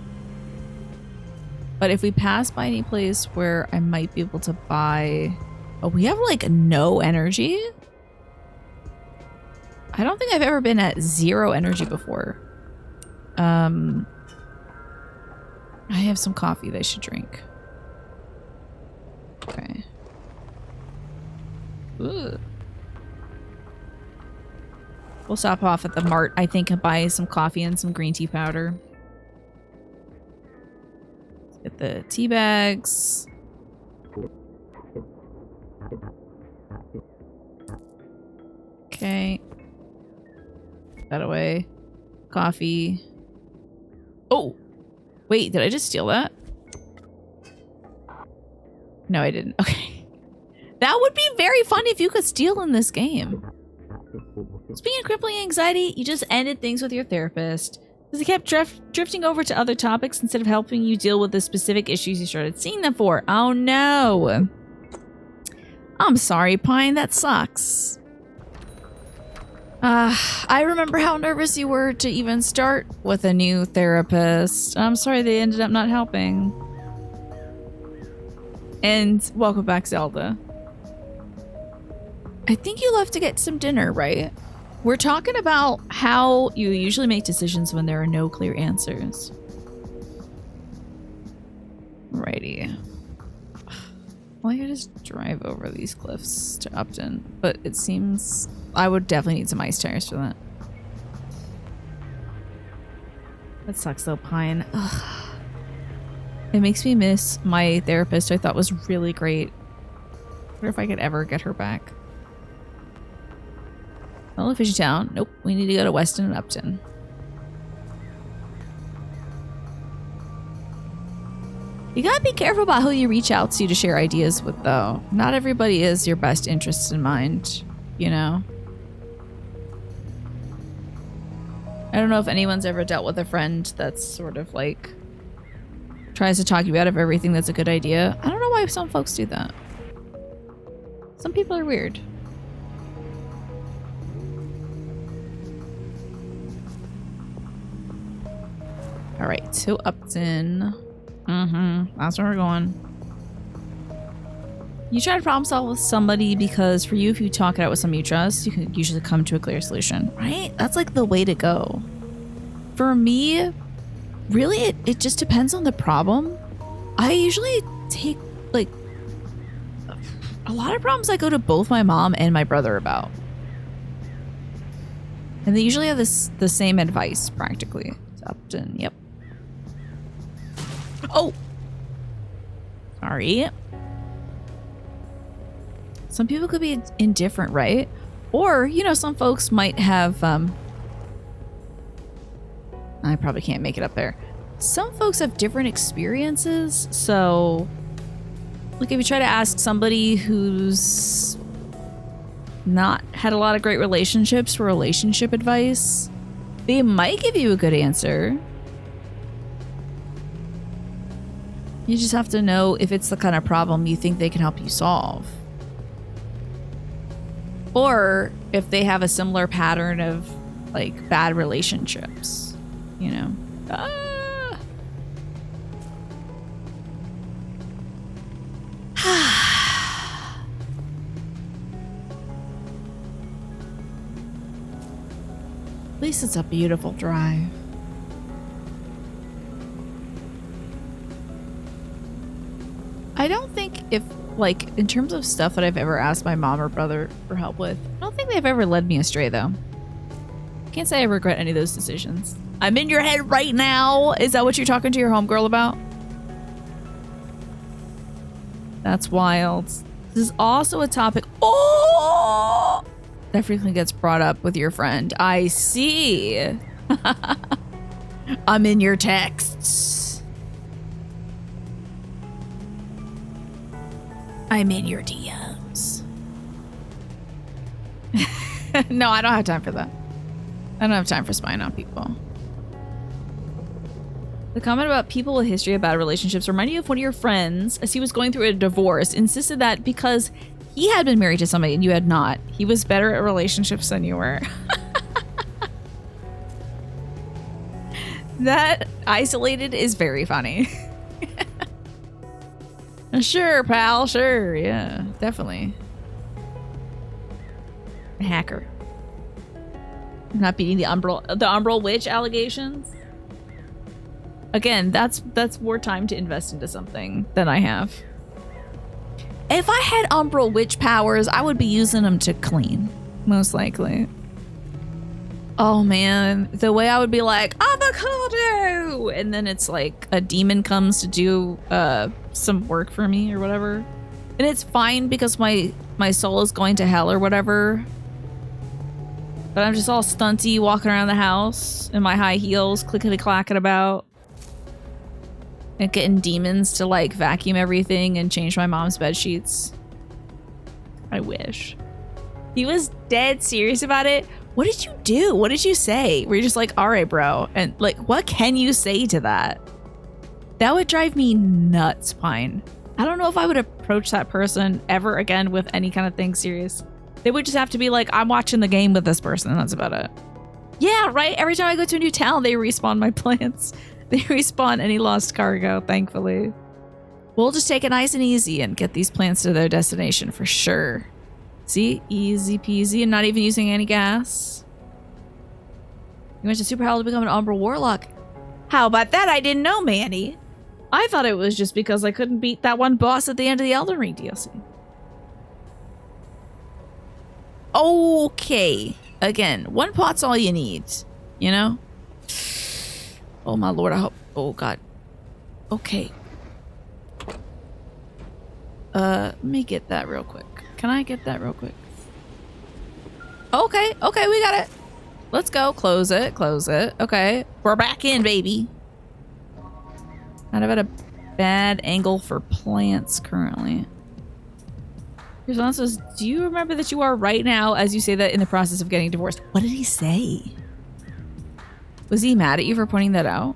Speaker 1: But if we pass by any place where I might be able to buy... Oh, we have like no energy? I don't think I've ever been at 0 energy before. I have some coffee that I should drink. Okay. Ooh. We'll stop off at the mart, I think, and buy some coffee and some green tea powder. Let's get the tea bags. Okay. That away. Coffee. Oh! Wait, did I just steal that? No, I didn't. Okay. That would be very fun if you could steal in this game. Speaking of crippling anxiety, you just ended things with your therapist because they kept drifting over to other topics instead of helping you deal with the specific issues you started seeing them for. Oh no! I'm sorry, Pine. That sucks. I remember how nervous you were to even start with a new therapist. I'm sorry they ended up not helping. And welcome back, Zelda. I think you left to get some dinner, right? We're talking about how you usually make decisions when there are no clear answers. Righty. Well, I could just drive over these cliffs to Upton, but it seems I would definitely need some ice tires for that. That sucks though, Pine. Ugh. It makes me miss my therapist, who I thought was really great. I wonder if I could ever get her back. Well, Fishy Town. Nope, we need to go to Weston and Upton. You gotta be careful about who you reach out to share ideas with, though. Not everybody is your best interest in mind, you know? I don't know if anyone's ever dealt with a friend that's sort of like tries to talk you out of everything that's a good idea. I don't know why some folks do that. Some people are weird. Alright, so Upton. That's where we're going. You try to problem solve with somebody because for you, if you talk it out with someone you trust, you can usually come to a clear solution, right? That's like the way to go. For me, really, it just depends on the problem. I usually take, like, a lot of problems I go to both my mom and my brother about. And they usually have the same advice, practically. It's Upton, yep. Oh! Sorry. Some people could be indifferent, right? Or, you know, some folks might have, I probably can't make it up there. Some folks have different experiences, so... Like, if you try to ask somebody who's not had a lot of great relationships for relationship advice, they might give you a good answer. You just have to know if it's the kind of problem you think they can help you solve. Or if they have a similar pattern of, like, bad relationships, you know? At least it's a beautiful drive. I don't think if, like, in terms of stuff that I've ever asked my mom or brother for help with, I don't think they've ever led me astray, though. Can't say I regret any of those decisions. I'm in your head right now. Is that what you're talking to your homegirl about? That's wild. This is also a topic. Oh! That frequently gets brought up with your friend. I see. I'm in your texts. I'm in your DMs. No, I don't have time for that. I don't have time for spying on people. The comment about people with a history of bad relationships reminded you of one of your friends, as he was going through a divorce, insisted that because he had been married to somebody and you had not, he was better at relationships than you were. That isolated is very funny. Sure, pal, sure, yeah, definitely. A hacker. I'm not beating the Umbral Witch allegations. Again, that's more time to invest into something than I have. If I had Umbral Witch powers, I would be using them to clean, most likely. Oh man, the way I would be like, avocado! And then it's like a demon comes to do some work for me or whatever. And it's fine because my soul is going to hell or whatever. But I'm just all stunty walking around the house in my high heels, clickety-clacking about. And getting demons to like vacuum everything and change my mom's bed sheets. I wish. He was dead serious about it. What did you do? What did you say? Were you just like, all right, bro? And like, what can you say to that? That would drive me nuts, Pine. I don't know if I would approach that person ever again with any kind of thing serious. They would just have to be like, I'm watching the game with this person. And that's about it. Yeah, right? Every time I go to a new town, they respawn my plants. They respawn any lost cargo, thankfully. We'll just take it nice and easy and get these plants to their destination for sure. See? Easy peasy and not even using any gas. You went to Super Hell to become an Umbral Warlock. How about that? I didn't know, Manny. I thought it was just because I couldn't beat that one boss at the end of the Elden Ring DLC. Okay. Again, one pot's all you need, you know? Oh my lord, I hope. Oh god. Okay. Let me get that real quick. Can I get that real quick? Okay, okay, we got it. Let's go. Close it, close it. Okay, we're back in, baby. Kind of at a bad angle for plants currently. His response was, do you remember that you are right now, as you say that, in the process of getting divorced? What did he say? Was he mad at you for pointing that out?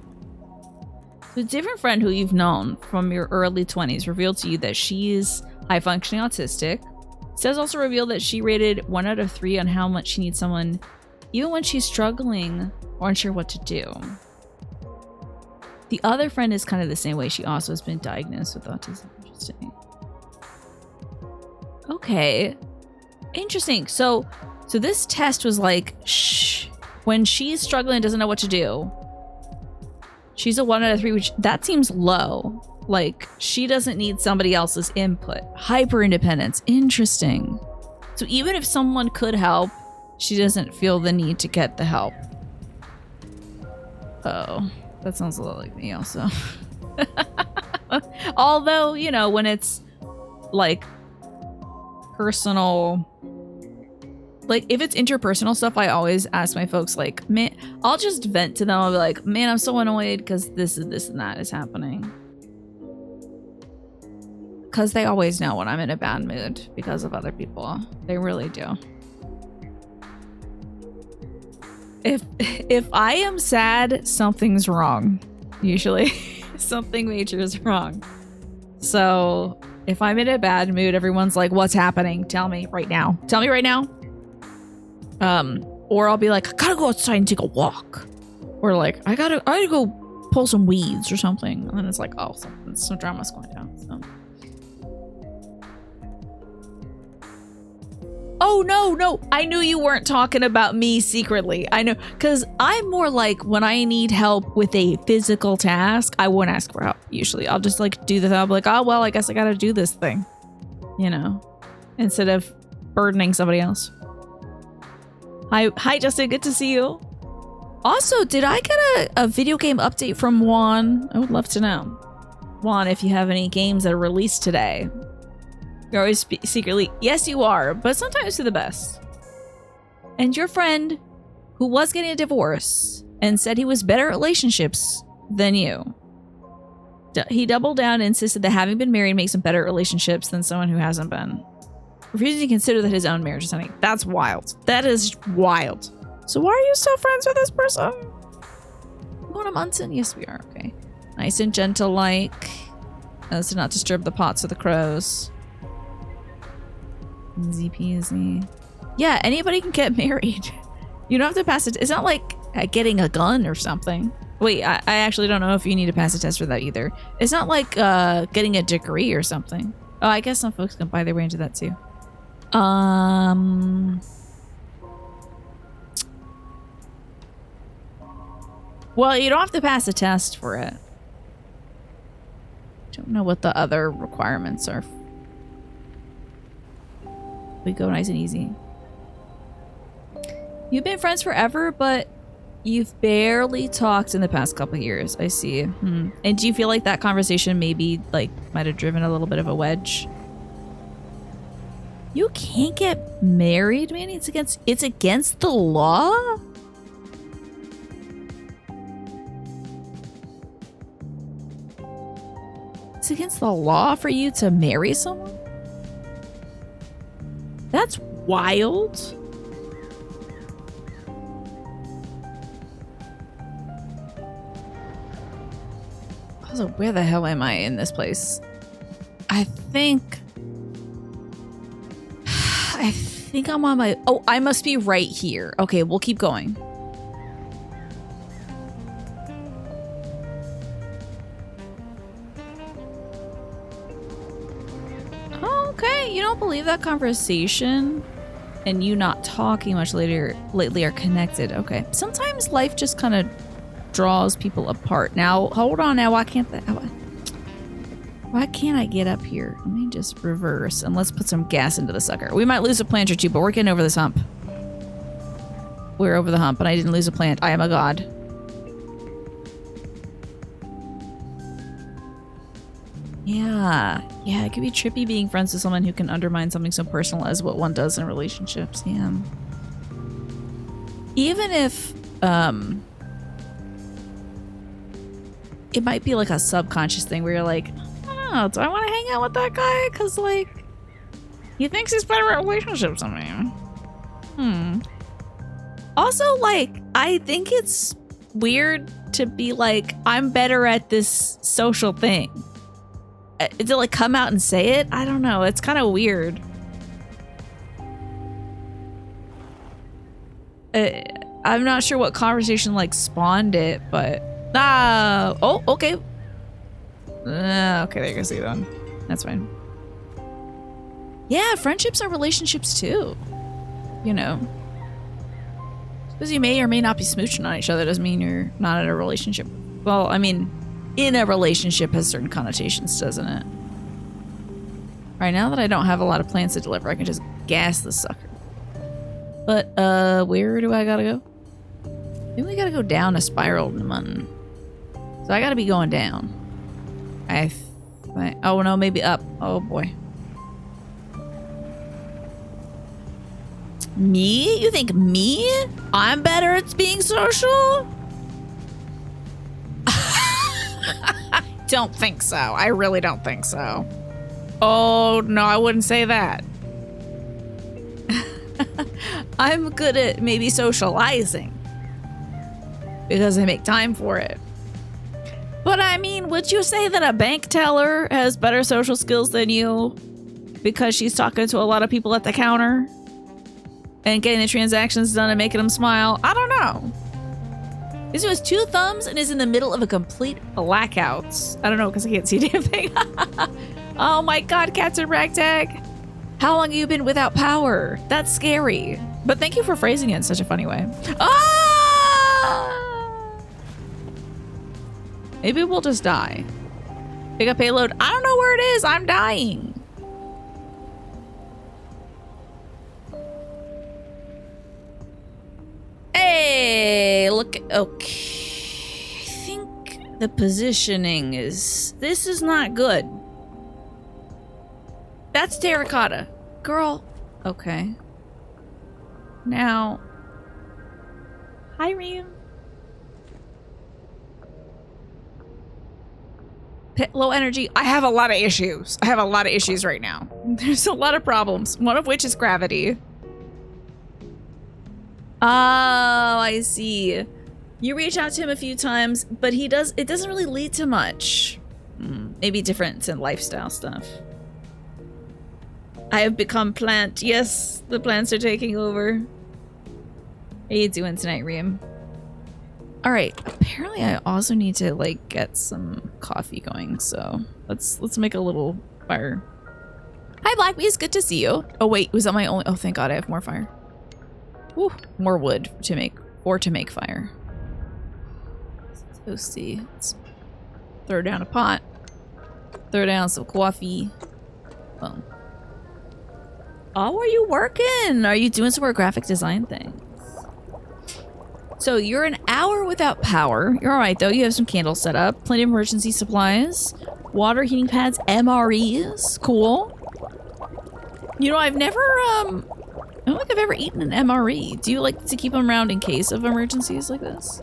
Speaker 1: A different friend who you've known from your early 20s revealed to you that she is high-functioning autistic. Says also revealed that she rated 1 out of 3 on how much she needs someone, even when she's struggling or unsure what to do. The other friend is kind of the same way. She also has been diagnosed with autism. Interesting. Okay. Interesting. So this test was like, shh. When she's struggling and doesn't know what to do, she's a 1 out of 3, which that seems low. Like, she doesn't need somebody else's input. Hyper independence. Interesting. So even if someone could help, She doesn't feel the need to get the help. Oh, that sounds a lot like me also. Although, you know, when it's like personal, like if it's interpersonal stuff, I always ask my folks, like, man, I'll just vent to them. I'll be like, man, I'm so annoyed because this and that is happening. Because they always know when I'm in a bad mood because of other people. They really do. If I am sad, something's wrong. Usually something major is wrong. So if I'm in a bad mood, everyone's like, what's happening? Tell me right now. Tell me right now. Or I'll be like, I gotta go outside and take a walk. Or like, I gotta go pull some weeds or something. And then it's like, oh, some drama's going down. So. Oh, no. I knew you weren't talking about me secretly. I know, because I'm more like when I need help with a physical task, I won't ask for help usually. I'll just like do the thing. I'll be like, oh, well, I guess I got to do this thing, you know, instead of burdening somebody else. Hi, Justin. Good to see you. Also, did I get a video game update from Juan? I would love to know. Juan, if you have any games that are released today. You're always secretly, yes, you are, but sometimes to the best. And your friend, who was getting a divorce and said he was better at relationships than you, he doubled down and insisted that having been married makes him better at relationships than someone who hasn't been. Refusing to consider that his own marriage is something. That's wild. That is wild. So why are you still friends with this person? You going to Munson? Yes, we are. Okay. Nice and gentle like. As to not disturb the pots or the crows. Easy peasy. Yeah, anybody can get married. You don't have to pass it. It's not like getting a gun or something. Wait, I actually don't know if you need to pass a test for that either. It's not like getting a degree or something. Oh, I guess some folks can buy their way into that too. Well, you don't have to pass a test for it. Don't know what the other requirements are. We go nice and easy. You've been friends forever, but you've barely talked in the past couple of years. I see. And do you feel like that conversation maybe like might have driven a little bit of a wedge? You can't get married, man. It's against the law? It's against the law for you to marry someone? That's wild. Also, where the hell am I in this place? I think I'm on my... Oh, I must be right here. Okay, we'll keep going. Okay, you don't believe that conversation and you not talking much lately are connected. Okay. Sometimes life just kind of draws people apart. Now, hold on now. Why can't I get up here? Let me just reverse and let's put some gas into the sucker. We might lose a plant or two, but we're getting over this hump. We're over the hump and I didn't lose a plant. I am a god. Yeah, it could be trippy being friends with someone who can undermine something so personal as what one does in relationships. Yeah. Even if it might be like a subconscious thing where you're like, oh, do I want to hang out with that guy? Because like, he thinks he's better at relationships than me. Also, like, I think it's weird to be like, I'm better at this social thing. To like come out and say it, I don't know. It's kind of weird. I'm not sure what conversation like spawned it, but oh, okay. Okay, there you go. See then. That's fine. Yeah, friendships are relationships too. You know, because you may or may not be smooching on each other doesn't mean you're not in a relationship. Well, I mean, in a relationship has certain connotations, doesn't it? Right now that I don't have a lot of plans to deliver, I can just gas the sucker. But, where do I gotta go? Maybe we gotta go down a spiral, Munn. So I gotta be going down. Oh no, maybe up. Oh boy. Me? You think me? I'm better at being social? Don't think so. I really don't think so. Oh, no, I wouldn't say that. I'm good at maybe socializing because I make time for it. But I mean, would you say that a bank teller has better social skills than you because she's talking to a lot of people at the counter and getting the transactions done and making them smile? I don't know. This was 2 thumbs and is in the middle of a complete blackout. I don't know because I can't see a damn thing. Oh my god, Captain Ragtag. How long have you been without power? That's scary. But thank you for phrasing it in such a funny way. Ah! Maybe we'll just die. Pick up payload. I don't know where it is. I'm dying. Hey, look. Okay. I think the positioning is... This is not good. That's terracotta. Girl. Okay. Now. Hi, Reem. Low energy. I have a lot of issues. I have a lot of issues right now. There's a lot of problems. One of which is gravity. Oh, I see. You reach out to him a few times, but it doesn't really lead to much. Maybe difference in lifestyle stuff. I have become plant. Yes, the plants are taking over. How you doing tonight, Reem? All right. Apparently, I also need to like get some coffee going. So let's make a little fire. Hi, Blackbees. Good to see you. Oh wait, was that my only? Oh, thank God, I have more fire. Woo, more wood to make fire. Let's see. Let's throw down a pot. Throw down some coffee. Boom. Oh, are you working? Are you doing some more graphic design things? So you're an hour without power. You're all right, though. You have some candles set up. Plenty of emergency supplies. Water heating pads. MREs. Cool. You know, I've never, I don't think I've ever eaten an MRE. Do you like to keep them around in case of emergencies like this?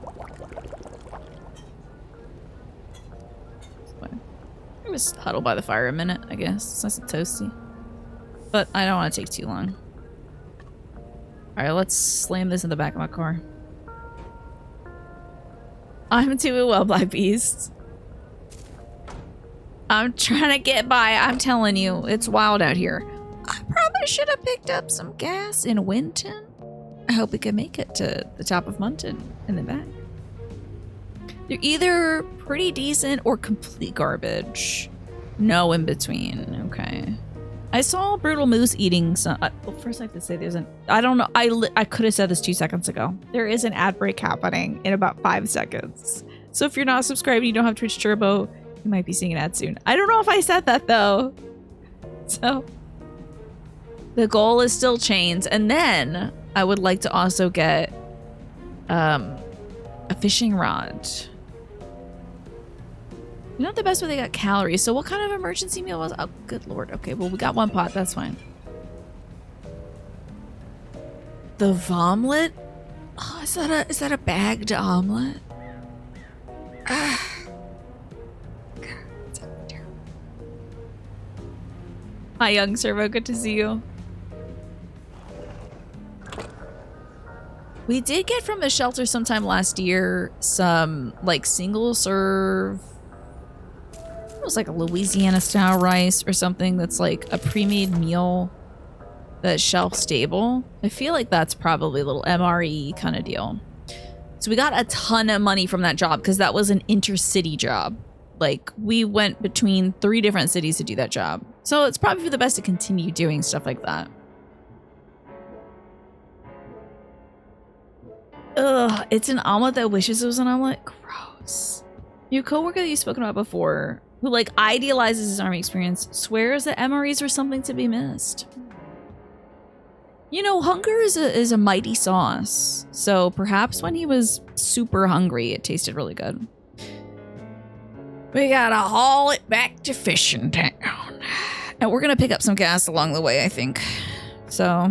Speaker 1: I just huddle by the fire a minute, I guess. It's nice and toasty. But I don't want to take too long. Alright, let's slam this in the back of my car. I'm doing well, Black Beast. I'm trying to get by. I'm telling you, it's wild out here. I probably should have picked up some gas in Winton. I hope we can make it to the top of Munton and then back. They're either pretty decent or complete garbage. No in between. Okay. I saw Brutal Moose eating some... well, first I have to say there's an... I don't know. I could have said this 2 seconds ago. There is an ad break happening in about 5 seconds. So if you're not subscribed and you don't have Twitch Turbo, you might be seeing an ad soon. I don't know if I said that, though. So... the goal is still chains. And then I would like to also get a fishing rod. Not the best way they got calories. So what kind of emergency meal was... oh, good lord. Okay, well, we got 1 pot. That's fine. The vomlet? Oh, is that a bagged omelet? Ah. Hi, young Servo. Good to see you. We did get from the shelter sometime last year some, like, single serve... it was like a Louisiana style rice or something that's like a pre-made meal that's shelf stable. I feel like that's probably a little MRE kind of deal. So we got a ton of money from that job because that was an intercity job. Like we went between 3 different cities to do that job. So it's probably for the best to continue doing stuff like that. Ugh, it's an omelet that wishes it was an omelet. Gross. Your coworker that you've spoken about before, who like idealizes his army experience, swears that MREs were something to be missed. You know, hunger is a mighty sauce. So perhaps when he was super hungry, it tasted really good. We gotta haul it back to Fishing Town. And we're gonna pick up some gas along the way, I think. So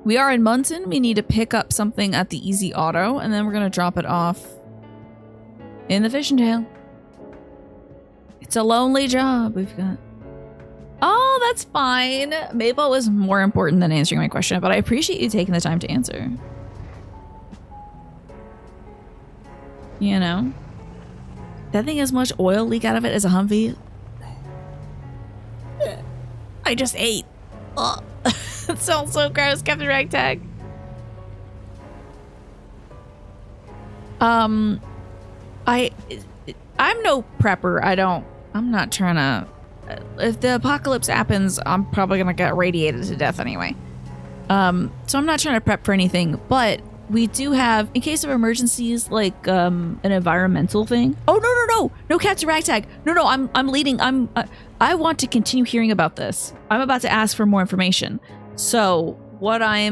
Speaker 1: we are in Munton. We need to pick up something at the Easy Auto, and then we're gonna drop it off in the Fishing Town. It's a lonely job we've got. Oh, that's fine. Maple was more important than answering my question, but I appreciate you taking the time to answer. You know? That thing has much oil leak out of it as a Humvee. I just ate. Oh, it smells so gross, Captain Ragtag. I'm no prepper. I'm not trying to... If the apocalypse happens, I'm probably gonna get radiated to death anyway. So I'm not trying to prep for anything, but we do have, in case of emergencies, like an environmental thing. Oh no, Captain Ragtag. No, I'm leading. I want to continue hearing about this. I'm about to ask for more information. So what I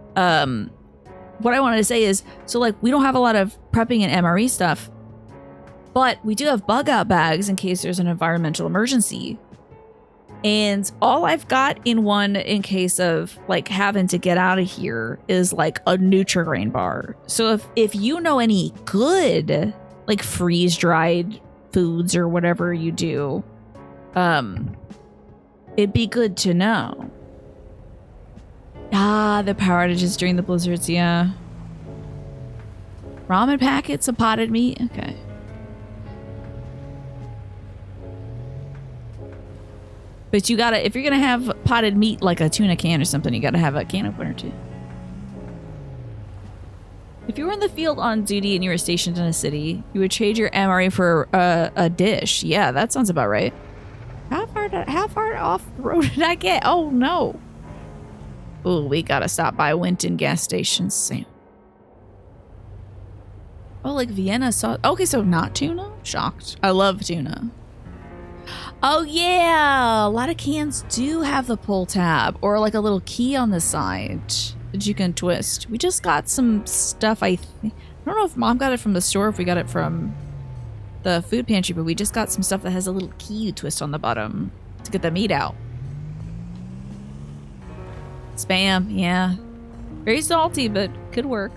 Speaker 1: wanted to say is, so like we don't have a lot of prepping and MRE stuff. But we do have bug out bags in case there's an environmental emergency. And all I've got in one in case of like having to get out of here is like a Nutri-Grain bar. So if you know any good like freeze dried foods or whatever you do, it'd be good to know. Ah, the power outages during the blizzards, yeah. Ramen packets of potted meat, okay. But you gotta, if you're gonna have potted meat like a tuna can or something, you gotta have a can opener too. If you were in the field on duty and you were stationed in a city, you would trade your MRE for a dish. Yeah, that sounds about right. How far off the road did I get? Oh no. Oh, we gotta stop by Winton gas station soon. Oh, like Vienna sauce. Okay, so not tuna? Shocked. I love tuna. Oh yeah, a lot of cans do have the pull tab or like a little key on the side that you can twist. We just got some stuff. I don't know if Mom got it from the store, if we got it from the food pantry, but we just got some stuff that has a little key you twist on the bottom to get the meat out. Spam, yeah. Very salty, but could work.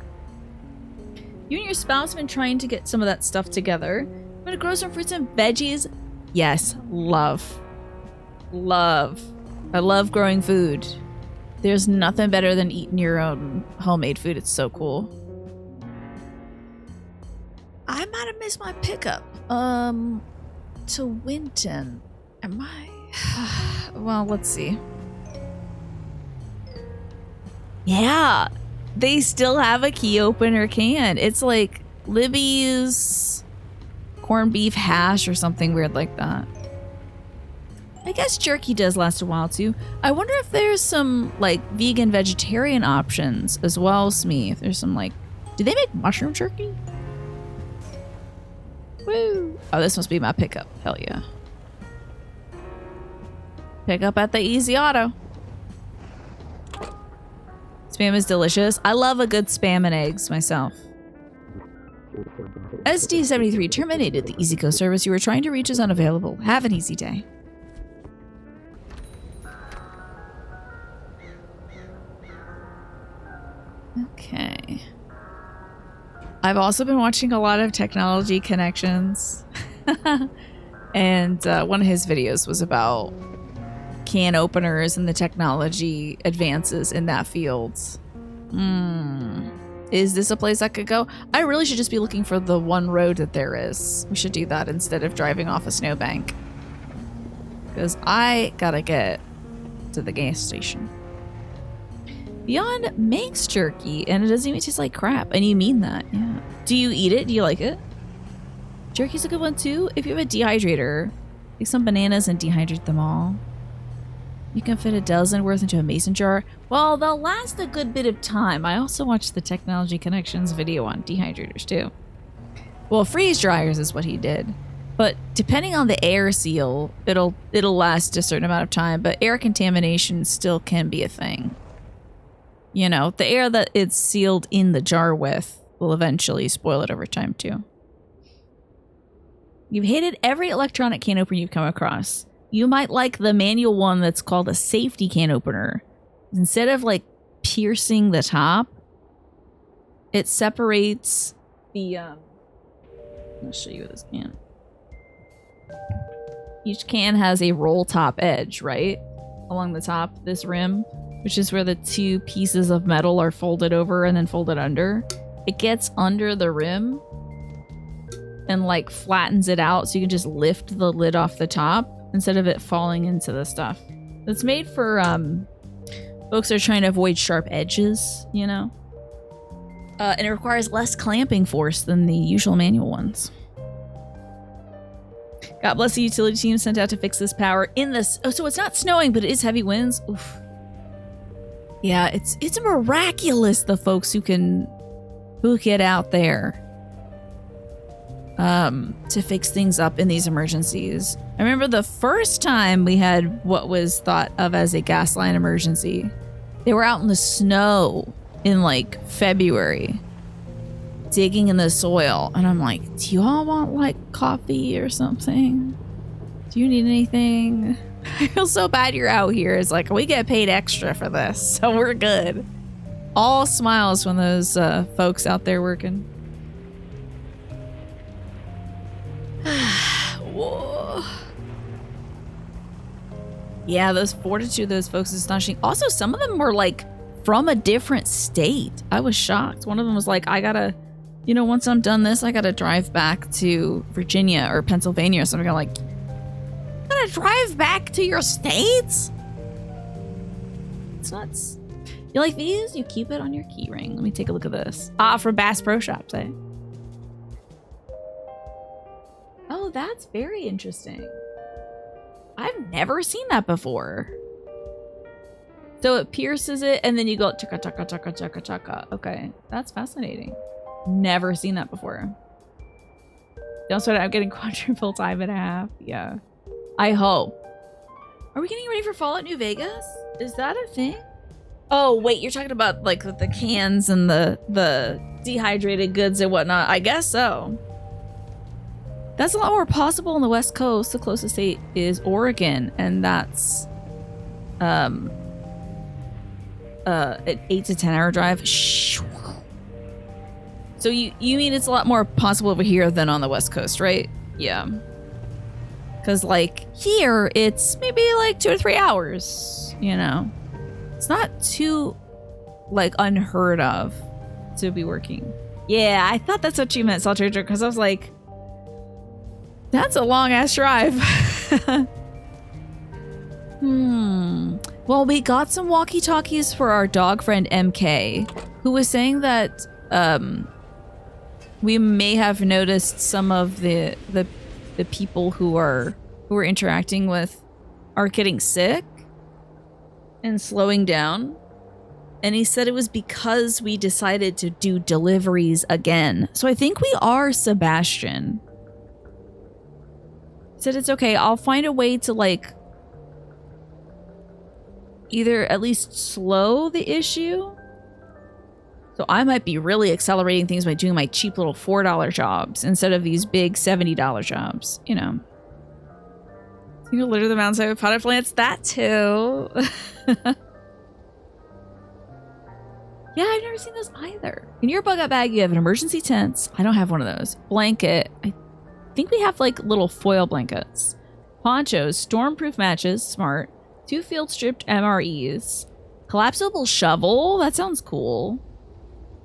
Speaker 1: You and your spouse have been trying to get some of that stuff together. I'm gonna grow some fruits and veggies. Yes, love. I love growing food. There's nothing better than eating your own homemade food. It's so cool. I might have missed my pickup. To Winton. Am I? Well, let's see. Yeah, they still have a key opener can. It's like Libby's corned beef hash or something weird like that. I guess jerky does last a while too. I wonder if there's some like vegan vegetarian options as well, Smee. If there's some like, do they make mushroom jerky? Woo! Oh, this must be my pickup. Hell yeah. Pick up at the Easy Auto. Spam is delicious. I love a good spam and eggs myself. SD73 terminated the EasyCo service you were trying to reach is unavailable. Have an easy day. Okay. I've also been watching a lot of Technology Connections. And one of his videos was about can openers and the technology advances in that field. Is this a place I could go? I really should just be looking for the one road that there is. We should do that instead of driving off a snowbank. Because I gotta get to the gas station. Beyond makes jerky, and it doesn't even taste like crap. And you mean that, yeah. Do you eat it? Do you like it? Jerky's a good one too. If you have a dehydrator, take some bananas and dehydrate them all. You can fit a dozen worth into a mason jar. Well, they'll last a good bit of time. I also watched the Technology Connections video on dehydrators too. Well, freeze dryers is what he did. But depending on the air seal, it'll last a certain amount of time, but air contamination still can be a thing. You know, the air that it's sealed in the jar with will eventually spoil it over time too. You've hated every electronic can opener you've come across. You might like the manual one that's called a safety can opener. Instead of like piercing the top, it separates the I'll show you this can. Each can has a roll top edge, right? Along the top, this rim, which is where the two pieces of metal are folded over and then folded under. It gets under the rim and like flattens it out so you can just lift the lid off the top instead of it falling into the stuff. It's made for folks that are trying to avoid sharp edges, you know? And it requires less clamping force than the usual manual ones. God bless the utility team sent out to fix this power in this. Oh, so it's not snowing, but it is heavy winds. Oof. Yeah, it's miraculous the folks who get out there to fix things up in these emergencies. I remember the first time we had what was thought of as a gas line emergency. They were out in the snow in like February, digging in the soil, and I'm like, do you all want like coffee or something? Do you need anything? I feel so bad you're out here. It's like, we get paid extra for this, so we're good. All smiles when those folks out there working. Whoa. Yeah, those fortitude of those folks is astonishing. Also, some of them were like from a different state. I was shocked. One of them was like, I gotta, you know, once I'm done this, I gotta drive back to Virginia or Pennsylvania or something. I'm like, you gotta drive back to your states? It's nuts. You like these? You keep it on your key ring. Let me take a look at this. Ah, from Bass Pro Shops, eh? Oh, that's very interesting. I've never seen that before. So it pierces it, and then you go chaka chaka chaka chaka chaka. Okay, that's fascinating. Never seen that before. Don't sweat it, I'm getting quadruple time and a half. Yeah. I hope. Are we getting ready for Fallout New Vegas? Is that a thing? Oh, wait, you're talking about like the cans and the dehydrated goods and whatnot. I guess so. That's a lot more possible on the West Coast. The closest state is Oregon, and that's an 8 to 10 hour drive. So you mean it's a lot more possible over here than on the West Coast, right? Yeah. Because like here, it's maybe like 2 to 3 hours, you know? It's not too like unheard of to be working. Yeah, I thought that's what you meant, Salt Trader, because I was like, that's a long ass drive. Well, we got some walkie-talkies for our dog friend MK, who was saying that we may have noticed some of the people who we're interacting with are getting sick and slowing down. And he said it was because we decided to do deliveries again. So I think we are Sebastian. He said it's okay. I'll find a way to like either at least slow the issue. So I might be really accelerating things by doing my cheap little $4 jobs instead of these big $70 jobs, you know. You know, litter the mountainside with potted plants, that too. Yeah, I've never seen those either. In your bug out bag, you have an emergency tent. I don't have one of those. Blanket. I think we have like little foil blankets. Ponchos, stormproof matches, smart. 2 field stripped MREs. Collapsible shovel, that sounds cool.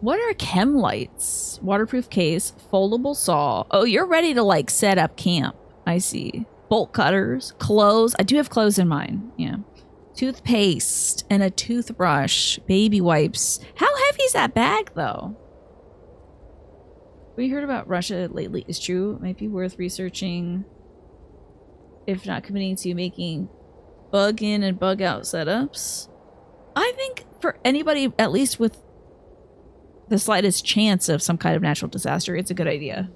Speaker 1: What are chem lights? Waterproof case, foldable saw. Oh, you're ready to like set up camp. I see. Bolt cutters, clothes. I do have clothes in mine. Yeah. Toothpaste and a toothbrush, baby wipes. How heavy is that bag though? We heard about Russia lately is true. It might be worth researching, if not committing to making bug in and bug out setups. I think for anybody, at least with the slightest chance of some kind of natural disaster, it's a good idea.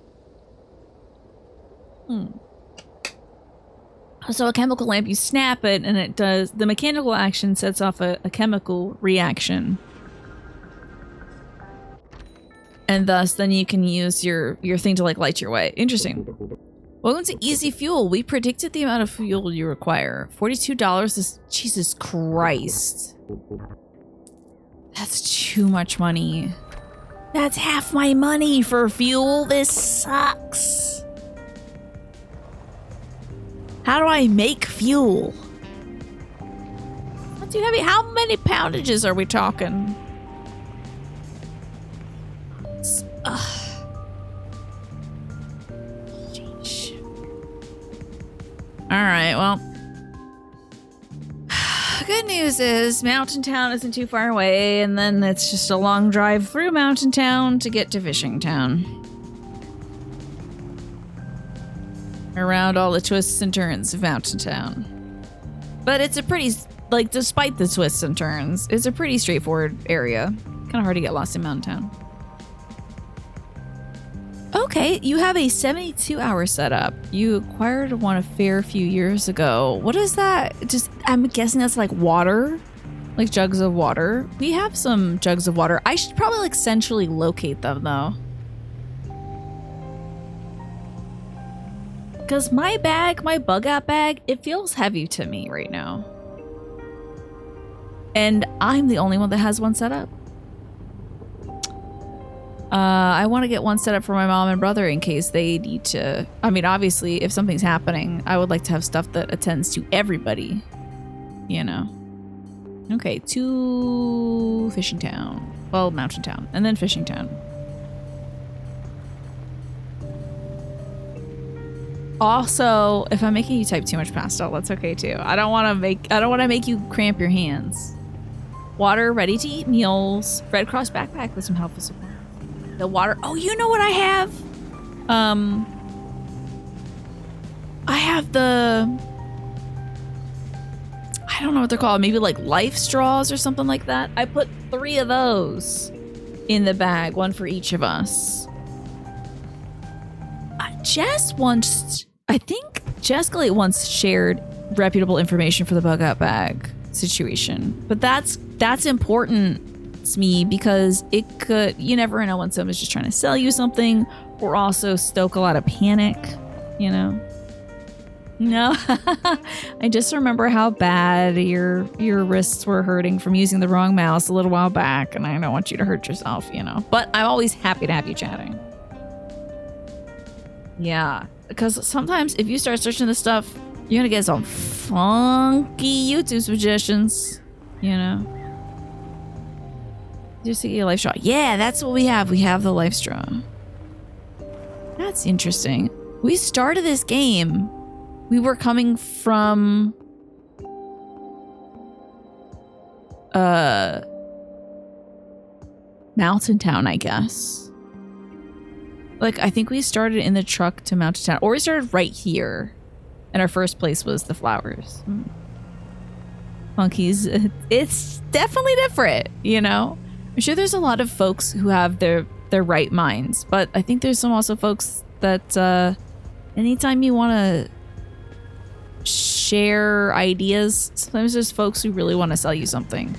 Speaker 1: So a chemical lamp, you snap it and it does, the mechanical action sets off a chemical reaction And thus, then you can use your thing to like light your way. Interesting. Welcome to Easy Fuel. We predicted the amount of fuel you require. $42 is... Jesus Christ. That's too much money. That's half my money for fuel. This sucks. How do I make fuel? Not too heavy. How many poundages are we talking? Alright, well. Good news is Mountain Town isn't too far away, and then it's just a long drive through Mountain Town to get to Fishing Town. Around all the twists and turns of Mountain Town. But it's a pretty, like, despite the twists and turns, it's a pretty straightforward area. Kind of hard to get lost in Mountain Town. Okay, you have a 72-hour setup. You acquired one a fair few years ago. What is that? Just, I'm guessing that's like water? Like jugs of water? We have some jugs of water. I should probably like centrally locate them though. Because my bag, my bug out bag, it feels heavy to me right now. And I'm the only one that has one set up. I want to get one set up for my mom and brother in case they need to... I mean, obviously, if something's happening, I would like to have stuff that attends to everybody. You know? Okay, to Fishing Town. Well, Mountain Town. And then Fishing Town. Also, if I'm making you type too much pastel, that's okay too. I don't want to make you cramp your hands. Water, ready-to-eat meals, Red Cross backpack with some helpful support. The water. Oh, you know what I have? I have the... I don't know what they're called. Maybe like life straws or something like that. I put 3 of those in the bag. One for each of us. Jess once... I think Jessica once shared reputable information for the bug out bag situation. But that's important to me because it could, you never know when someone's just trying to sell you something or also stoke a lot of panic, you know? No, I just remember how bad your wrists were hurting from using the wrong mouse a little while back, and I don't want you to hurt yourself, you know? But I'm always happy to have you chatting. Yeah, because sometimes if you start searching this stuff, you're gonna get some funky YouTube suggestions, you know? Just to get a life straw. Yeah, that's what we have. We have the life straw. That's interesting. We started this game. We were coming from... Mountain Town, I guess. Like, I think we started in the truck to Mountain Town. Or we started right here. And our first place was the flowers. Monkeys. It's definitely different, you know? I'm sure there's a lot of folks who have their right minds, but I think there's some also folks that anytime you want to share ideas, sometimes there's folks who really want to sell you something.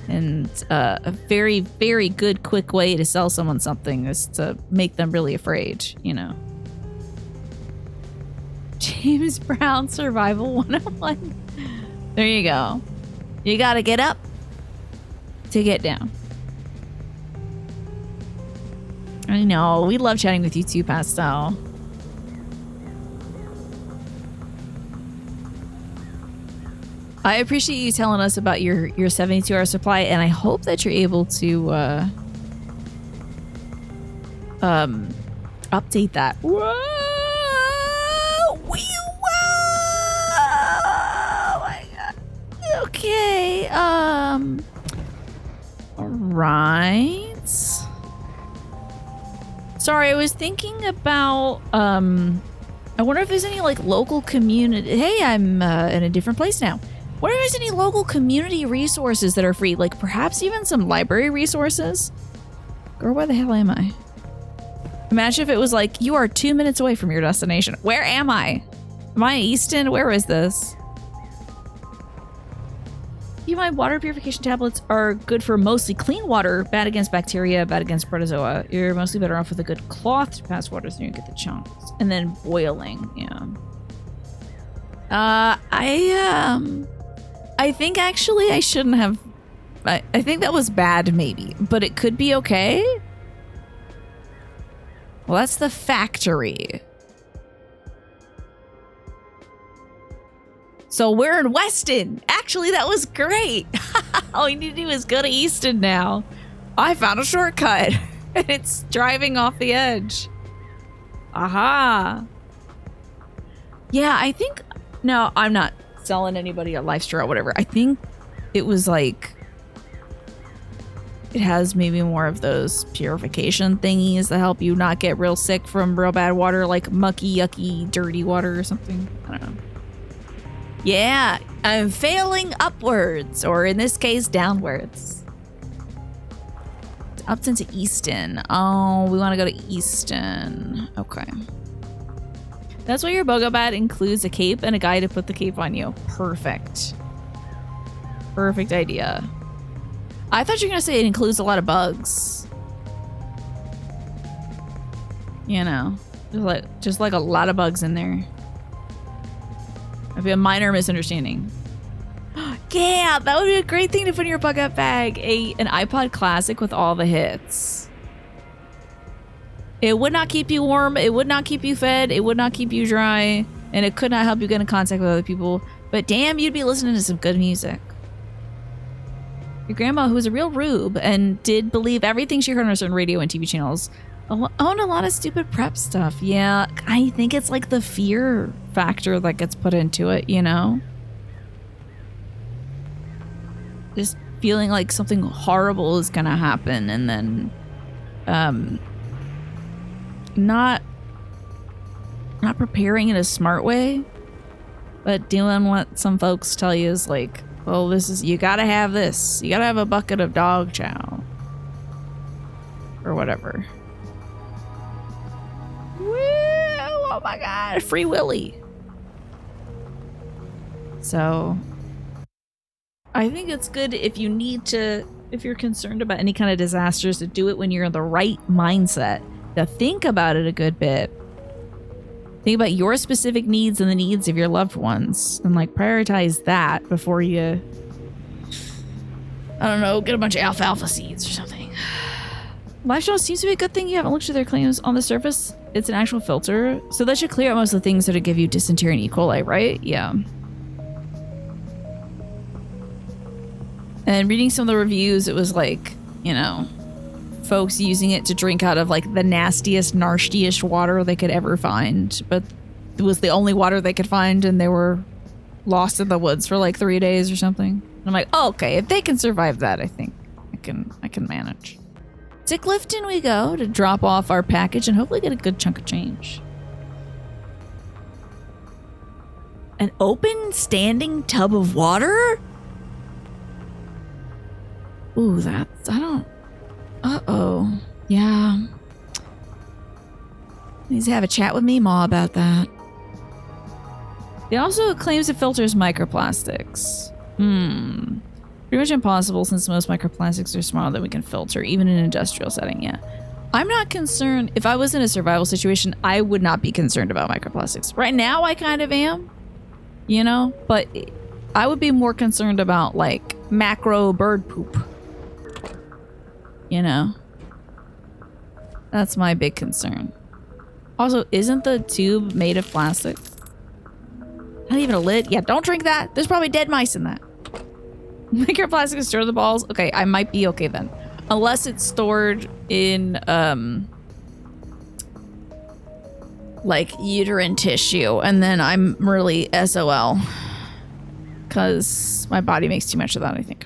Speaker 1: And a very, very good, quick way to sell someone something is to make them really afraid, you know. James Brown Survival 101. There you go. You gotta get up to get down. I know. We love chatting with you too, Pastel. I appreciate you telling us about your 72-hour supply, and I hope that you're able to update that. Whoa! Oh my god. Okay. All right. Sorry, I was thinking about I wonder if there's any like local community. Hey, I'm in a different place now. Wonder if there's any local community resources that are free, like perhaps even some library resources. Girl, where the hell am I? Imagine if it was like, you are 2 minutes away from your destination. Where am I? Am I in Easton? Where is this? You find water purification tablets are good for mostly clean water, bad against bacteria, bad against protozoa. You're mostly better off with a good cloth to pass water so you get the chunks. And then boiling, yeah. I think actually I shouldn't have. I think that was bad, maybe, but it could be okay. Well, that's the factory. So we're in Weston. Actually, that was great. All you need to do is go to Easton now. I found a shortcut. And it's driving off the edge. Aha. Yeah, I think... No, I'm not selling anybody a life straw or whatever. I think it was like... It has maybe more of those purification thingies that help you not get real sick from real bad water, like mucky, yucky, dirty water or something. I don't know. Yeah, I'm failing upwards, or in this case, downwards. Upton to Easton. Oh, we want to go to Easton. Okay. That's why your BOGO bat includes a cape and a guy to put the cape on you. Perfect. Perfect idea. I thought you were going to say it includes a lot of bugs. You know, just like a lot of bugs in there. That'd be a minor misunderstanding. Yeah, that would be a great thing to put in your bug-out bag. An iPod Classic with all the hits. It would not keep you warm. It would not keep you fed. It would not keep you dry. And it could not help you get in contact with other people. But damn, you'd be listening to some good music. Your grandma, who was a real rube and did believe everything she heard on certain radio and TV channels, owned a lot of stupid prep stuff. Yeah, I think it's like the fear factor that gets put into it, you know? Just feeling like something horrible is gonna happen and then not preparing in a smart way, but doing what some folks tell you is like, well, this is, you gotta have this. You gotta have a bucket of dog chow. Or whatever. Woo! Oh my god, Free Willy. So, I think it's good if you need to, if you're concerned about any kind of disasters, to do it when you're in the right mindset. To think about it a good bit. Think about your specific needs and the needs of your loved ones. And like prioritize that before you, I don't know, get a bunch of alfalfa seeds or something. Life straw seems to be a good thing. You haven't looked at their claims on the surface. It's an actual filter. So that should clear out most of the things that would give you dysentery and E. coli, right? Yeah. And reading some of the reviews, it was like, you know, folks using it to drink out of like the nastiest, nastiest water they could ever find. But it was the only water they could find and they were lost in the woods for like 3 days or something. And I'm like, oh, okay, if they can survive that, I think I can manage. To Clifton we go to drop off our package and hopefully get a good chunk of change. An open standing tub of water? Ooh, that's, I don't, uh-oh. Yeah. Needs to have a chat with Meemaw about that. It also claims it filters microplastics. Pretty much impossible since most microplastics are smaller than we can filter, even in an industrial setting, yeah. I'm not concerned. If I was in a survival situation, I would not be concerned about microplastics. Right now, I kind of am, you know? But I would be more concerned about, like, macro bird poop. You know? That's my big concern. Also, isn't the tube made of plastic? Not even a lid? Yeah, don't drink that. There's probably dead mice in that. Microplastic store the balls? Okay, I might be okay then. Unless it's stored in, like, uterine tissue. And then I'm really SOL. Because my body makes too much of that, I think.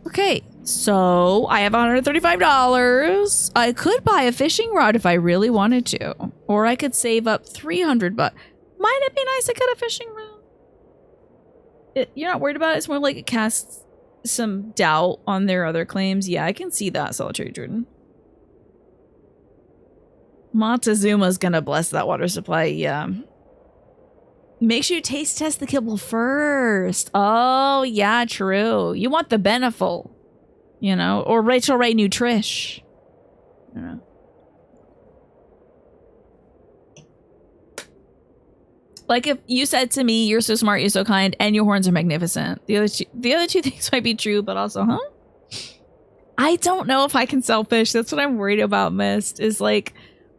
Speaker 1: Okay, so I have $135. I could buy a fishing rod if I really wanted to. Or I could save up $300 bucks. Might it be nice to get a fishing rod? You're not worried about it? It's more like it casts some doubt on their other claims. Yeah, I can see that, Solitary Jordan. Montezuma's gonna bless that water supply, yeah. Make sure you taste test the kibble first. Oh, yeah, true. You want the Beneful, you know, or Rachel Ray Nutrish. I don't know. Like if you said to me, "You're so smart, you're so kind, and your horns are magnificent." The other two things might be true, but also, huh? I don't know if I can sell fish. That's what I'm worried about, Mist. Is like,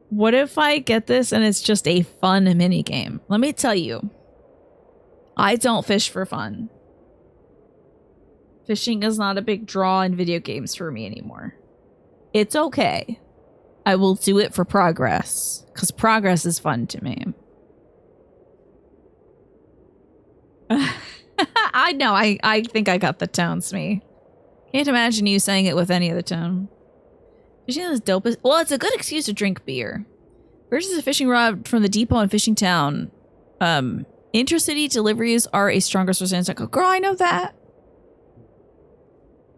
Speaker 1: what if I get this and it's just a fun mini game? Let me tell you, I don't fish for fun. Fishing is not a big draw in video games for me anymore. It's okay. I will do it for progress, because progress is fun to me. I know, I think I got the tone, Smee. Can't imagine you saying it with any other tone. Fishing is dope. Well, it's a good excuse to drink beer. Purchase a fishing rod from the depot in Fishing Town. Intercity deliveries are a stronger source of income. Girl, I know that.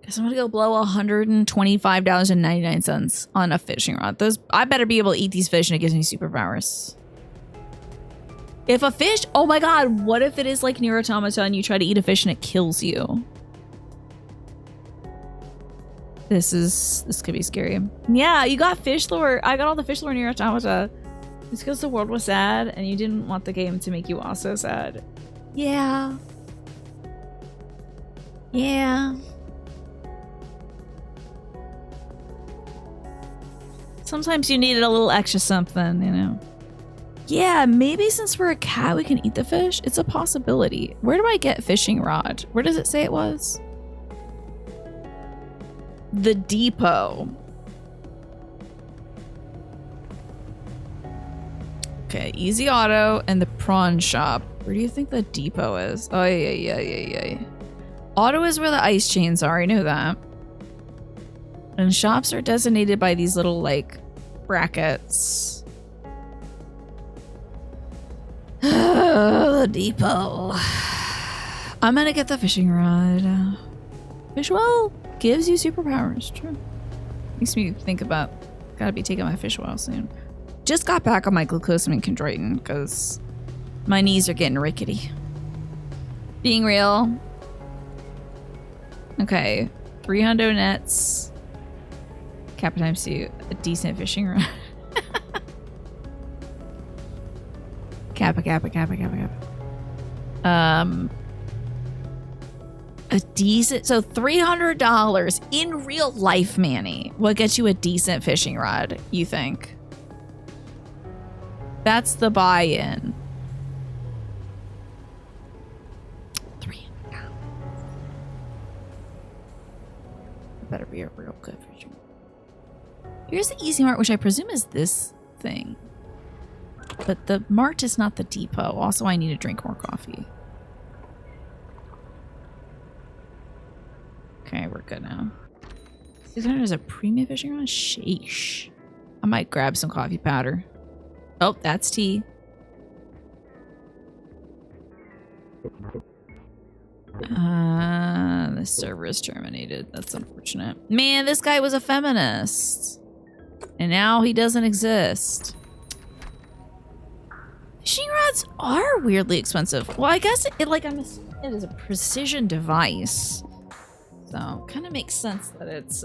Speaker 1: Guess I'm gonna go blow $125.99 on a fishing rod. I better be able to eat these fish and it gives me superpowers. If a fish, oh my god, what if it is like Nier Automata and you try to eat a fish and it kills you? This could be scary. Yeah, you got fish lore. I got all the fish lore in Nier Automata. It's because the world was sad and you didn't want the game to make you also sad. Yeah. Yeah. Sometimes you needed a little extra something, you know. Yeah, maybe since we're a cat, we can eat the fish. It's a possibility. Where do I get fishing rod? Where does it say it was? The depot. Okay, Easy Auto and the prawn shop. Where do you think the depot is? Oh, yeah. Auto is where the ice chains are. I know that. And shops are designated by these little, like, brackets. The depot. I'm gonna get the fishing rod. Fish well gives you superpowers. True. Makes me think about gotta be taking my fish well soon. Just got back on my glucosamine chondroitin because my knees are getting rickety. Being real. Okay. 300 nets. Kappa times 2. A decent fishing rod. Kappa. A decent, so $300 in real life, Manny. What gets you a decent fishing rod, you think? That's the buy-in. $300. Better be a real good fishing rod. Here's the Easy Mart, which I presume is this thing. But the Mart is not the depot. Also, I need to drink more coffee. Okay, we're good now. $600 a premium fishing rod? Sheesh. I might grab some coffee powder. Oh, that's tea. The server is terminated. That's unfortunate. Man, this guy was a feminist. And now he doesn't exist. Fishing rods are weirdly expensive. Well, I guess it is a precision device. So, kind of makes sense that it's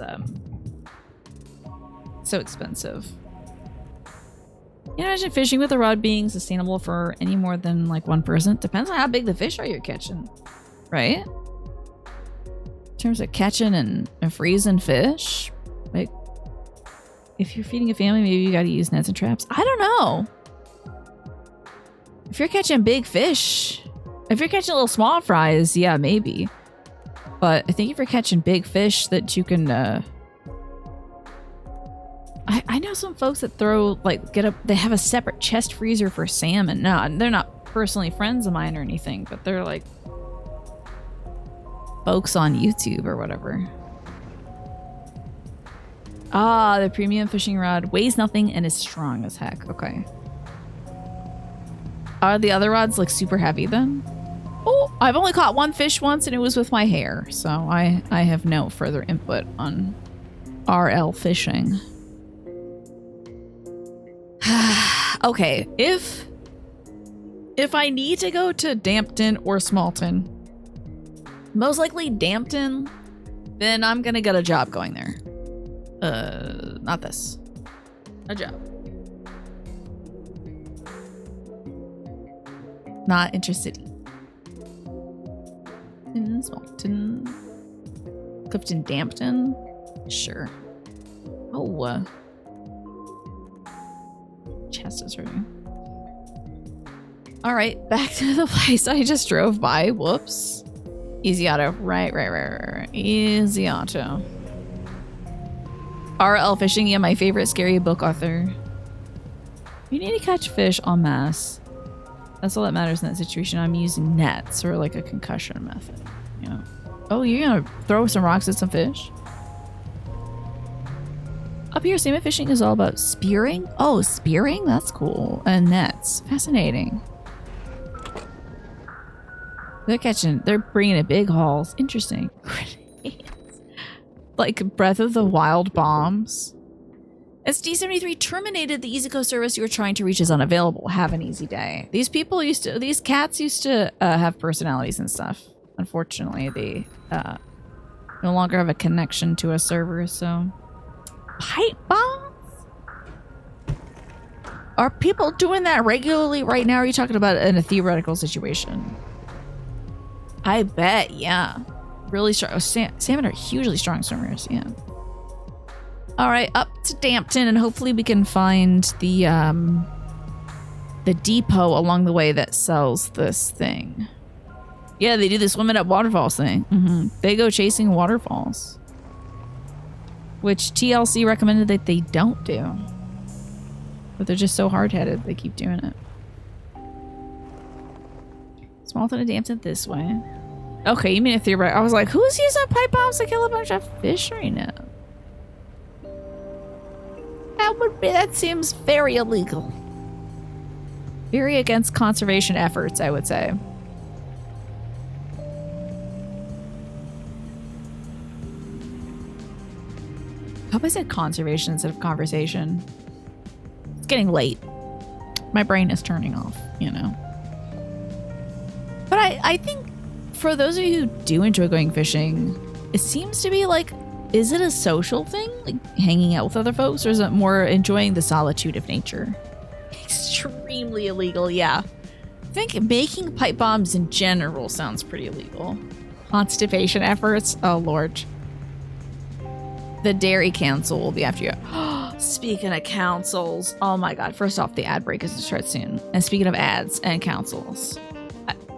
Speaker 1: so expensive. Can you imagine fishing with a rod being sustainable for any more than like one person? Depends on how big the fish are you're catching, right? In terms of catching and freezing fish, like if you're feeding a family, maybe you got to use nets and traps. I don't know. If you're catching big fish, if you're catching little small fries, yeah, maybe. But I think if you're catching big fish that you can, I know some folks that throw, like, they have a separate chest freezer for salmon. No, they're not personally friends of mine or anything, but they're like folks on YouTube or whatever. Ah, the premium fishing rod weighs nothing and is strong as heck. Okay. Are the other rods like super heavy then? Oh, I've only caught one fish once and it was with my hair. So I have no further input on RL fishing. Okay, if If I need to go to Dampton or Smalton, most likely Dampton, then I'm gonna get a job going there. Not this. A job. Not interested. In Smalton. Clifton Dampton? Sure. Oh, chest is hurting. Alright, back to the place I just drove by. Whoops. Easy auto. Right. Easy auto. R.L. Fishing, yeah, my favorite scary book author. You need to catch fish en masse. That's all that matters in that situation. I'm using nets or like a concussion method. You know. Oh, you're gonna throw some rocks at some fish? Up here, salmon fishing is all about spearing. Oh, spearing? That's cool. And nets. Fascinating. They're bringing in big hauls. Interesting. Like Breath of the Wild bombs. SD73 terminated the EasyCo service you were trying to reach is unavailable. Have an easy day. These cats used to have personalities and stuff. Unfortunately, they no longer have a connection to a server, so. Pipe bombs? Are people doing that regularly right now? Or are you talking about in a theoretical situation? I bet, yeah. Really strong. Salmon are hugely strong swimmers, yeah. Alright, up to Dampton, and hopefully we can find the depot along the way that sells this thing. Yeah, they do this swimming up waterfalls thing. They go chasing waterfalls. Which TLC recommended that they don't do. But they're just so hard-headed, they keep doing it. Smalton and Dampton this way. Okay, you mean a theory. I was like, who's using pipe bombs to kill a bunch of fish right now? That seems very illegal. Very against conservation efforts, I would say. I hope I said conservation instead of conversation. It's getting late. My brain is turning off, you know. But I think for those of you who do enjoy going fishing, it seems to be like, is it a social thing? Like hanging out with other folks? Or is it more enjoying the solitude of nature? Extremely illegal, yeah. I think making pipe bombs in general sounds pretty illegal. Constipation efforts? Oh, Lord. The dairy council will be after you. Speaking of councils, oh my God. First off, the ad break is to start soon. And speaking of ads and councils,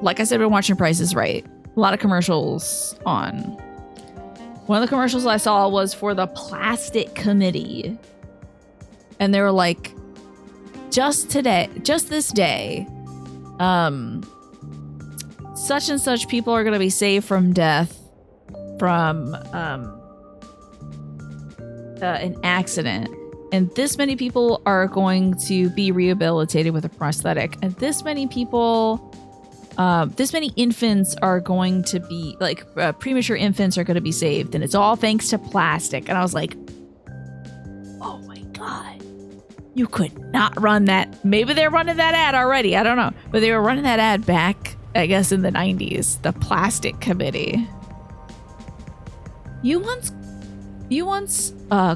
Speaker 1: like I said, I've been watching Price is Right. A lot of commercials on. One of the commercials I saw was for the plastic committee. And they were like, just this day, such and such people are going to be saved from death from an accident. And this many people are going to be rehabilitated with a prosthetic. And this many people... this many infants are going to be, like, premature infants are going to be saved, and it's all thanks to plastic. And I was like, oh my God, you could not run that. Maybe they're running that ad already. I don't know. But they were running that ad back, I guess, in the 90s. The Plastic Committee. You once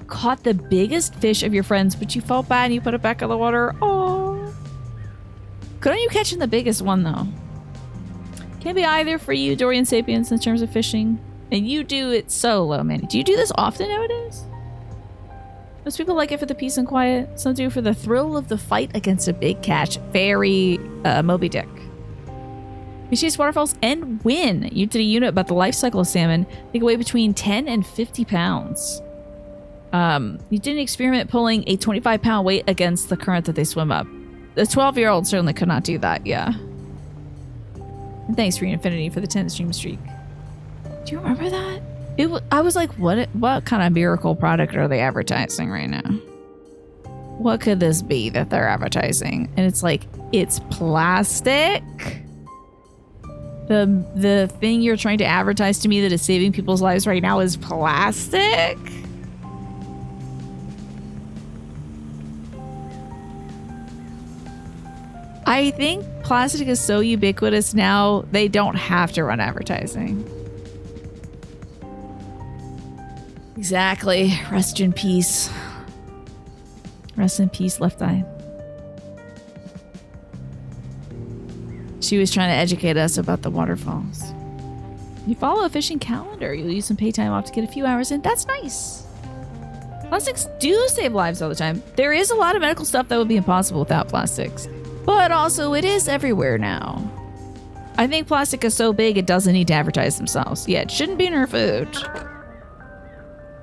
Speaker 1: caught the biggest fish of your friends, but you felt bad and you put it back in the water. Oh. Couldn't you catching the biggest one, though? Can't be either for you, Dorian Sapiens, in terms of fishing. And you do it solo, man. Do you do this often nowadays? Most people like it for the peace and quiet. Some do for the thrill of the fight against a big catch. Very Moby Dick. You chase waterfalls and win. You did a unit about the life cycle of salmon. They can weigh between 10 and 50 pounds. You did an experiment pulling a 25-pound weight against the current that they swim up. The 12-year-old certainly could not do that, yeah. And thanks, Green Infinity, for the 10th stream streak. Do you remember that? I was like, what kind of miracle product are they advertising right now? What could this be that they're advertising? And it's like, it's plastic? The thing you're trying to advertise to me that is saving people's lives right now is plastic? I think plastic is so ubiquitous now, they don't have to run advertising. Exactly. Rest in peace. Rest in peace, Left Eye. She was trying to educate us about the waterfalls. You follow a fishing calendar. You'll use some pay time off to get a few hours in. That's nice. Plastics do save lives all the time. There is a lot of medical stuff that would be impossible without plastics. But also, it is everywhere now. I think plastic is so big it doesn't need to advertise themselves. Yeah, it shouldn't be in our food.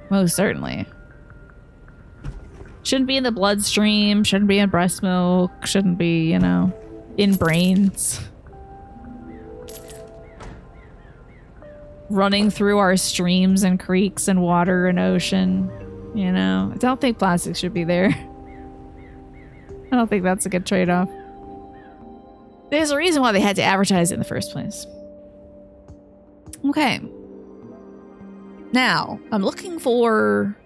Speaker 1: Most certainly. Shouldn't be in the bloodstream. Shouldn't be in breast milk. Shouldn't be, you know, in brains. Running through our streams and creeks and water and ocean. You know, I don't think plastic should be there. I don't think that's a good trade-off. There's a reason why they had to advertise it in the first place. Okay. Now, I'm looking for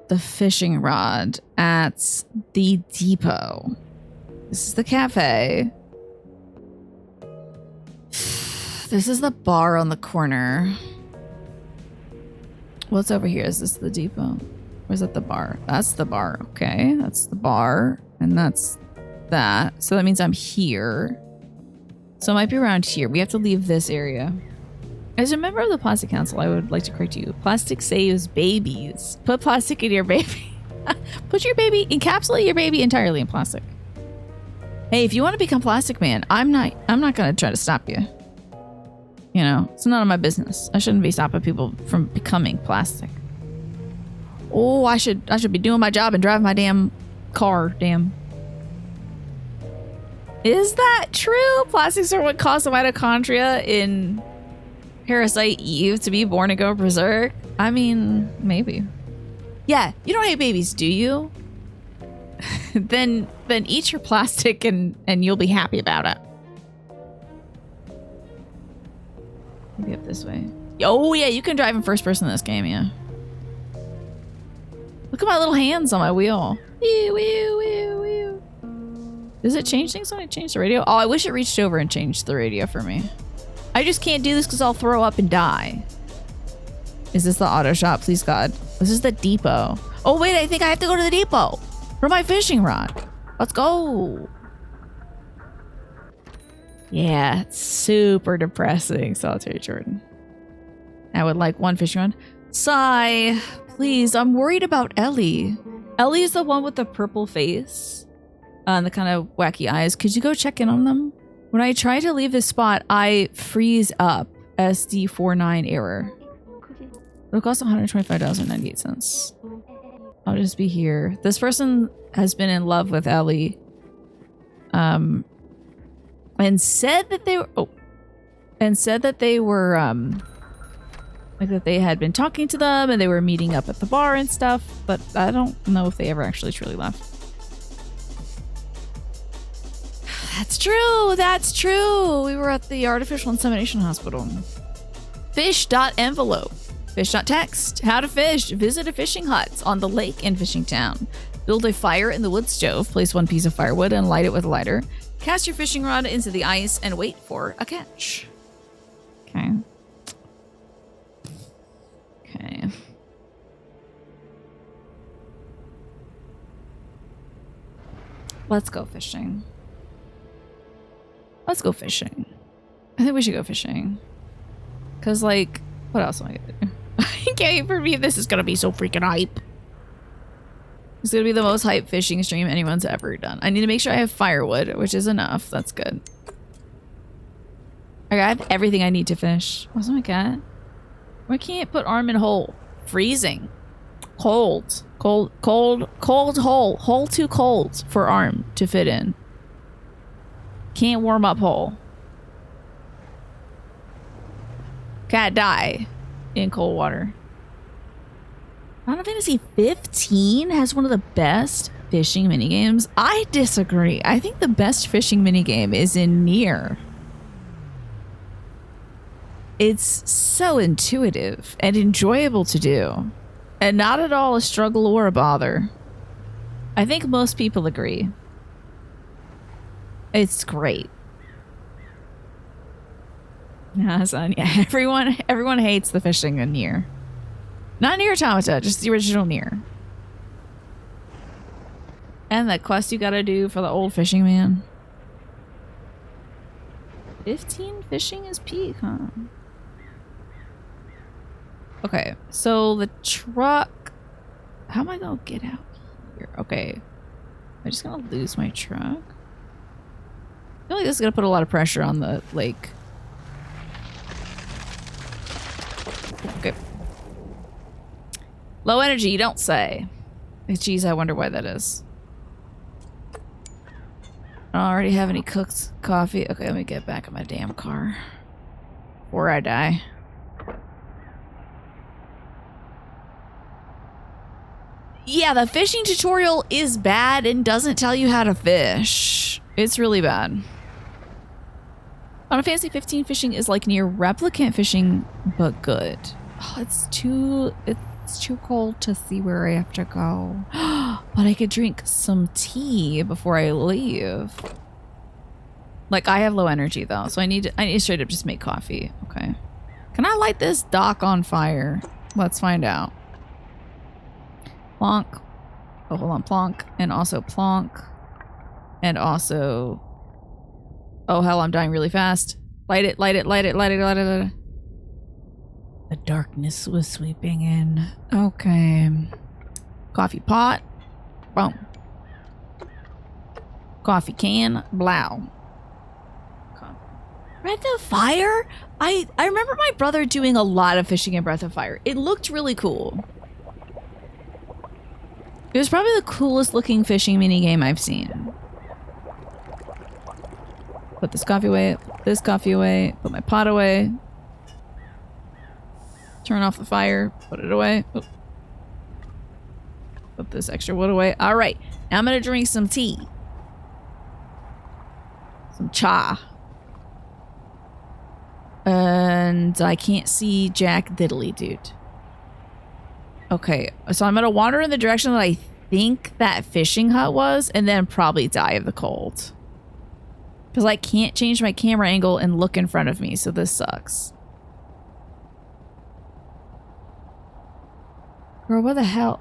Speaker 1: the fishing rod at the depot. This is the cafe. This is the bar on the corner. What's over here? Is this the depot? Or is that the bar? That's the bar. Okay, that's the bar. And that's that. So that means I'm here. So it might be around here. We have to leave this area. As a member of the Plastic Council, I would like to correct you. Plastic saves babies. Put plastic in your baby. Put your baby, encapsulate your baby entirely in plastic. Hey, if you want to become Plastic Man, I'm not gonna try to stop you. You know, it's none of my business. I shouldn't be stopping people from becoming plastic. Oh, I should be doing my job and driving my damn car, damn. Is that true? Plastics are what caused the mitochondria in Parasite Eve to be born and go berserk? I mean, maybe. Yeah, you don't hate babies, do you? then eat your plastic and you'll be happy about it. Maybe up this way. Oh yeah, you can drive in first person in this game, yeah. Look at my little hands on my wheel. Wee, wee, wee, wee. Does it change things when I change the radio? Oh, I wish it reached over and changed the radio for me. I just can't do this because I'll throw up and die. Is this the auto shop? Please God. This is the depot. Oh wait, I think I have to go to the depot for my fishing rod. Let's go. Yeah, it's super depressing, Solitary Jordan. I would like one fishing rod. Sigh, please, I'm worried about Ellie. Ellie is the one with the purple face and the kind of wacky eyes. Could you go check in on them? When I try to leave this spot, I freeze up. SD49 error. It'll cost $125.98. I'll just be here. This person has been in love with Ellie. And said that they were like that they had been talking to them and they were meeting up at the bar and stuff, but I don't know if they ever actually truly left. That's true. That's true. We were at the artificial insemination hospital. Fish.envelope. Fish.text. How to fish. Visit a fishing hut on the lake in Fishing Town. Build a fire in the wood stove. Place one piece of firewood and light it with a lighter. Cast your fishing rod into the ice and wait for a catch. Okay. Okay. Let's go fishing. Let's go fishing. I think we should go fishing. Because, like, what else am I going to do? I can't wait for me. This is going to be so freaking hype. It's going to be the most hype fishing stream anyone's ever done. I need to make sure I have firewood, which is enough. That's good. I have everything I need to fish. What's my cat? Why can't put arm in hole? Freezing. Cold. Cold hole. Hole too cold for arm to fit in. Can't warm up hole. Cat die in cold water. Final Fantasy 15 has one of the best fishing minigames. I disagree. I think the best fishing minigame is in Nier. It's so intuitive and enjoyable to do, and not at all a struggle or a bother. I think most people agree. It's great. Yeah, son. Yeah, everyone hates the fishing in Nier. Not Nier Automata, just the original Nier. And that quest you gotta do for the old fishing man. 15 fishing is peak, huh? Okay, so the truck... How am I gonna get out here? Okay. I'm just gonna lose my truck. I feel like this is gonna put a lot of pressure on the lake. Okay. Low energy, you don't say. Geez, I wonder why that is. I don't already have any cooked coffee. Okay, let me get back in my damn car before I die. Yeah, the fishing tutorial is bad and doesn't tell you how to fish. It's really bad. Final Fantasy 15 fishing is like Nier replicant fishing, but good. Oh, it's too cold to see where I have to go. But I could drink some tea before I leave. Like, I have low energy though, so I need to straight up just make coffee. Okay. Can I light this dock on fire? Let's find out. Plonk. Oh, hold on. Plonk. And also plonk. And also... Oh, hell, I'm dying really fast. Light it, light it, light it, light it, light it, light it. The darkness was sweeping in. Okay. Coffee pot. Boom. Coffee can. Blow. Breath of Fire? I remember my brother doing a lot of fishing in Breath of Fire. It looked really cool. It was probably the coolest looking fishing minigame I've seen. Put this coffee away, put this coffee away, put my pot away. Turn off the fire, put it away. Oop. Put this extra wood away. All right, now I'm gonna drink some tea. Some cha. And I can't see Jack Diddley Dude. Okay, so I'm gonna wander in the direction that I think that fishing hut was, and then probably die of the cold. Because I can't change my camera angle and look in front of me, so this sucks. Girl, what the hell?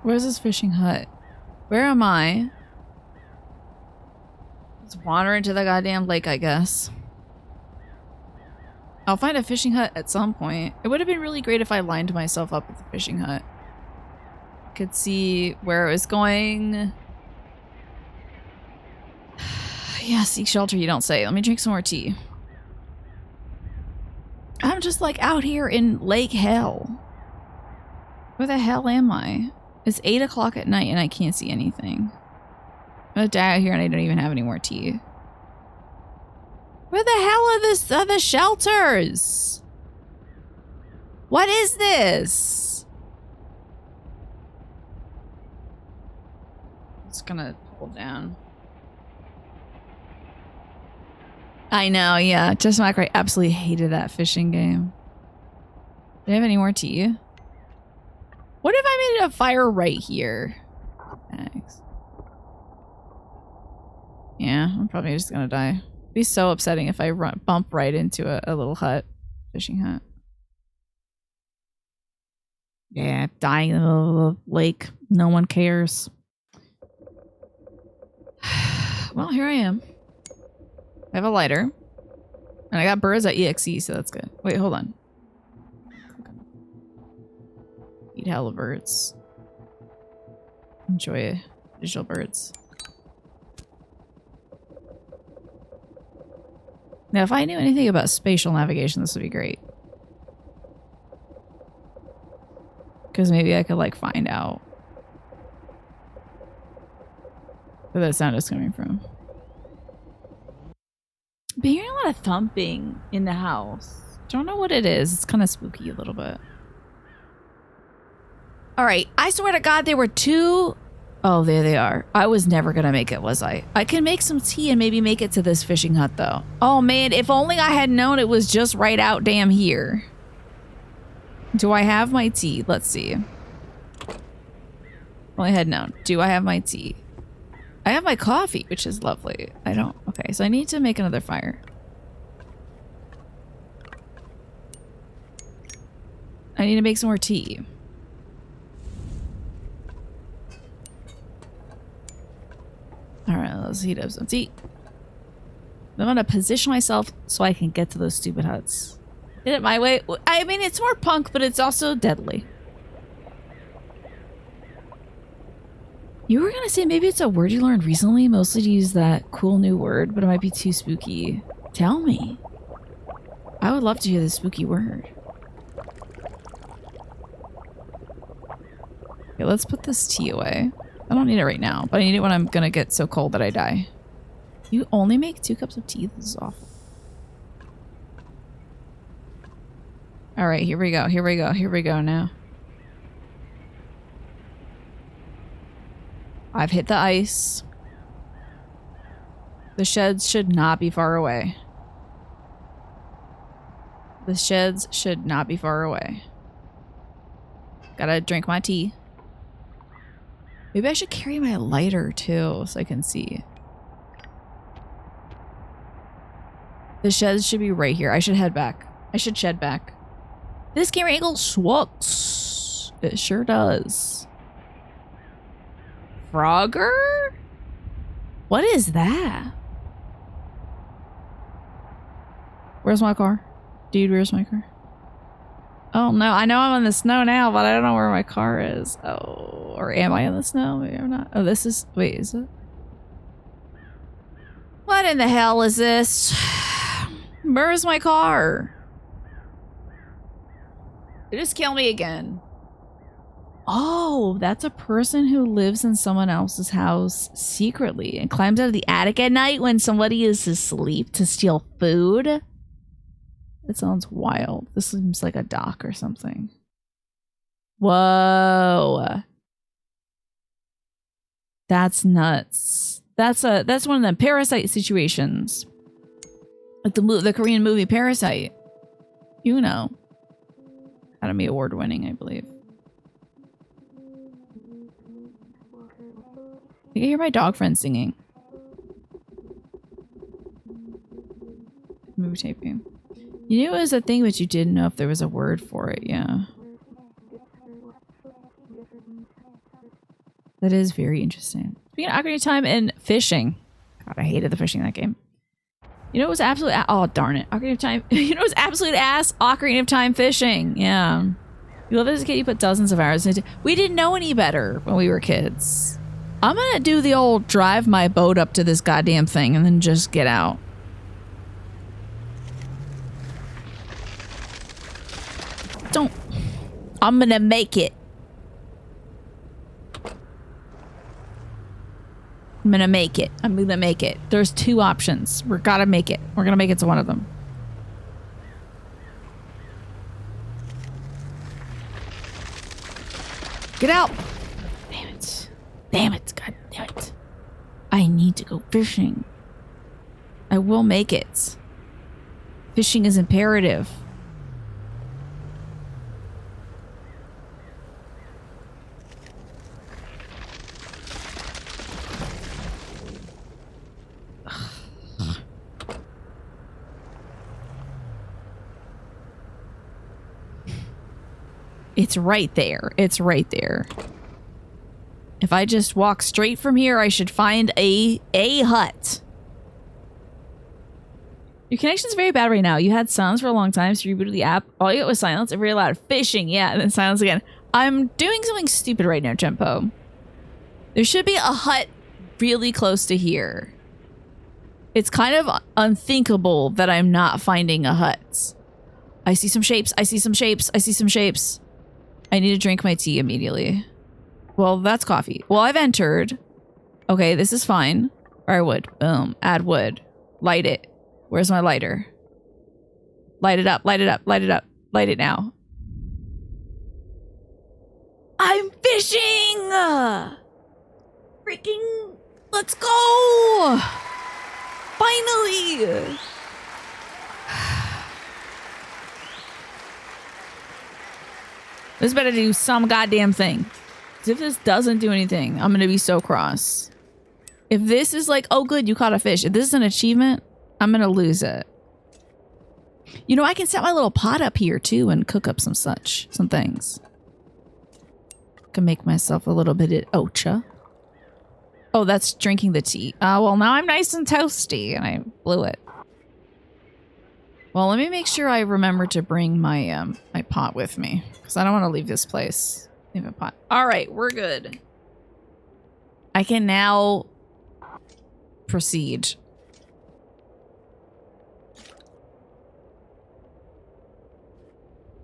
Speaker 1: Where's this fishing hut? Where am I? Let's wander into the goddamn lake, I guess. I'll find a fishing hut at some point. It would have been really great if I lined myself up with the fishing hut. Could see where it was going. Yeah, seek shelter, you don't say. Let me drink some more tea. I'm just like out here in Lake Hell. Where the hell am I? It's 8 o'clock at night and I can't see anything. I'm gonna die out here and I don't even have any more tea. Where the hell are the shelters? What is this? It's gonna pull down. I know, yeah. Just like I absolutely hated that fishing game. Do you have any more tea? What if I made a fire right here? Thanks. Yeah, I'm probably just gonna die. It'd be so upsetting if I bump right into a little hut. Fishing hut. Yeah, dying in the middle of the lake. No one cares. Well, here I am. I have a lighter. And I got birds at EXE, so that's good. Wait, hold on. Eat hella birds. Enjoy digital birds. Now, if I knew anything about spatial navigation, this would be great. Because maybe I could, like, find out where that sound is coming from. But hearing a lot of thumping in the house. Don't know what it is. It's kind of spooky a little bit. Alright, I swear to God there were two... Oh, there they are. I was never gonna make it, was I? I can make some tea and maybe make it to this fishing hut, though. Oh, man, if only I had known it was just right out damn here. Do I have my tea? Let's see. Well, I had known. Do I have my tea? I have my coffee, which is lovely. I don't... Okay, so I need to make another fire. I need to make some more tea. Alright, let's heat up some tea. I'm gonna position myself so I can get to those stupid huts. Did it my way? I mean, it's more punk, but it's also deadly. You were gonna say maybe it's a word you learned recently, mostly to use that cool new word, but it might be too spooky. Tell me. I would love to hear the spooky word. Okay, let's put this tea away. I don't need it right now, but I need it when I'm gonna get so cold that I die. You only make 2 cups of tea? This is awful. Alright, here we go, here we go, here we go now. I've hit the ice. The sheds should not be far away. The sheds should not be far away. Gotta drink my tea. Maybe I should carry my lighter too so I can see. The sheds should be right here. I should head back. I should shed back. This camera angle sucks. It sure does. Frogger? What is that? Where's my car? Dude, where's my car? Oh no, I know I'm in the snow now, but I don't know where my car is. Oh, or am I in the snow? Maybe I'm not. Oh, this is... Wait, is it? What in the hell is this? Where's my car? It just killed me again. Oh, that's a person who lives in someone else's house secretly and climbs out of the attic at night when somebody is asleep to steal food. That sounds wild. This seems like a dock or something. Whoa. That's nuts. That's one of the Parasite situations. Like the Korean movie Parasite. You know. Academy Award winning, I believe. I can hear my dog friend singing. Movie taping. You knew it was a thing, but you didn't know if there was a word for it, yeah. That is very interesting. Speaking of Ocarina of Time and fishing. God, I hated the fishing in that game. You know it was absolute oh darn it. Ocarina of Time. You know it was absolute ass? Ocarina of Time fishing. Yeah. You love it as a kid, you put dozens of hours into. We didn't know any better when we were kids. I'm gonna do the old drive my boat up to this goddamn thing and then just get out. Don't. I'm gonna make it. I'm gonna make it. I'm gonna make it. There's 2 options. We're gotta make it. We're gonna make it to one of them. Get out! Damn it. Damn it. God damn it. I need to go fishing. I will make it. Fishing is imperative. It's right there. It's right there. If I just walk straight from here, I should find a hut. Your connection's very bad right now. You had silence for a long time, so you rebooted the app. All you got was silence and very loud. Fishing, yeah, and then silence again. I'm doing something stupid right now, Jempo. There should be a hut really close to here. It's kind of unthinkable that I'm not finding a hut. I see some shapes. I see some shapes. I see some shapes. I need to drink my tea immediately. Well, that's coffee. Well, I've entered. Okay, this is fine. Firewood. Boom. Add wood. Light it. Where's my lighter? Light it up. Light it up. Light it up. Light it now. I'm fishing! Freaking... Let's go! Finally! This better do some goddamn thing. Because if this doesn't do anything, I'm going to be so cross. If this is like, oh good, you caught a fish. If this is an achievement, I'm gonna lose it. You know, I can set my little pot up here too and cook up some things. Can make myself a little bit of ocha. Oh, that's drinking the tea. Well, now I'm nice and toasty and I blew it. Well, let me make sure I remember to bring my my pot with me because I don't want to leave this place. Leave a pot. All right, we're good. I can now proceed.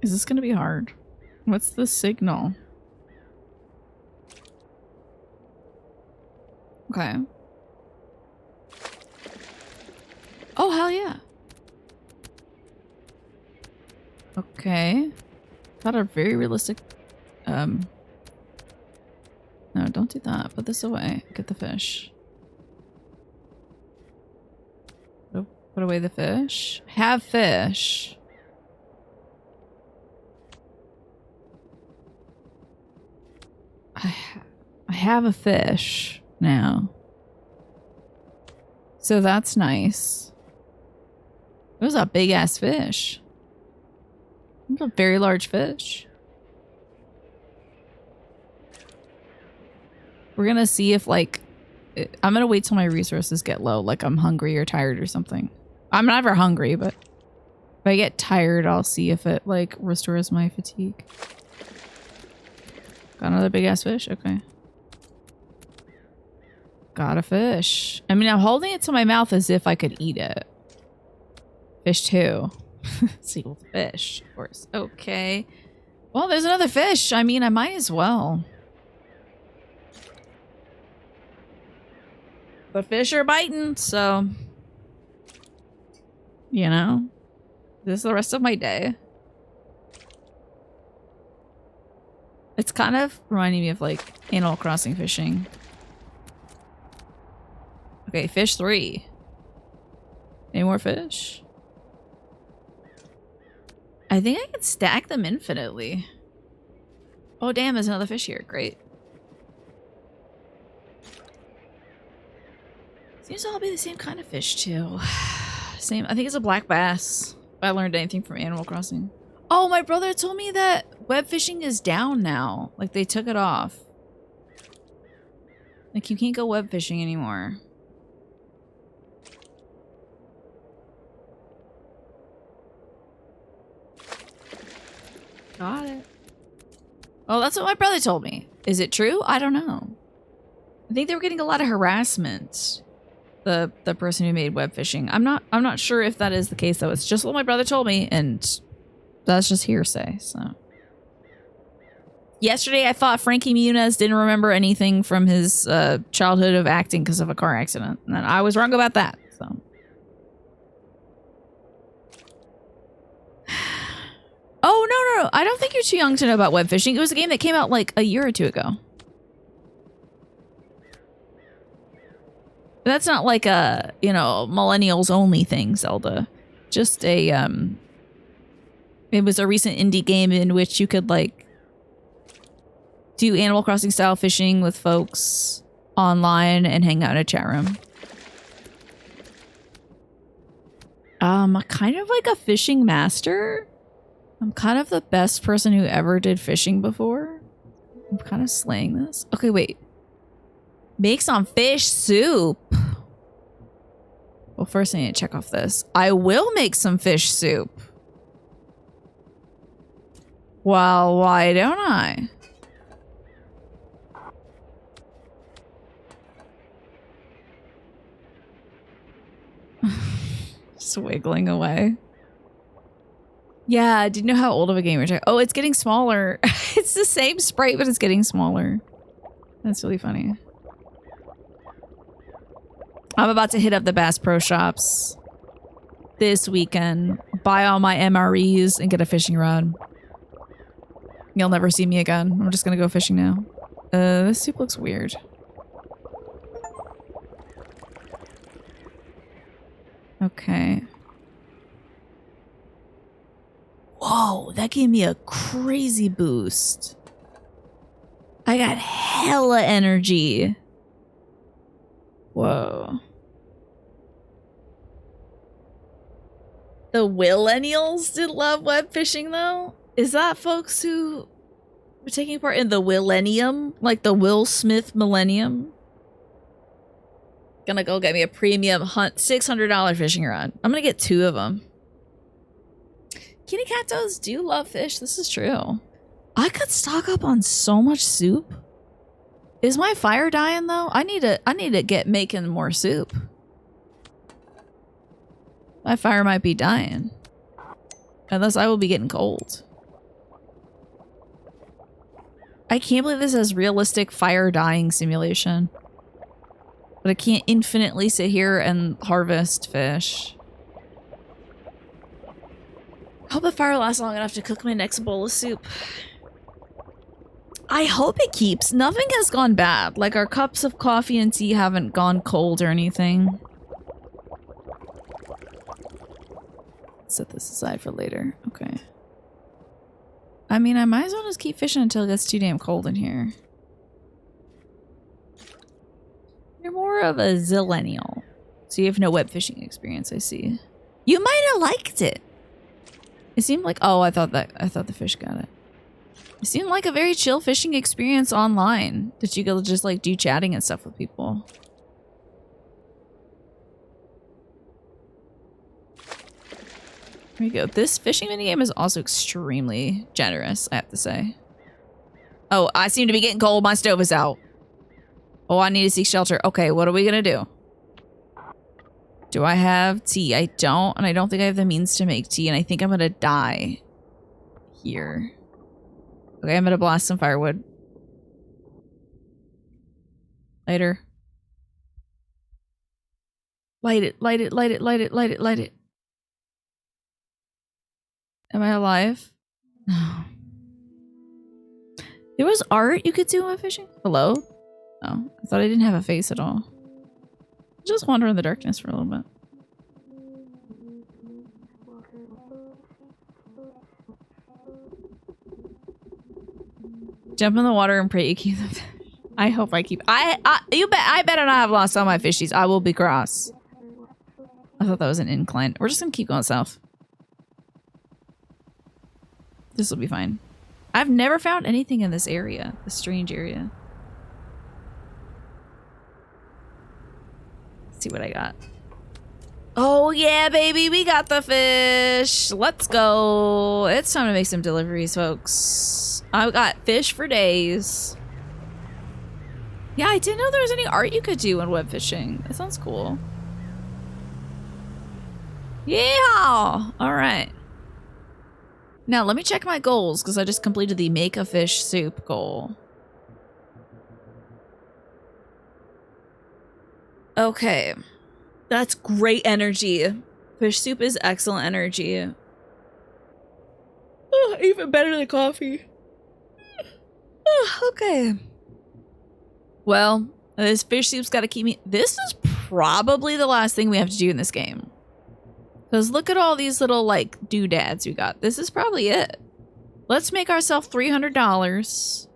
Speaker 1: Is this going to be hard? What's the signal? Okay. Oh, hell yeah. Okay. Got a very realistic... No, don't do that. Put this away. Get the fish. Put away the fish. Have fish. I have a fish now. So that's nice. It was a big ass fish. It was a very large fish. We're gonna see if like, I'm gonna wait till my resources get low, like I'm hungry or tired or something. I'm never hungry, but if I get tired, I'll see if it like restores my fatigue. Got another big ass fish? Okay. Got a fish. I mean, I'm holding it to my mouth as if I could eat it. Fish two. Sequel to fish, of course. Okay. Well, there's another fish. I mean, I might as well. The fish are biting, so... You know? This is the rest of my day. It's kind of reminding me of, like, Animal Crossing fishing. Okay, fish 3. Any more fish? I think I can stack them infinitely. Oh, damn, there's another fish here. Great. Seems to all be the same kind of fish, too. Same. I think it's a black bass. If I learned anything from Animal Crossing. Oh, my brother told me that web fishing is down now. Like, they took it off. Like, you can't go web fishing anymore. Got it. Oh, that's what my brother told me. Is it true? I don't know. I think they were getting a lot of harassment. The person who made web fishing. I'm not sure if that is the case though. It's just what my brother told me, and that's just hearsay. So yesterday I thought Frankie Muniz didn't remember anything from his childhood of acting because of a car accident, and I was wrong about that. So. Oh, no. I don't think you're too young to know about web fishing. It was a game that came out like a year or two ago. But that's not like a, you know, millennials only thing, Zelda. Just a, it was a recent indie game in which you could like do Animal Crossing style fishing with folks online and hang out in a chat room. Kind of like a fishing master. I'm kind of the best person who ever did fishing before. I'm kind of slaying this. Okay, wait. Make some fish soup. Well, first I need to check off this. I will make some fish soup. Well, why don't I? Just wiggling away. Yeah, did you know how old of a game we're talking? Oh, it's getting smaller. It's the same sprite, but it's getting smaller. That's really funny. I'm about to hit up the Bass Pro Shops this weekend, buy all my MREs, and get a fishing rod. You'll never see me again. I'm just gonna go fishing now. This soup looks weird. Okay. Whoa, that gave me a crazy boost. I got hella energy. Whoa. The Millennials did love web fishing, though? Is that folks who were taking part in the Millennium? Like the Will Smith Millennium? Gonna go get me a premium hunt $600 fishing rod. I'm gonna get 2 of them. Kitty catos do love fish. This is true. I could stock up on so much soup. Is my fire dying though? I need to get making more soup. My fire might be dying. Unless I will be getting cold. I can't believe this has realistic fire dying simulation. But I can't infinitely sit here and harvest fish. I hope the fire lasts long enough to cook my next bowl of soup. I hope it keeps. Nothing has gone bad. Like our cups of coffee and tea haven't gone cold or anything. Set this aside for later. Okay. I mean, I might as well just keep fishing until it gets too damn cold in here. You're more of a zillennial. So you have no web fishing experience, I see. You might have liked it. It seemed like, oh, I thought the fish got it. It seemed like a very chill fishing experience online. That you could just like do chatting and stuff with people. There you go. This fishing minigame is also extremely generous, I have to say. Oh, I seem to be getting cold. My stove is out. Oh, I need to seek shelter. Okay, what are we gonna do? Do I have tea? I don't, and I don't think I have the means to make tea, and I think I'm gonna die here. Okay, I'm gonna blast some firewood. Lighter. Light it, light it, light it, light it, light it, light it. Am I alive? No. There was art you could do while fishing? Hello? Oh, I thought I didn't have a face at all. Just wander in the darkness for a little bit. Jump in the water and pray you keep the fish. I hope I keep. I better not have lost all my fishies. I will be cross. I thought that was an incline. We're just gonna keep going south. This will be fine. I've never found anything in this area. This strange area. Let's see what I got. Oh yeah, baby, we got the fish. Let's go. It's time to make some deliveries, folks. I've got fish for days. Yeah, I didn't know there was any art you could do in web fishing. That sounds cool. Yeah. All right. Now let me check my goals because I just completed the make a fish soup goal. Okay. That's great energy. Fish soup is excellent energy. Oh, even better than coffee. Oh, okay. Well, this fish soup's got to keep me... This is probably the last thing we have to do in this game. Because look at all these little, like, doodads we got. This is probably it. Let's make ourselves $300.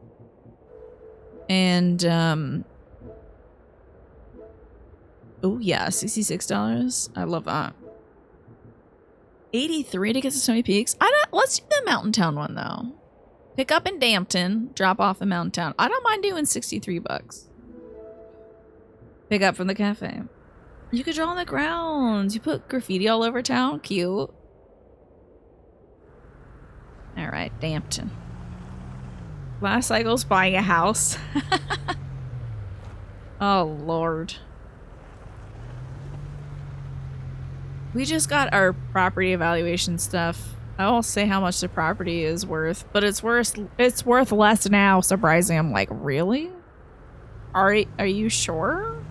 Speaker 1: And, oh, yeah, $66. I love that. 83 to get to Stony Peaks. Let's do the Mountain Town one, though. Pick up in Dampton, drop off in Mountain Town. I don't mind doing 63 bucks. Pick up from the cafe. You could draw on the ground. You put graffiti all over town. Cute. All right, Dampton. Last cycle's buying a house. Oh, Lord. We just got our property evaluation stuff. I won't say how much the property is worth, but it's worth less now. Surprising. I'm like, really? Are you sure?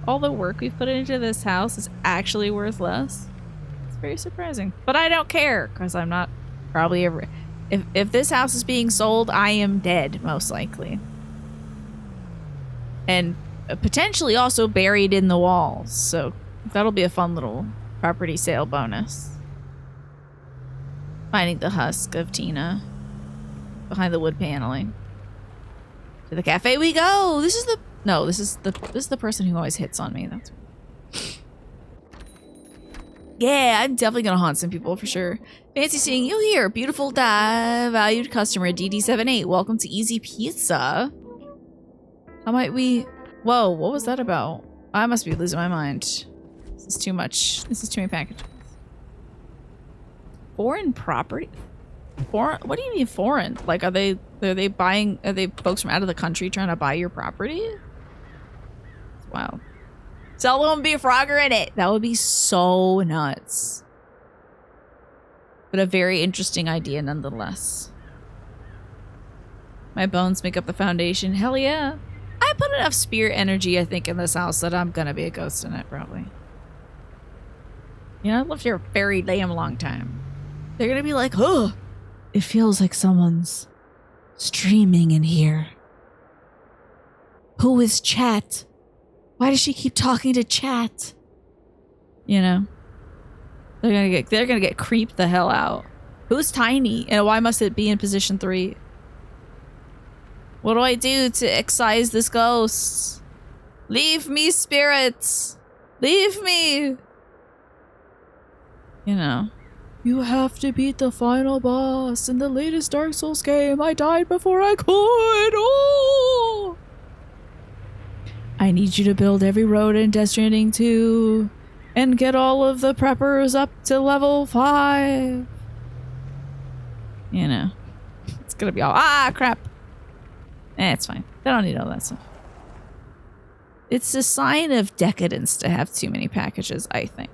Speaker 1: All the work we've put into this house is actually worth less. It's very surprising, but I don't care because I'm not probably ever. If this house is being sold, I am dead most likely, and potentially also buried in the walls. So that'll be a fun little property sale bonus. Finding the husk of Tina behind the wood paneling. To the cafe we go. This is the No, this is the person who always hits on me. That's. Yeah, I'm definitely gonna haunt some people for sure. Fancy seeing you here, beautiful valued customer DD78. Welcome to Easy Pizza. How might we? Whoa, what was that about? I must be losing my mind. This is too much. This is too many packages. Foreign property? Foreign? What do you mean foreign? Like, are they buying? Are they folks from out of the country trying to buy your property? Wow. Someone be a Frogger in it. That would be so nuts. But a very interesting idea nonetheless. My bones make up the foundation. Hell yeah. I put enough spirit energy, I think, in this house that I'm gonna be a ghost in it, probably. You know, I've lived here a very damn long time. They're gonna be like, oh, it feels like someone's streaming in here. Who is Chat? Why does she keep talking to Chat? You know, they're gonna get creeped the hell out. Who's Tiny, and why must it be in position 3? What do I do to excise this ghost? Leave me, spirits! Leave me! You know, you have to beat the final boss in the latest Dark Souls game. I died before I could. Oh! I need you to build every road in Death Stranding 2 and get all of the preppers up to level 5. You know, it's gonna be all, crap. It's fine. I don't need all that stuff. It's a sign of decadence to have too many packages, I think.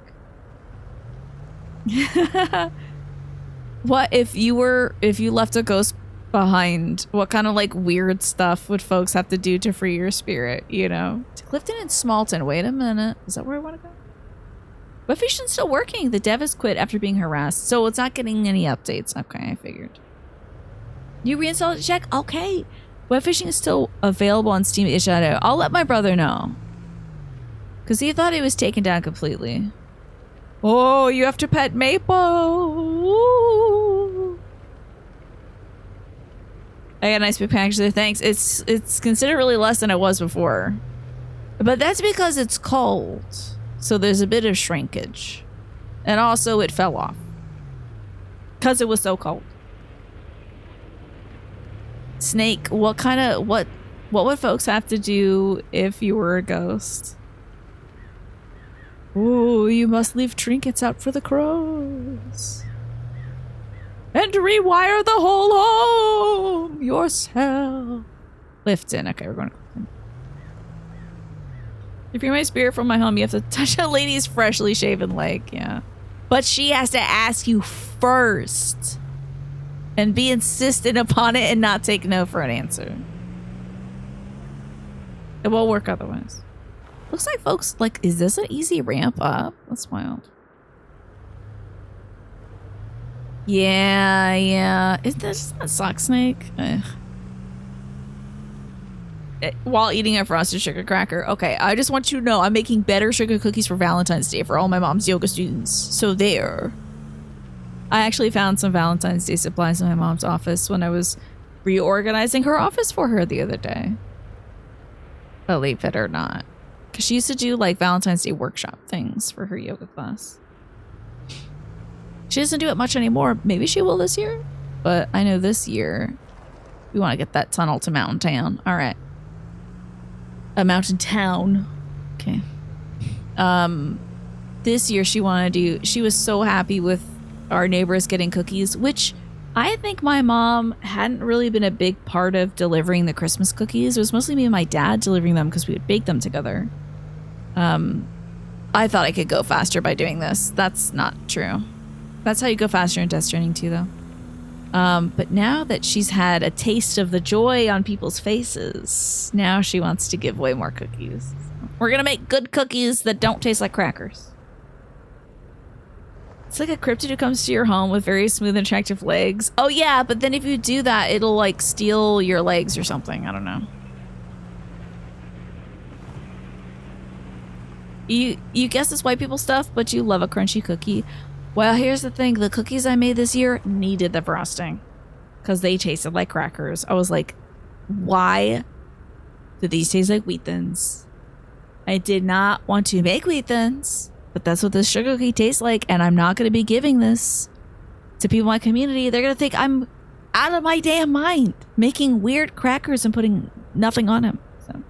Speaker 1: What if you left a ghost behind? What kind of like weird stuff would folks have to do to free your spirit, you know? To Clifton and Smalton. Wait a minute. Is that where I want to go? Web Fusion's still working. The dev has quit after being harassed, so it's not getting any updates. Okay, I figured. You reinstalled it, check? Okay. Web Fishing is still available on Steam Shadow. I'll let my brother know. Because he thought it was taken down completely. Oh, you have to pet Maple. Ooh. I got a nice big package there, thanks. It's considered really less than it was before. But that's because it's cold. So there's a bit of shrinkage. And also it fell off. Because it was so cold. Snake, what would folks have to do if you were a ghost? Ooh, you must leave trinkets out for the crows. And rewire the whole home yourself. Lifton. Okay, we're going to Clifton. If you're my spirit from my home, you have to touch a lady's freshly shaven leg. Yeah. But she has to ask you first. And be insistent upon it and not take no for an answer. It won't work otherwise. Looks like folks, like, is this an easy ramp up? That's wild. Yeah. Is this a sock snake? While eating a frosted sugar cracker. Okay, I just want you to know I'm making better sugar cookies for Valentine's Day for all my mom's yoga students. So there. I actually found some Valentine's Day supplies in my mom's office when I was reorganizing her office for her the other day. Believe it or not. Because she used to do like Valentine's Day workshop things for her yoga class. She doesn't do it much anymore. Maybe she will this year. But I know this year we want to get that tunnel to Mountain Town. All right. A mountain town. Okay. This year she was so happy with our neighbors getting cookies, which I think my mom hadn't really been a big part of delivering the Christmas cookies. It was mostly me and my dad delivering them because we would bake them together. I thought I could go faster by doing this. That's not true. That's how you go faster in Death Stranding 2, though. But now that she's had a taste of the joy on people's faces, now she wants to give away more cookies. We're gonna make good cookies that don't taste like crackers. It's like a cryptid who comes to your home with very smooth and attractive legs. Oh yeah, but then if you do that, it'll like steal your legs or something. I don't know. You guess it's white people stuff, but you love a crunchy cookie. Well, here's the thing. The cookies I made this year needed the frosting because they tasted like crackers. I was like, why So these taste like Wheat Thins. I did not want to make Wheat Thins, but that's what this sugar cookie tastes like, and I'm not going to be giving this to people in my community. They're going to think I'm out of my damn mind making weird crackers and putting nothing on them. So.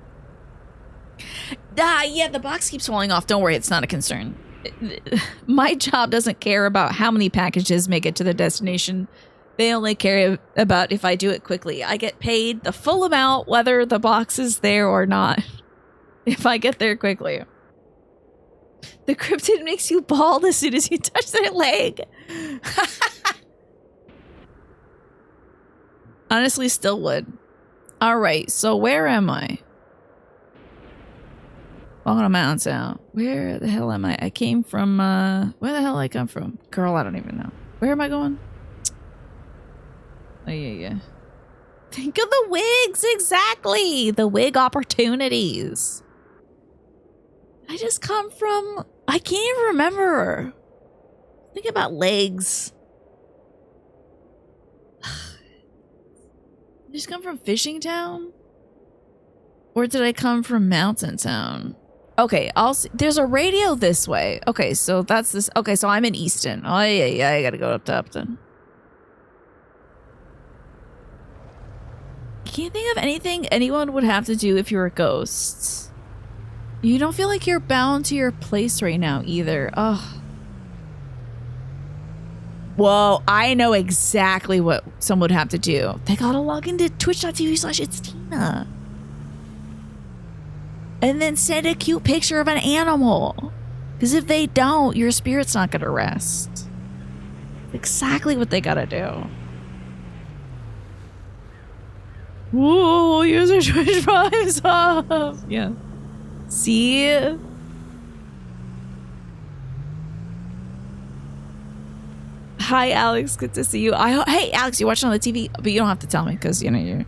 Speaker 1: Yeah, the box keeps falling off. Don't worry, it's not a concern. My job doesn't care about how many packages make it to the destination. They only care about if I do it quickly. I get paid the full amount whether the box is there or not. If I get there quickly. The cryptid makes you bald as soon as you touch their leg. Honestly, still would. Alright, so where am I? Walking on Mountain Sound. Where the hell am I? I came from, where the hell did I come from? Girl, I don't even know. Where am I going? Oh, yeah. Think of the wigs, exactly! The wig opportunities. I just come from... I can't even remember. Think about legs. I just come from Fishing Town? Or did I come from Mountain Town? Okay, I'll see. There's a radio this way. Okay, so that's this. Okay, so I'm in Easton. Oh, yeah, I gotta go up to Upton. Can't think of anything anyone would have to do if you were ghosts. You don't feel like you're bound to your place right now either. Ugh. Whoa, I know exactly what someone would have to do. They gotta log into twitch.tv/itstina. And then send a cute picture of an animal. Because if they don't, your spirit's not gonna rest. Exactly what they gotta do. Whoa, user Twitch Prime's off. Yeah. See? Hi, Alex. Good to see you. Hey, Alex, you watching on the TV? But you don't have to tell me because, you know,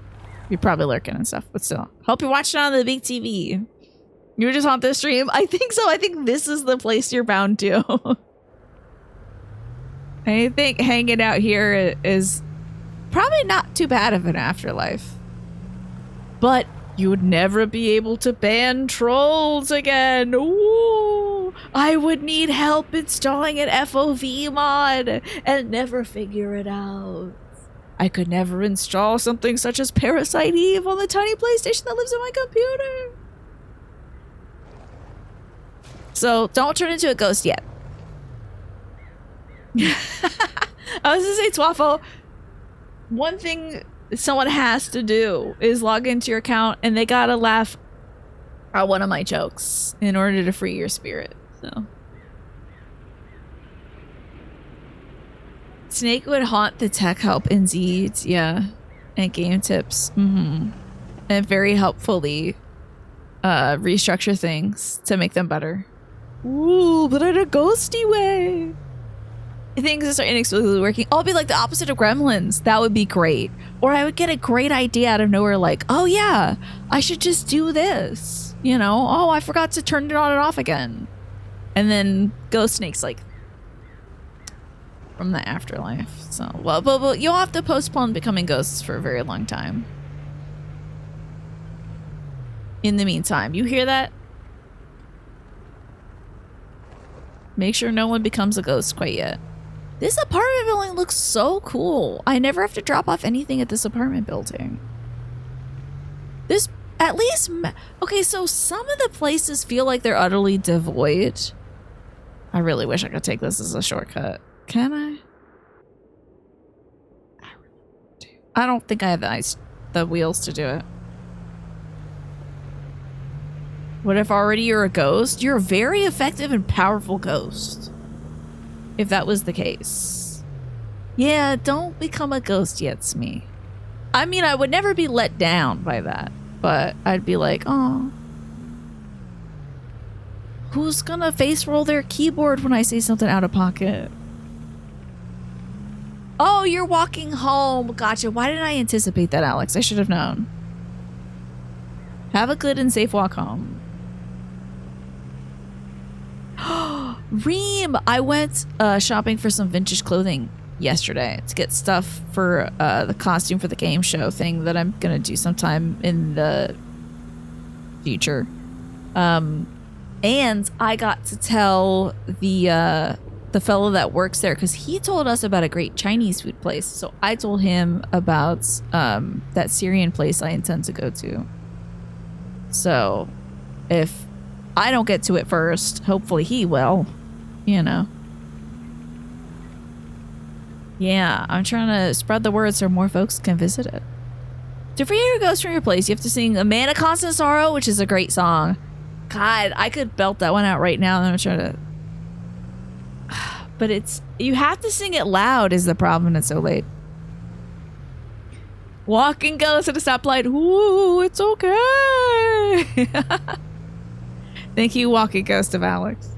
Speaker 1: you're probably lurking and stuff. But still, hope you're watching on the big TV. You were just on this stream? I think so. I think this is the place you're bound to. I think hanging out here is probably not too bad of an afterlife. But you would never be able to ban trolls again. Ooh, I would need help installing an FOV mod and never figure it out. I could never install something such as Parasite Eve on the tiny PlayStation that lives in my computer. So don't turn into a ghost yet. I was gonna say, Twaffle, one thing someone has to do is log into your account and they gotta laugh at one of my jokes in order to free your spirit. So Snake would haunt the tech help indeed, yeah, and game tips, and very helpfully restructure things to make them better. Ooh, but in a ghosty way. Things are inexplicably working. I'll be like the opposite of Gremlins. That would be great. Or I would get a great idea out of nowhere, like, oh yeah, I should just do this. You know, oh, I forgot to turn it on and off again. And then Ghost Snake's like from the afterlife. So, well, but you'll have to postpone becoming ghosts for a very long time. In the meantime, you hear that? Make sure no one becomes a ghost quite yet. This apartment building looks so cool. I never have to drop off anything at this apartment building. This, at least, okay, so some of the places feel like they're utterly devoid. I really wish I could take this as a shortcut. Can I? I don't think I have the wheels to do it. What if already you're a ghost? You're a very effective and powerful ghost. If that was the case. Yeah, don't become a ghost yet, Smee. I mean, I would never be let down by that. But I'd be like, oh. Who's gonna face roll their keyboard when I say something out of pocket? Oh, you're walking home. Gotcha. Why didn't I anticipate that, Alex? I should have known. Have a good and safe walk home. Reem! I went shopping for some vintage clothing yesterday to get stuff for the costume for the game show thing that I'm gonna do sometime in the future. And I got to tell the fellow that works there, because he told us about a great Chinese food place. So I told him about that Syrian place I intend to go to. So if I don't get to it first, hopefully he will, you know. Yeah, I'm trying to spread the word so more folks can visit it. To free your ghost from your place, you have to sing A Man of Constant Sorrow, which is a great song. God, I could belt that one out right now, and I'm trying to... But it's... You have to sing it loud is the problem, and it's so late. Walking ghost at a stoplight. Ooh, it's okay. Thank you, Walking Ghost of Alex.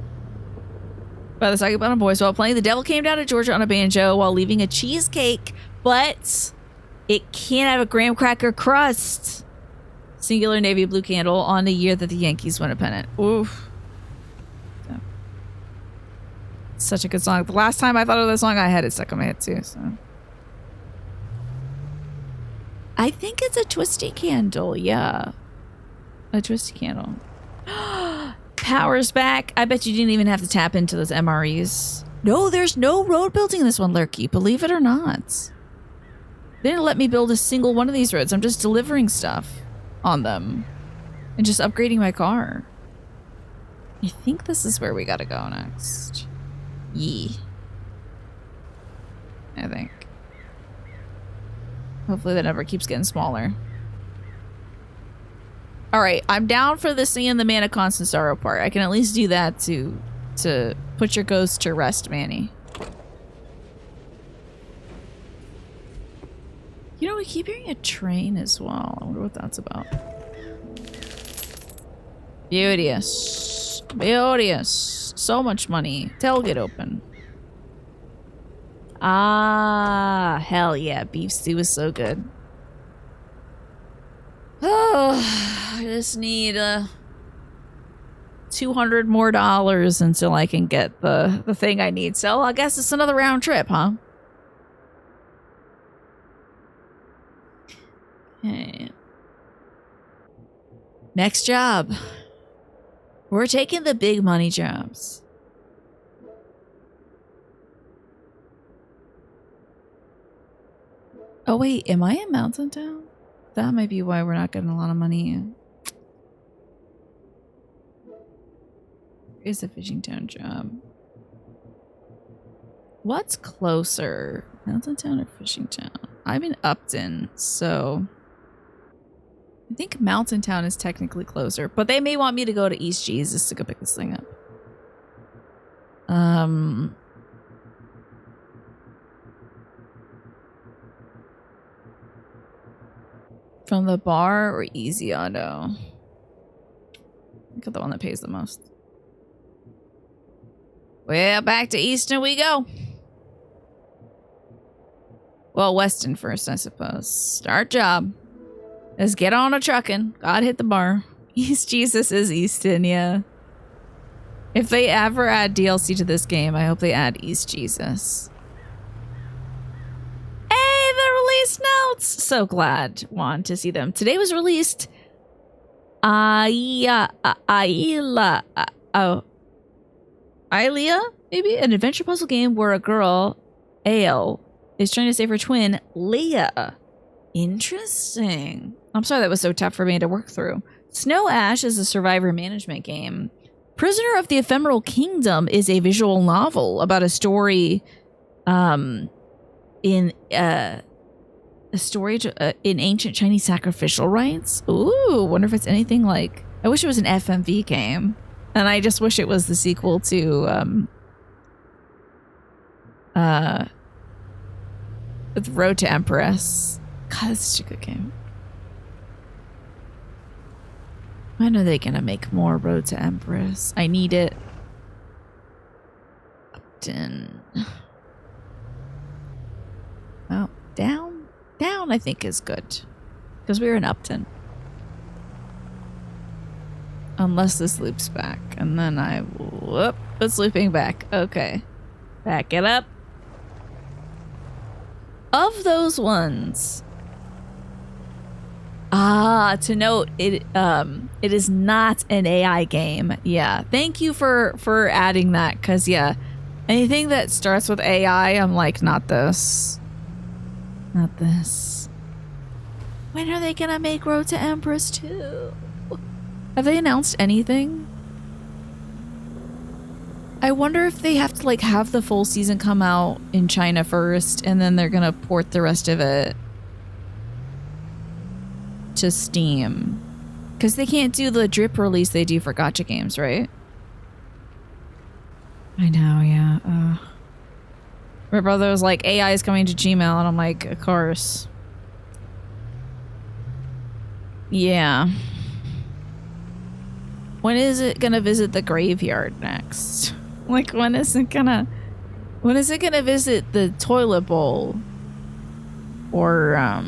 Speaker 1: By the Soggy Bottom Boys, while playing, the devil came down to Georgia on a banjo while leaving a cheesecake, but it can't have a graham cracker crust. Singular navy blue candle on the year that the Yankees won a pennant. Oof. So. Such a good song. The last time I thought of this song, I had it stuck on my head too. So I think it's a twisty candle. Yeah, a twisty candle. Power's back. I bet you didn't even have to tap into those MREs. No, there's no road building in this one, Lurky. Believe it or not. They didn't let me build a single one of these roads. I'm just delivering stuff on them and just upgrading my car. I think this is where we gotta go next. Yee. I think. Hopefully that number keeps getting smaller. Alright, I'm down for the singing the Man of Constant Sorrow part. I can at least do that to put your ghost to rest, Manny. You know, we keep hearing a train as well. I wonder what that's about. Beauteous. Beauteous. So much money. Tailgate open. Ah, hell yeah. Beef stew is so good. Oh, I just need $200 more until I can get the thing I need. So I guess it's another round trip, huh? Okay. Next job. We're taking the big money jobs. Oh wait, am I in Mountain Town? That might be why we're not getting a lot of money. Is a fishing town job. What's closer? Mountain Town or Fishing Town? I'm in Upton, so I think Mountain Town is technically closer, but they may want me to go to East Jesus to go pick this thing up. From the bar or Easy Auto? Look at the one that pays the most. Well, back to Easton we go. Well, Weston first, I suppose. Start job. Let's get on a truckin'. God hit the bar. East Jesus is Easton, yeah. If they ever add DLC to this game, I hope they add East Jesus. Hey, the release notes! So glad, Juan, to see them. Today was released Aila, maybe? An adventure puzzle game where a girl, Ale, is trying to save her twin, Leah. Interesting. I'm sorry that was so tough for me to work through. Snow Ash is a survivor management game. Prisoner of the Ephemeral Kingdom is a visual novel about a story in ancient Chinese sacrificial rites. Ooh, wonder if it's anything like... I wish it was an FMV game. And I just wish it was the sequel to with Road to Empress. God, that's such a good game. When are they gonna make more Road to Empress? I need it. Upton. Well, down? Down, I think, is good. Because we're in Upton. Unless this loops back. And then I... Whoop, it's looping back. Okay. Back it up. Of those ones... To note, it is not an AI game. Yeah. Thank you for adding that, because yeah, anything that starts with AI, I'm like, not this. Not this. When are they gonna make Road to Empress 2? Have they announced anything? I wonder if they have to like have the full season come out in China first, and then they're gonna port the rest of it to Steam, because they can't do the drip release they do for gacha games, right? I know, yeah. My brother was like, AI is coming to Gmail, and I'm like, of course. Yeah. When is it gonna visit the graveyard next? Like, when is it gonna visit the toilet bowl? Or,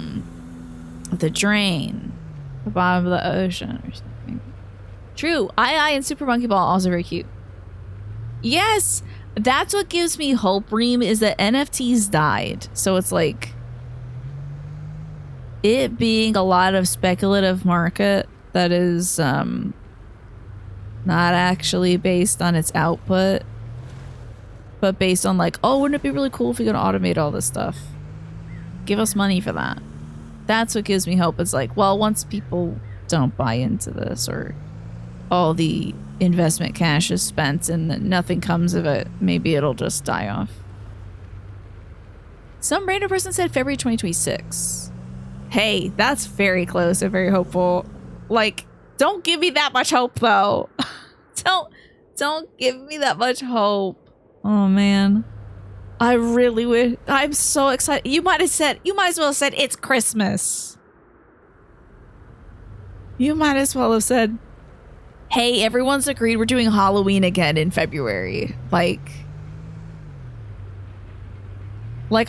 Speaker 1: the drain? The bottom of the ocean or something. True. II and Super Monkey Ball also very cute. Yes! That's what gives me hope, Reem, is that NFTs died. So it's like, it being a lot of speculative market that is not actually based on its output, but based on like, oh, wouldn't it be really cool if we could automate all this stuff? Give us money for that. That's what gives me hope. It's like, well, once people don't buy into this, or all the investment cash is spent and nothing comes of it, maybe it'll just die off. Some random person said February 2026. Hey, that's very close and very hopeful. Like, don't give me that much hope though. Don't give me that much hope. Oh man. I really wish. I'm so excited. You might as well have said it's Christmas. You might as well have said, hey, everyone's agreed we're doing Halloween again in February. Like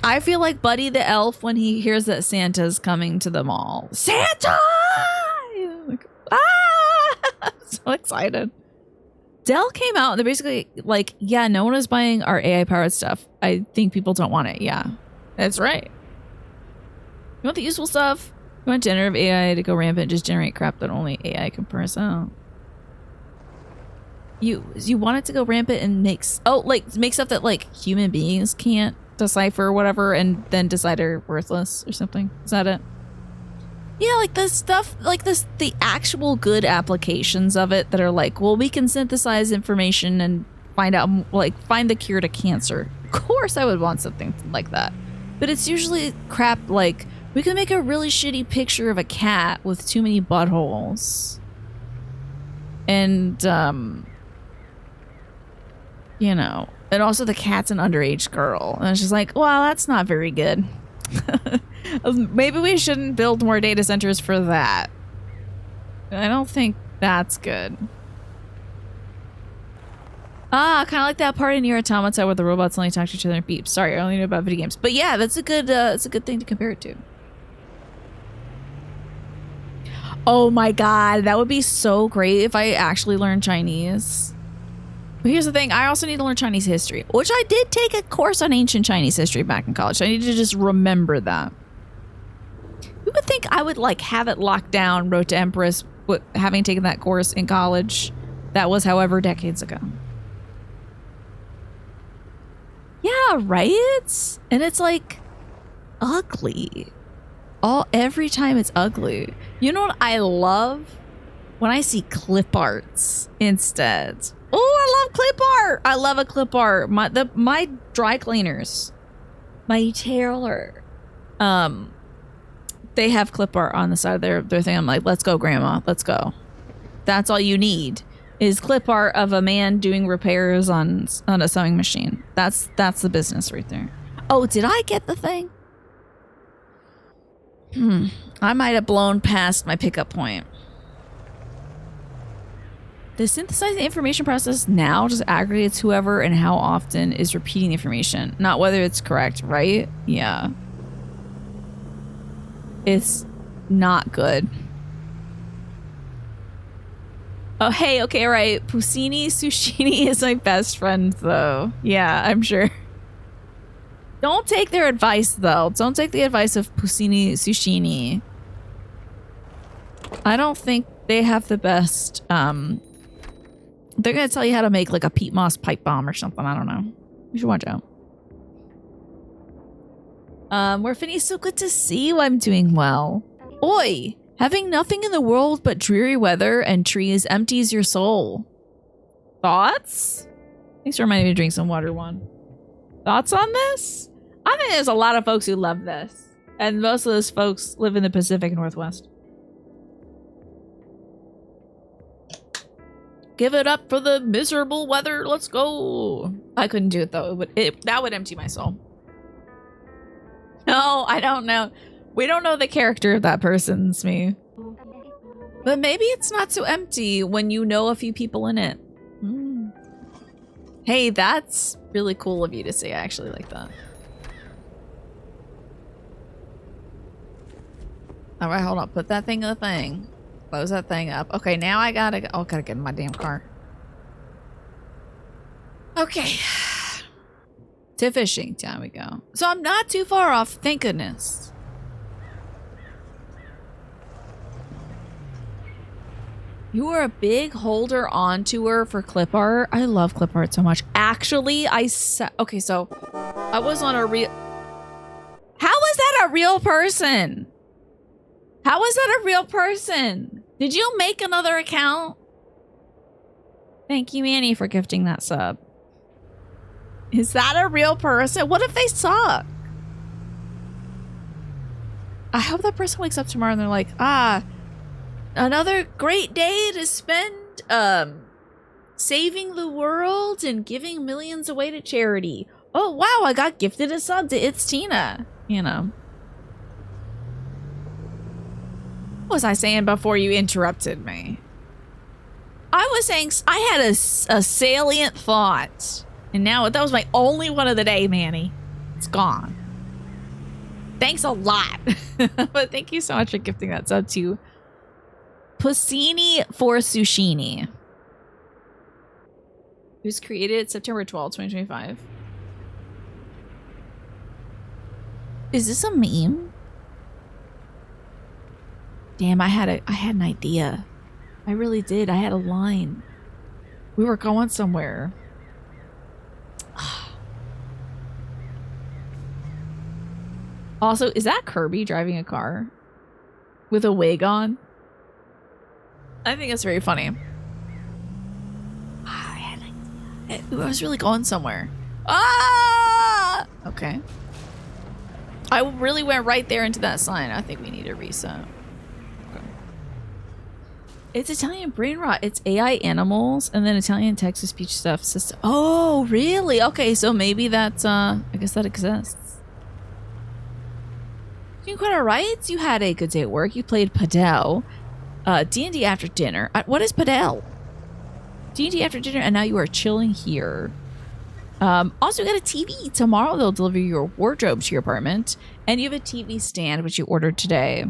Speaker 1: I feel like Buddy the Elf when he hears that Santa's coming to the mall. Santa! Like, I'm so excited. Dell came out and they're basically like, yeah, no one is buying our AI powered stuff. I think people don't want it. Yeah, that's right. You want the useful stuff? You want generative AI to go rampant, just generate crap that only AI can parse out. You want it to go rampant and make stuff that like human beings can't decipher or whatever, and then decide are worthless or something. Is that it? Yeah, like this stuff, like this, the actual good applications of it that are like, well, we can synthesize information and find out, like, find the cure to cancer. Of course I would want something like that. But it's usually crap like, we can make a really shitty picture of a cat with too many buttholes. And, you know, and also the cat's an underage girl. And it's just like, well, that's not very good. Maybe we shouldn't build more data centers for that. I don't think that's good. Kind of like that part in Nier Automata where the robots only talk to each other and beep. Sorry, I only know about video games. But yeah, that's a good thing to compare it to. Oh my god, that would be so great if I actually learned Chinese. But here's the thing, I also need to learn Chinese history, which I did take a course on ancient Chinese history back in college. I need to just remember that. You would think I would like have it locked down, Road to Empress, having taken that course in college. That was however decades ago. Yeah, right? And it's like ugly. Every time it's ugly. You know what I love? When I see clip arts instead. Oh, I love clip art. I love a clip art. My dry cleaners, my tailor, they have clip art on the side of their thing. I'm like, let's go, grandma. Let's go. That's all you need is clip art of a man doing repairs on a sewing machine. That's the business right there. Oh, did I get the thing? I might have blown past my pickup point. The synthesizing information process now just aggregates whoever and how often is repeating the information, not whether it's correct, right? Yeah. It's not good. Oh, hey, okay, right. Pusini Sushini is my best friend, though. Yeah, I'm sure. Don't take their advice, though. Don't take the advice of Pusini Sushini. I don't think they have the best, they're gonna tell you how to make like a peat moss pipe bomb or something. I don't know. You should watch out. Where Finny, so good to see you. I'm doing well. Oi! Having nothing in the world but dreary weather and trees empties your soul. Thoughts? Thanks for reminding me to drink some water, Juan. Thoughts on this? I think there's a lot of folks who love this. And most of those folks live in the Pacific Northwest. Give it up for the miserable weather. Let's go. I couldn't do it though. That would empty my soul. No, I don't know. We don't know the character of that person, Smee. But maybe it's not so empty when you know a few people in it. Mm. Hey, that's really cool of you to say. I actually like that. All right, hold on. Put that thing in the thing. Close that thing up. Okay, now I gotta get in my damn car. Okay. To fishing town we go. So I'm not too far off, thank goodness. You are a big holder on tour for clip art. I love clip art so much. Actually, okay, so I was on a real... How is that a real person? How is that a real person? Did you make another account? Thank you, Manny, for gifting that sub. Is that a real person? What if they suck? I hope that person wakes up tomorrow and they're like, another great day to spend saving the world and giving millions away to charity. Oh, wow, I got gifted a sub to It's Tina. You know. What was I saying before you interrupted me? I was saying I had a salient thought. And now that was my only one of the day, Manny. It's gone. Thanks a lot. But thank you so much for gifting that sub to Puccini for Sushini. It was created September 12th, 2025. Is this a meme? Damn, I had an idea. I really did. I had a line. We were going somewhere. Also, is that Kirby driving a car with a wig on? I think it's very funny. I was really going somewhere. Ah! Okay. I really went right there into that sign. I think we need a reset. Okay. It's Italian brain rot. It's AI animals and then Italian text-to-speech stuff system. Oh, really? Okay, so maybe that's, I guess that exists. Doing quite alright. You had a good day at work. You played Padel. D&D after dinner. What is Padel? D&D after dinner, and now you are chilling here. Also, you got a TV. Tomorrow they'll deliver your wardrobe to your apartment. And you have a TV stand, which you ordered today.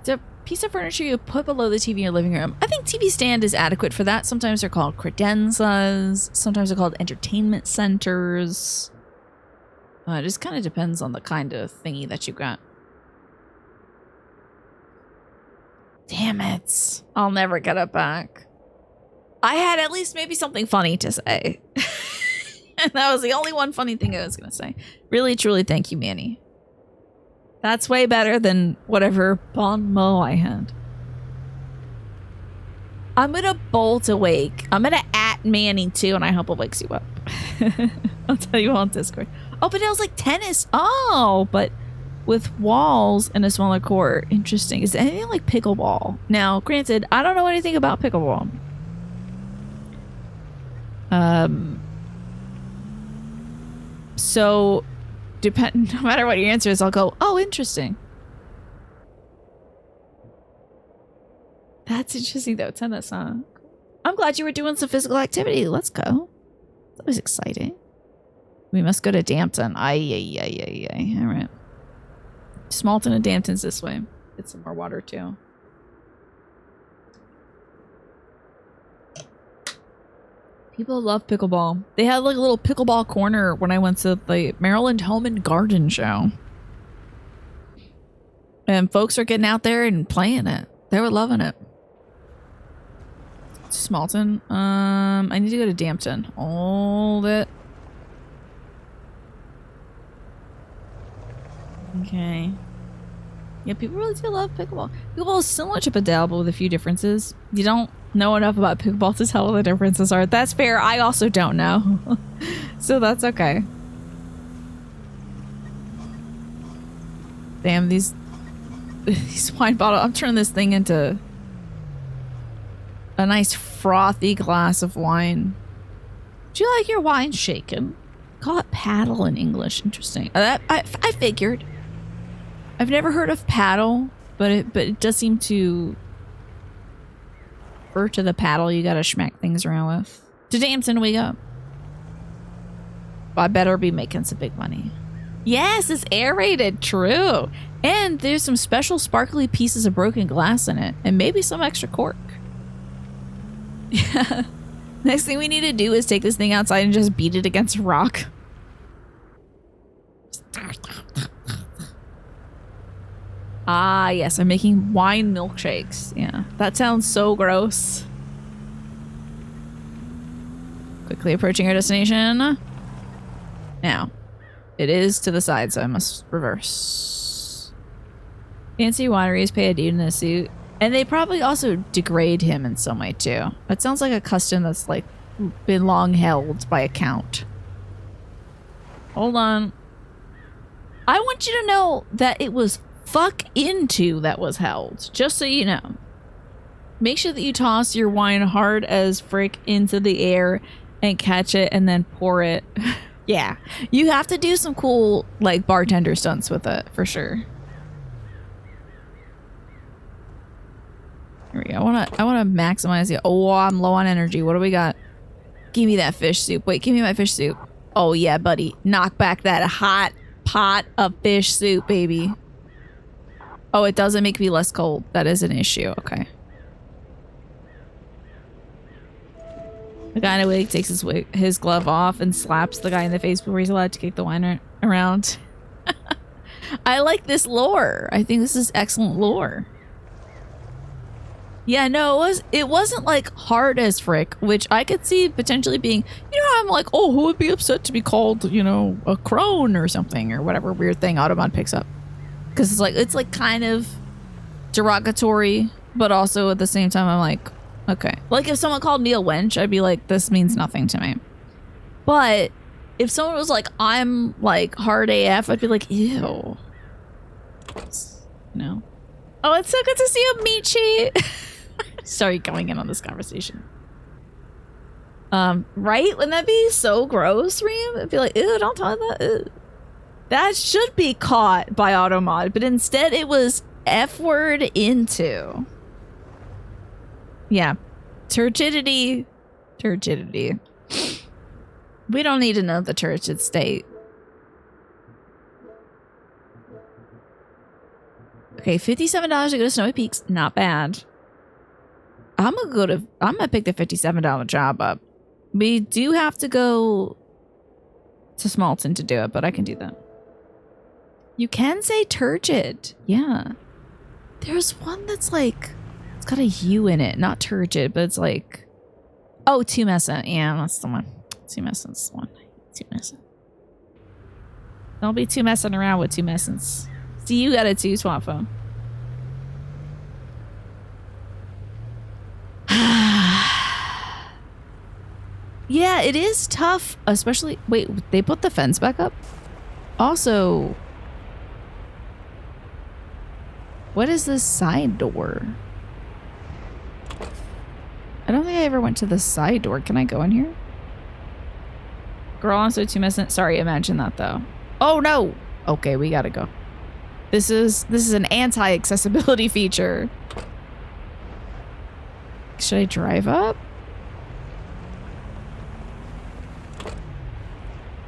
Speaker 1: It's a piece of furniture you put below the TV in your living room. I think TV stand is adequate for that. Sometimes they're called credenzas. Sometimes they're called entertainment centers. It just kind of depends on the kind of thingy that you got. Damn it. I'll never get it back. I had at least maybe something funny to say. And that was the only one funny thing I was going to say. Really, truly, thank you, Manny. That's way better than whatever bon mot I had. I'm going to bolt awake. I'm going to at Manny too, and I hope it wakes you up. I'll tell you all on Discord. Oh, but it was like tennis. Oh, but with walls and a smaller court. Interesting. Is it anything like pickleball? Now, granted, I don't know anything about pickleball. So, no matter what your answer is, I'll go, oh, interesting. That's interesting, though. Tennis, huh? I'm glad you were doing some physical activity. Let's go. That was exciting. We must go to Dampton. Aye. All right. Smalton and Dampton's this way. Get some more water, too. People love pickleball. They had like a little pickleball corner when I went to the Maryland Home and Garden Show. And folks are getting out there and playing it. They were loving it. Smalton. I need to go to Dampton. Hold it. Okay. Yeah, people really do love pickleball. Pickleball is similar to padel, but with a few differences. You don't know enough about pickleball to tell what the differences are. That's fair. I also don't know. So that's okay. Damn, these wine bottles. I'm turning this thing into a nice frothy glass of wine. Do you like your wine shaken? Call it paddle in English. Interesting. I figured. I've never heard of paddle, but it does seem to refer to the paddle you gotta smack things around with. To Damson we go. I better be making some big money. Yes, it's aerated. True. And there's some special sparkly pieces of broken glass in it, and maybe some extra cork. Yeah. Next thing we need to do is take this thing outside and just beat it against a rock. Ah, yes, I'm making wine milkshakes. Yeah, that sounds so gross. Quickly approaching our destination. Now, it is to the side, so I must reverse. Fancy wineries pay a dude in a suit. And they probably also degrade him in some way, too. It sounds like a custom that's, like, been long held by a count. Hold on. I want you to know that it was fuck into that was held, just so you know. Make sure that you toss your wine hard as frick into the air and catch it and then pour it. Yeah, you have to do some cool like bartender stunts with it for sure. Here we go. I wanna maximize it. Oh, I'm low on energy. What do we got? Give me that fish soup. Wait, give me my fish soup. Oh yeah, buddy. Knock back that hot pot of fish soup, baby. Oh, it doesn't make me less cold. That is an issue. Okay. The guy in a wig takes his glove off and slaps the guy in the face before he's allowed to kick the wine around. I like this lore. I think this is excellent lore. Yeah, no, it wasn't like hard as frick, which I could see potentially being, you know, I'm like, oh, who would be upset to be called, you know, a crone or something or whatever weird thing Automod picks up. Because it's like kind of derogatory, but also at the same time I'm like, okay. Like if someone called me a wench, I'd be like, this means nothing to me. But if someone was like, I'm like hard AF, I'd be like, ew. You know? Oh, it's so good to see you, Michi. Sorry, going in on this conversation. Right? Wouldn't that be so gross for you? It'd be like, ew, don't talk that. Ew. That should be caught by Automod, but instead it was F-word into. Yeah. Turgidity. Turgidity. We don't need to know the turgid state. Okay, $57 to go to Snowy Peaks. Not bad. I'm gonna pick the $57 job up. We do have to go to Smalton to do it, but I can do that. You can say turgid. Yeah. There's one that's like, it's got a U in it. Not turgid, but it's like, oh, tumescent. Yeah, that's the one. Tumescent's the one. Tumescent. Don't be too messing around with tumescents. See, you got it too, swap phone. Yeah, it is tough, especially... Wait, they put the fence back up? Also... What is this side door? I don't think I ever went to the side door. Can I go in here? Girl, I'm so tumescent. Sorry, imagine that though. Oh no! Okay, we gotta go. This is an anti-accessibility feature. Should I drive up?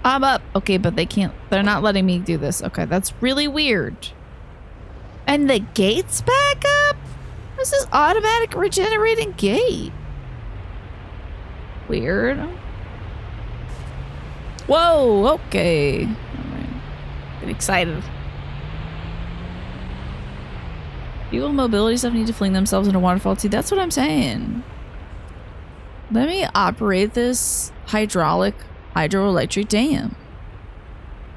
Speaker 1: I'm up. Okay, but they're not letting me do this. Okay, that's really weird. And the gate's back up? This is automatic regenerating gate. Weird. Whoa, okay. All right. Get excited. People with mobility stuff need to fling themselves into waterfall too. That's what I'm saying. Let me operate this hydroelectric dam.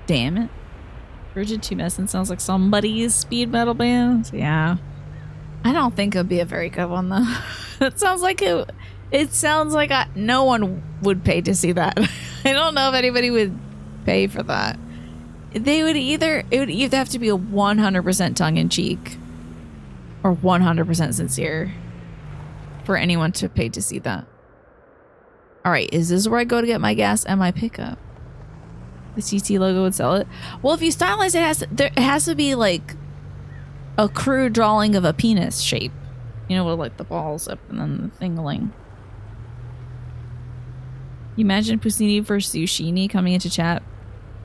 Speaker 1: Damn it. Frigid 2 Messin sounds like somebody's speed metal band. Yeah. I don't think it would be a very good one though. It sounds like no one would pay to see that. I don't know if anybody would pay for that. It would either have to be a 100% tongue-in-cheek or 100% sincere for anyone to pay to see that. All right, is this where I go to get my gas and my pickup? The TT logo would sell it. Well, if you stylize it, it has to be like a crude drawing of a penis shape. You know, with like the balls up and then the thingling. You imagine Pusini versus Yushini coming into chat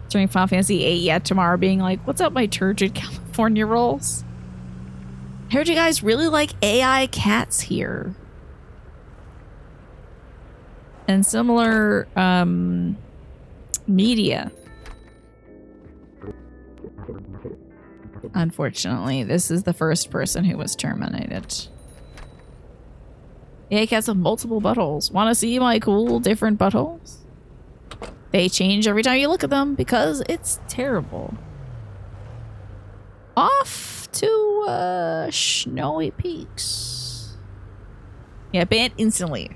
Speaker 1: during Final Fantasy VIII yet tomorrow being like, what's up my turgid California rolls? I heard you guys really like AI cats here. And similar media. Unfortunately, this is the first person who was terminated. AI cats have multiple buttholes. Want to see my cool different buttholes? They change every time you look at them because it's terrible. Off to Snowy Peaks. Yeah, banned instantly.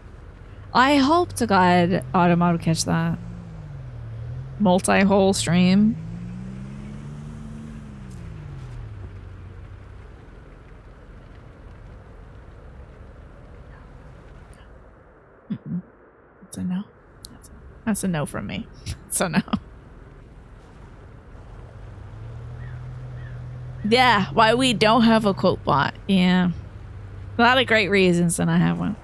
Speaker 1: I hope to God Automod will catch that. Multi-hole stream. That's a no. That's a no from me. So no. Yeah, why we don't have a quote bot. Yeah. A lot of great reasons and I have one.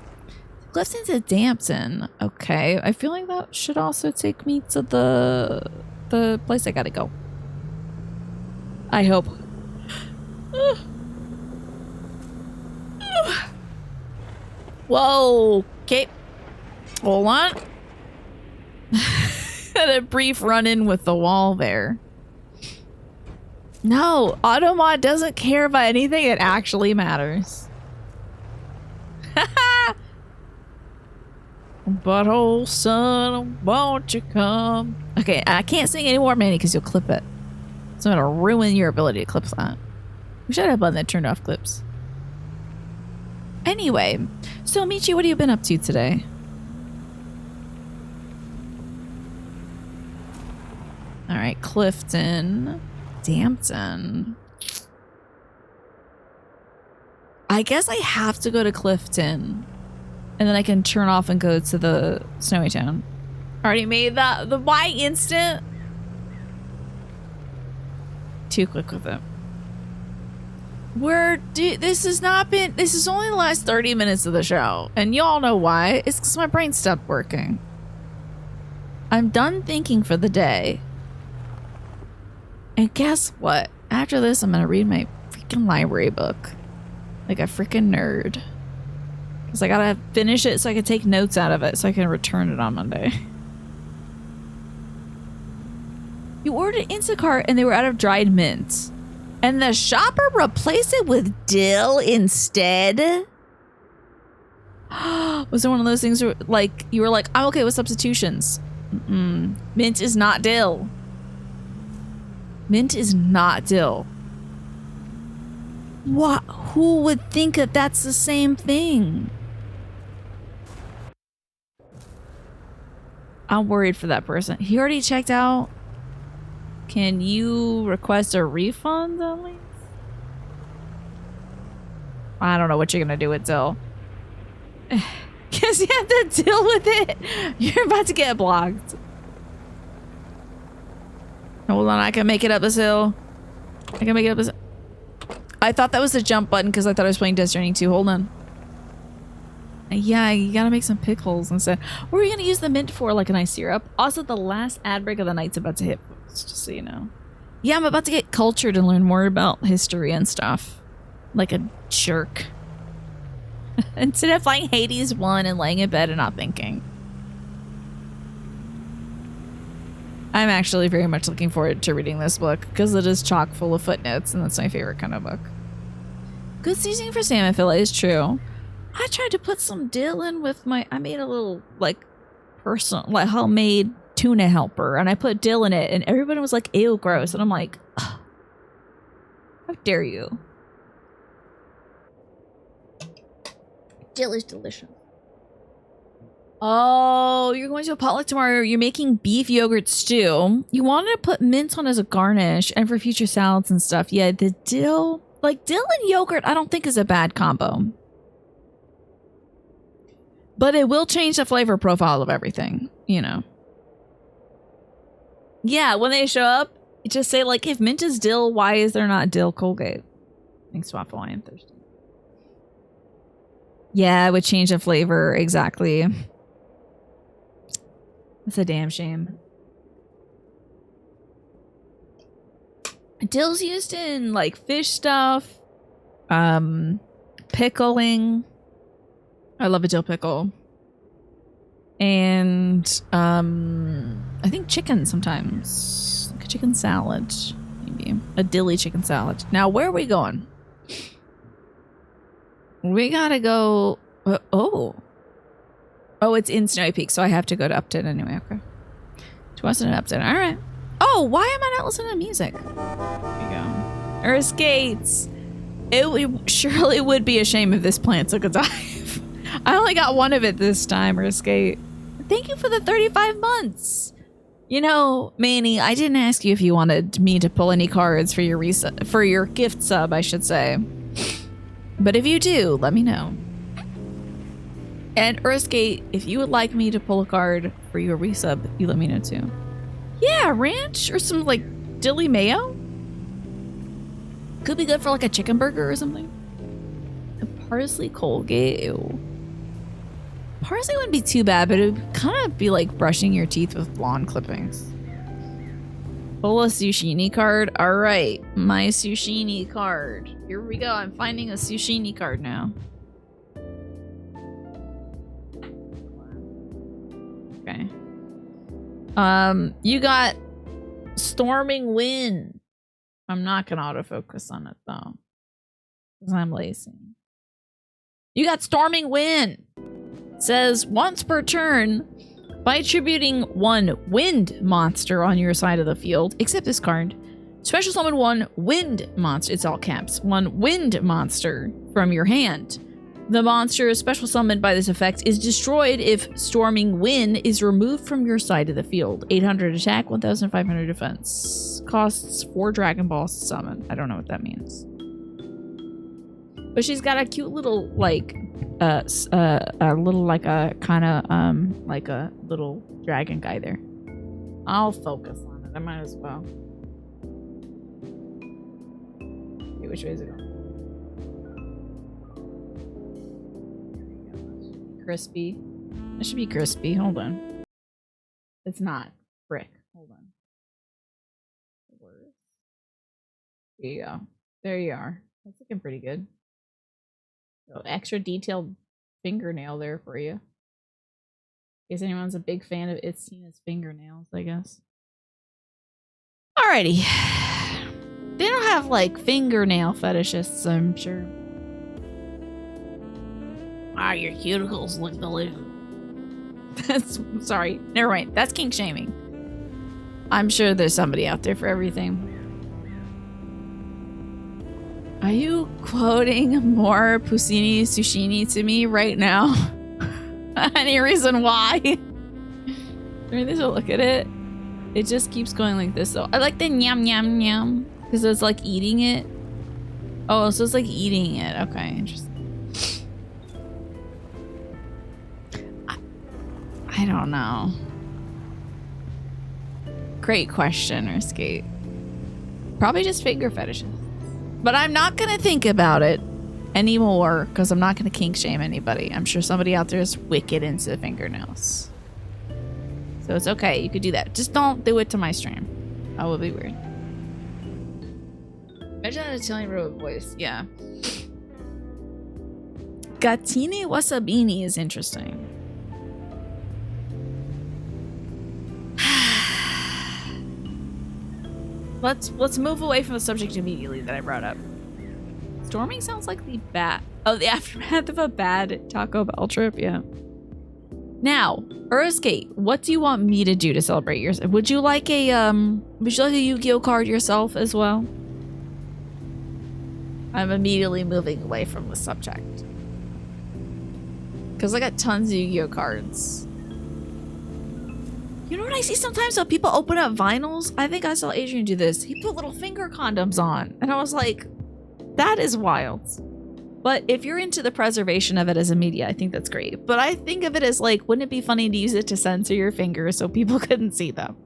Speaker 1: Clifton to Dampton. Okay. I feel like that should also take me to the place I gotta go. I hope. Whoa. Okay. Hold on. Had a brief run-in with the wall there. No, Automod doesn't care about anything that actually matters. Butthole son, won't you come? Okay, I can't sing anymore, Manny, because you'll clip it. So I'm gonna ruin your ability to clip that. We should have a button that turned off clips. Anyway, so Michi, what have you been up to today? All right, Clifton, Dampton. I guess I have to go to Clifton, and then I can turn off and go to the Snowy Town. Already made the why instant. Too quick with it. This is only the last 30 minutes of the show, and y'all know why. It's because my brain stopped working. I'm done thinking for the day. And guess what? After this, I'm gonna read my freaking library book. Like a freaking nerd. Because I gotta finish it so I can take notes out of it so I can return it on Monday. You ordered Instacart and they were out of dried mint. And the shopper replaced it with dill instead? Was it one of those things where like you were like, I'm okay with substitutions? Mint is not dill. Mint is not dill. What? Who would think that that's the same thing? I'm worried for that person. He already checked out. Can you request a refund at least? I don't know what you're gonna do with dill. Guess you have to deal with it. You're about to get blocked. Hold on, I can make it up this hill. I can make it up this. I thought that was the jump button because I thought I was playing Death Stranding 2. Hold on. Yeah, you gotta make some pickles instead. What are you gonna use the mint for? Like an ice syrup? Also, the last ad break of the night's about to hit. Just so you know. Yeah, I'm about to get cultured and learn more about history and stuff. Like a jerk. Instead of playing Hades 1 and laying in bed and not thinking. I'm actually very much looking forward to reading this book because it is chock full of footnotes and that's my favorite kind of book. Good seasoning for salmon fillet is true. I tried to put some dill in with I made a little, like, homemade tuna helper, and I put dill in it, and everybody was like, ew, gross. And I'm like, ugh, how dare you? Dill is delicious. Oh, you're going to a potluck tomorrow. You're making beef yogurt stew. You wanted to put mint on as a garnish and for future salads and stuff. Yeah, the dill, like dill and yogurt, I don't think is a bad combo. But it will change the flavor profile of everything, you know. Yeah, when they show up, just say like, if mint is dill, why is there not dill Colgate? Thanks, Waffle. I am thirsty. Yeah, it would change the flavor. Exactly. It's a damn shame. Dill's used in like fish stuff, pickling. I love a dill pickle. And I think chicken sometimes. Like a chicken salad, maybe. A dilly chicken salad. Now, where are we going? We gotta go. Oh, it's in Snowy Peak, so I have to go to Upton anyway. Okay. To Weston and Upton. All right. Oh, why am I not listening to music? There we go. Earth Skates. It surely would be a shame if this plant took a dive. I only got one of it this time, Earth Skate. Thank you for the 35 months. You know, Manny, I didn't ask you if you wanted me to pull any cards for your gift sub, I should say. But if you do, let me know. And Earthgate, if you would like me to pull a card for your resub, you let me know too. Yeah, ranch or some like dilly mayo. Could be good for like a chicken burger or something. A parsley Colgate. Ew. Parsley wouldn't be too bad, but it would kind of be like brushing your teeth with lawn clippings. Pull a Sushini card. All right, my Sushini card. Here we go. I'm finding a Sushini card now. Okay. You got Storming Wind. I'm not gonna autofocus on it though, because I'm lazy. You got Storming Wind. It says once per turn, by attributing one wind monster on your side of the field, except this card, special summon one wind monster. It's all caps. One wind monster from your hand. The monster special summoned by this effect is destroyed if Storming Wind is removed from your side of the field. 800 attack, 1500 defense. Costs 4 Dragon Balls to summon. I don't know what that means. But she's got a cute little, like, a little, like a kind of, like a little dragon guy there. I'll focus on it. I might as well. Okay, which way is it going? Crispy. It should be crispy. Hold on. It's not. Brick. Hold on. There you go. There you are. That's looking pretty good. So extra detailed fingernail there for you. In case anyone's a big fan of Itzyna's fingernails, I guess. Alrighty. They don't have like fingernail fetishists, I'm sure. Ah, your cuticles look delicious. That's sorry. Never mind. That's kink shaming. I'm sure there's somebody out there for everything. Are you quoting more Puccini Sushini to me right now? Any reason why? I mean, there's a look at it. It just keeps going like this. So I like the nyam nyam nyam because it's like eating it. Oh, so it's like eating it. Okay, interesting. I don't know. Great question, Skate. Probably just finger fetishes. But I'm not going to think about it anymore because I'm not going to kink shame anybody. I'm sure somebody out there is wicked into fingernails. So it's okay. You could do that. Just don't do it to my stream. That would be weird. Imagine an Italian robot voice. Yeah. Gattini Wasabini is interesting. Let's move away from the subject immediately that I brought up. Storming sounds like the the aftermath of a bad Taco Bell trip, yeah. Now, Earthgate, what do you want me to do to celebrate yours? Would you like a Yu-Gi-Oh card yourself as well? I'm immediately moving away from the subject. Because I got tons of Yu-Gi-Oh cards. You know what I see sometimes? So people open up vinyls. I think I saw Adrian do this. He put little finger condoms on. And I was like, that is wild. But if you're into the preservation of it as a media, I think that's great. But I think of it as like, wouldn't it be funny to use it to censor your fingers so people couldn't see them?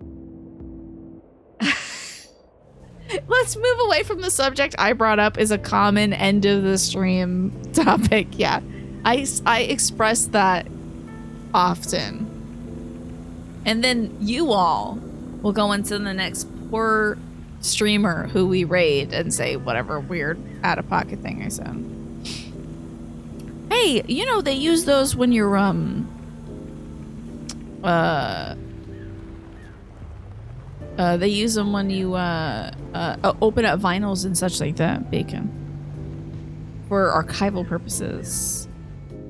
Speaker 1: Let's move away from the subject I brought up as a common end of the stream topic. Yeah, I express that often. And then you all will go into the next poor streamer who we raid and say whatever weird out-of-pocket thing I said. Hey, you know, they use those when you're, they use them when you, open up vinyls and such like that, Bacon. For archival purposes.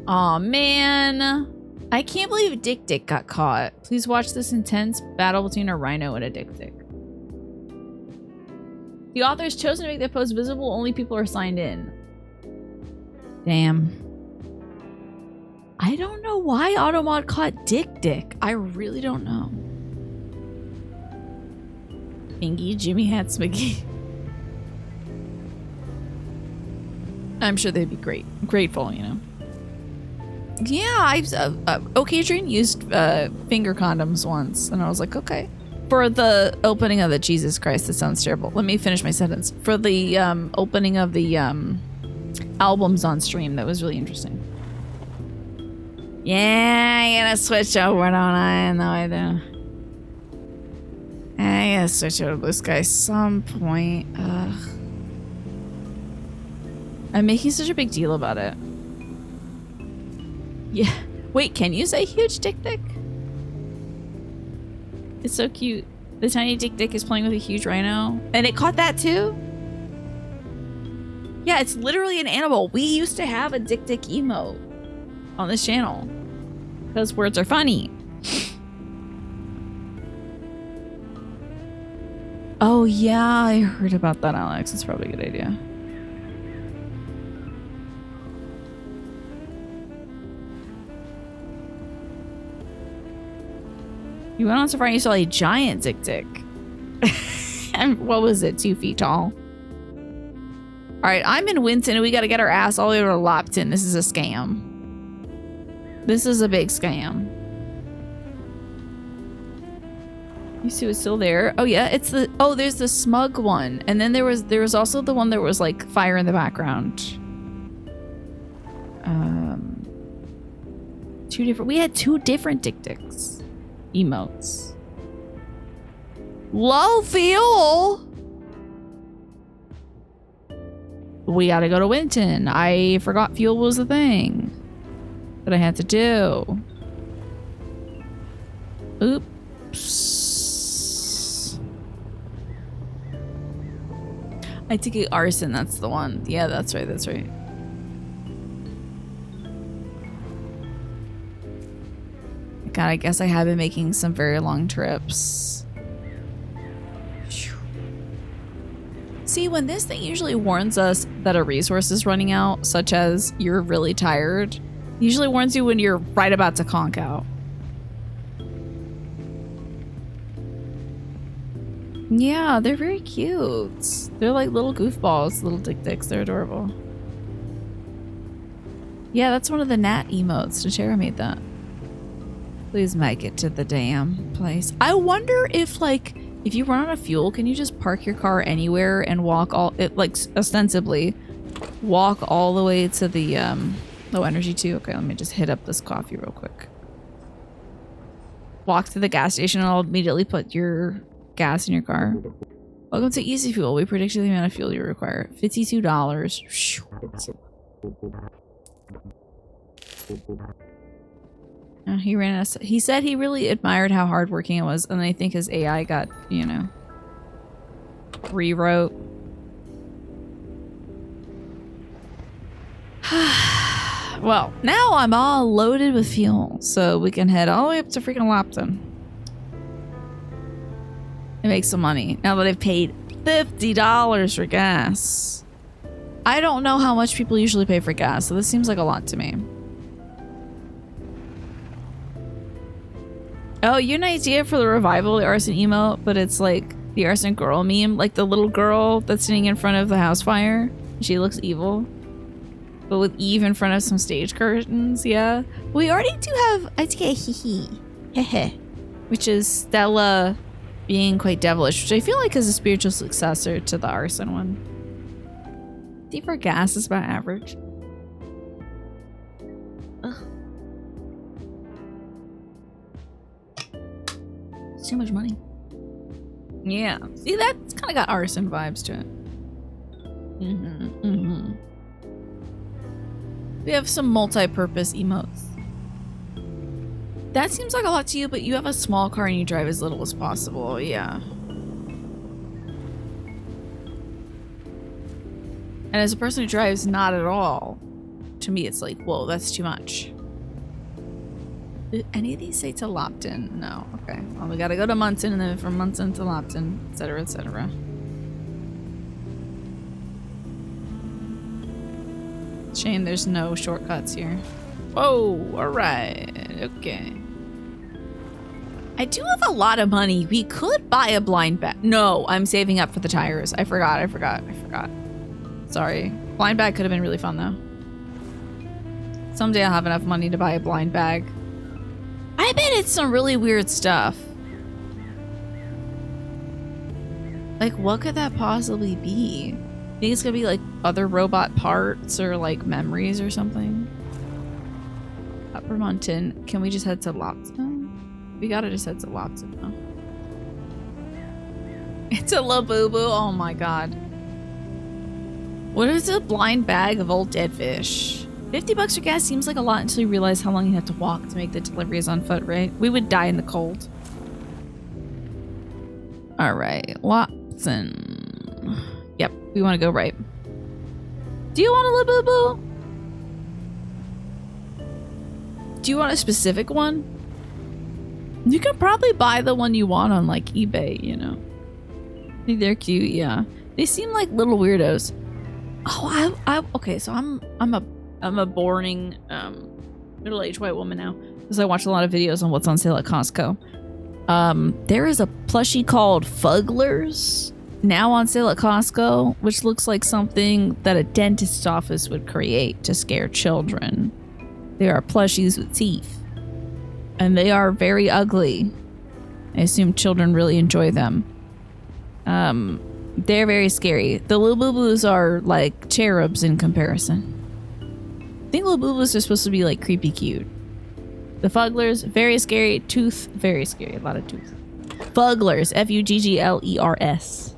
Speaker 1: Aw, man. I can't believe Dick Dick got caught. Please watch this intense battle between a rhino and a Dick Dick. The author has chosen to make their post visible. Only people are signed in. Damn. I don't know why Automod caught Dick Dick. I really don't know. Bingy, Jimmy Hats McGee. I'm sure they'd be grateful, you know. Yeah, I've Okadrian used finger condoms once, and I was like, okay. For the opening of the Jesus Christ, that sounds terrible. Let me finish my sentence. For the opening of the albums on stream, that was really interesting. Yeah, I gotta switch over, don't I? No, I do. I gotta switch over to this guy some point. Ugh. I'm making such a big deal about it. Yeah. Wait, can you say huge Dick Dick? It's so cute. The tiny Dick Dick is playing with a huge rhino. And it caught that too? Yeah, it's literally an animal. We used to have a Dick Dick emote on this channel. Those words are funny. Oh yeah, I heard about that, Alex. It's probably a good idea. You went on safari and you saw a giant Dick Dick. And what was it, 2 feet tall? Alright, I'm in Winton and we gotta get our ass all the way to Lopton. This is a scam. This is a big scam. You see what's still there? Oh yeah, it's the there's the smug one. And then there was also the one that was like fire in the background. We had 2 different Dick Dicks emotes. Low fuel. We gotta go to Winton. I forgot fuel was a thing that I had to do. Oops. I took a arson, that's the one. Yeah, that's right, that's right. God, I guess I have been making some very long trips. See, when this thing usually warns us that a resource is running out, such as you're really tired, usually warns you when you're right about to conk out. Yeah, they're very cute. They're like little goofballs, little Dick Dicks. They're adorable. Yeah, that's one of the Nat emotes. Doterra made that. Please make it to the damn place. I wonder if, like, if you run out of fuel, can you just park your car anywhere and walk ostensibly walk all the way to the, low energy too? Okay, let me just hit up this coffee real quick. Walk to the gas station and I'll immediately put your gas in your car. Welcome to Easy Fuel. We predict the amount of fuel you require. $52. He ran us. He said he really admired how hardworking it was, and I think his AI got, you know, rewrote. Well, now I'm all loaded with fuel, so we can head all the way up to freaking Lopton and make some money. Now that I've paid $50 for gas. I don't know how much people usually pay for gas, so this seems like a lot to me. Oh, you have an idea for the revival, the arson emo, but it's like the arson girl meme, like the little girl that's sitting in front of the house fire. She looks evil, but with Eve in front of some stage curtains. Yeah, we already do have idea, which is Stella being quite devilish, which I feel like is a spiritual successor to the arson one. I think for gas is about average. Ugh. It's too much money. Yeah, see, that's kind of got arson vibes to it. We have some multi-purpose emotes. That seems like a lot to you, but you have a small car and you drive as little as possible. Yeah. And as a person who drives not at all, to me it's like, whoa, that's too much. Do any of these say to Lopton? No. Okay. Well, we gotta go to Munson and then from Munson to Lopton, etc., etc. Shame there's no shortcuts here. Whoa, alright. Okay. I do have a lot of money. We could buy a blind bag. No, I'm saving up for the tires. I forgot. Sorry. Blind bag could have been really fun though. Someday I'll have enough money to buy a blind bag. I bet it's some really weird stuff. Like, what could that possibly be? Think it's gonna be like other robot parts or like memories or something? Upper Mountain. Can we just head to Lopton? We gotta just head to Lopton now. It's a Labubu. Oh my god. What is a blind bag of old dead fish? $50 for gas seems like a lot until you realize how long you have to walk to make the deliveries on foot, right? We would die in the cold. Alright, Lopton. Yep, we want to go right. Do you want a Labubu? Do you want a specific one? You could probably buy the one you want on like eBay, you know. I think they're cute, yeah. They seem like little weirdos. Oh, okay, so I'm a boring middle-aged white woman now because I watch a lot of videos on what's on sale at Costco. There is a plushie called Fugglers now on sale at Costco, which looks like something that a dentist's office would create to scare children. They are plushies with teeth, and they are very ugly. I assume children really enjoy them. They're very scary. The Lububus are like cherubs in comparison. I think Lububus are supposed to be like creepy cute. The Fugglers, very scary. Tooth, very scary. A lot of tooth. Fugglers, Fugglers.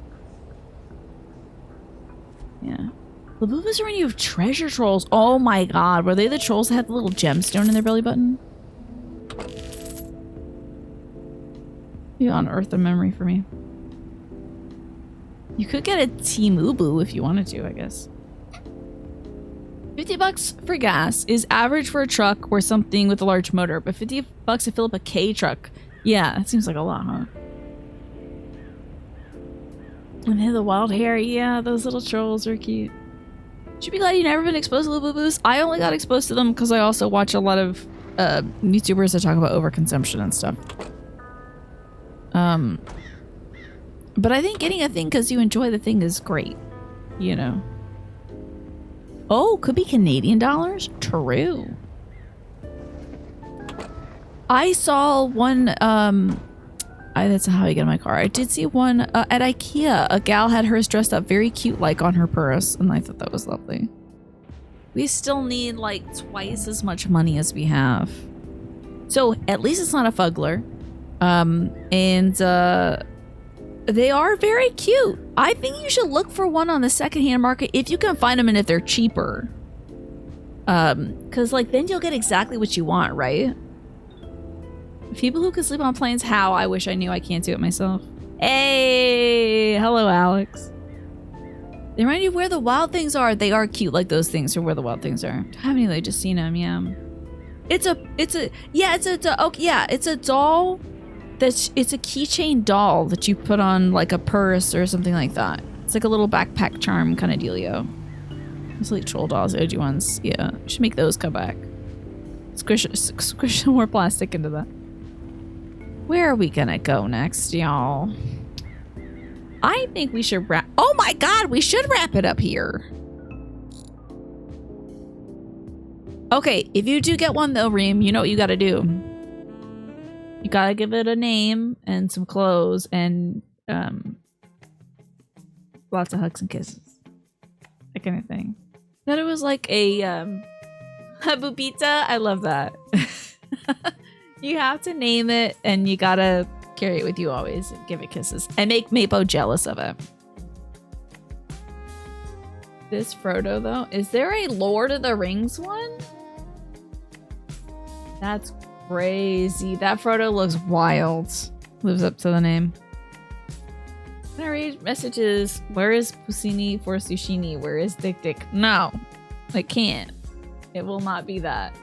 Speaker 1: Yeah. Lububus remind you of treasure trolls. Oh my god, were they the trolls that had the little gemstone in their belly button? You unearthed a memory for me. You could get a T-Mubu if you wanted to, I guess. $50 for gas is average for a truck or something with a large motor, but $50 to fill up a K truck. Yeah, that seems like a lot, huh? And they have the wild hair. Yeah, those little trolls are cute. Should be glad you've never been exposed to Lububus. I only got exposed to them because I also watch a lot of YouTubers that talk about overconsumption and stuff. But I think getting a thing because you enjoy the thing is great, you know. Oh, could be Canadian dollars? True. I saw one, that's how I get in my car. I did see one at IKEA. A gal had hers dressed up very cute, like on her purse, and I thought that was lovely. We still need like twice as much money as we have. So at least it's not a Fuggler. They are very cute. I think you should look for one on the secondhand market if you can find them and if they're cheaper. Cause like then you'll get exactly what you want, right? People who can sleep on planes, how? I wish I knew. I can't do it myself. Hey, hello, Alex. They remind you where the wild things are. They are cute like those things, or where the wild things are. Haven't you just seen them? Yeah. It's a doll. It's a keychain doll that you put on like a purse or something like that. It's like a little backpack charm kind of dealio. It's like troll dolls, OG ones. Yeah, you should make those come back. Squish some more plastic into that. Where are we gonna go next, y'all? I think we should wrap. Oh my god, we should wrap it up here. Okay, if you do get one though, Reem, you know what you gotta do. You gotta give it a name and some clothes and lots of hugs and kisses. That kind of thing. That it was like a Bubita. I love that. You have to name it and you gotta carry it with you always and give it kisses. And make Mapo jealous of it. This Frodo though, is there a Lord of the Rings one? That's crazy. That Frodo looks wild. Lives up to the name. Can I read messages? Where is Pusini for Sushini? Where is Dick Dick? No, I can't. It will not be that.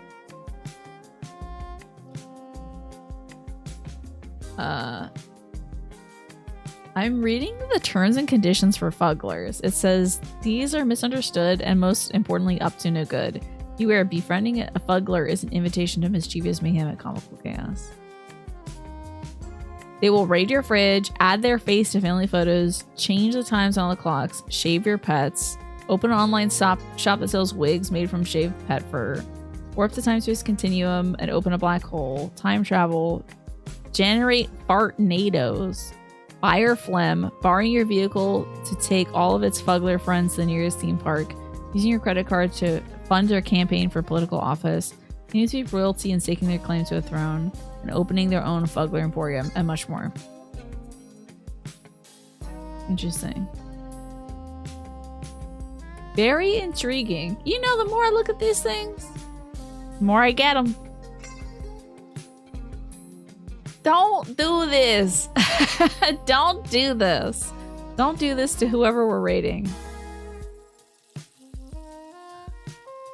Speaker 1: I'm reading the terms and conditions for Fugglers. It says, these are misunderstood and most importantly up to no good. Beware, befriending a Fuggler is an invitation to mischievous mayhem and comical chaos. They will raid your fridge, add their face to family photos, change the times on the clocks, shave your pets, open an online shop that sells wigs made from shaved pet fur, warp the time-space continuum and open a black hole, time travel, generate fartnadoes, fire phlegm, borrowing your vehicle to take all of its Fuggler friends to the nearest theme park, using your credit card to fund their campaign for political office, community royalty and staking their claim to a throne, and opening their own Fuggler Emporium, and much more. Interesting. Very intriguing. You know, the more I look at these things, the more I get them. Don't do this. Don't do this. Don't do this to whoever we're raiding.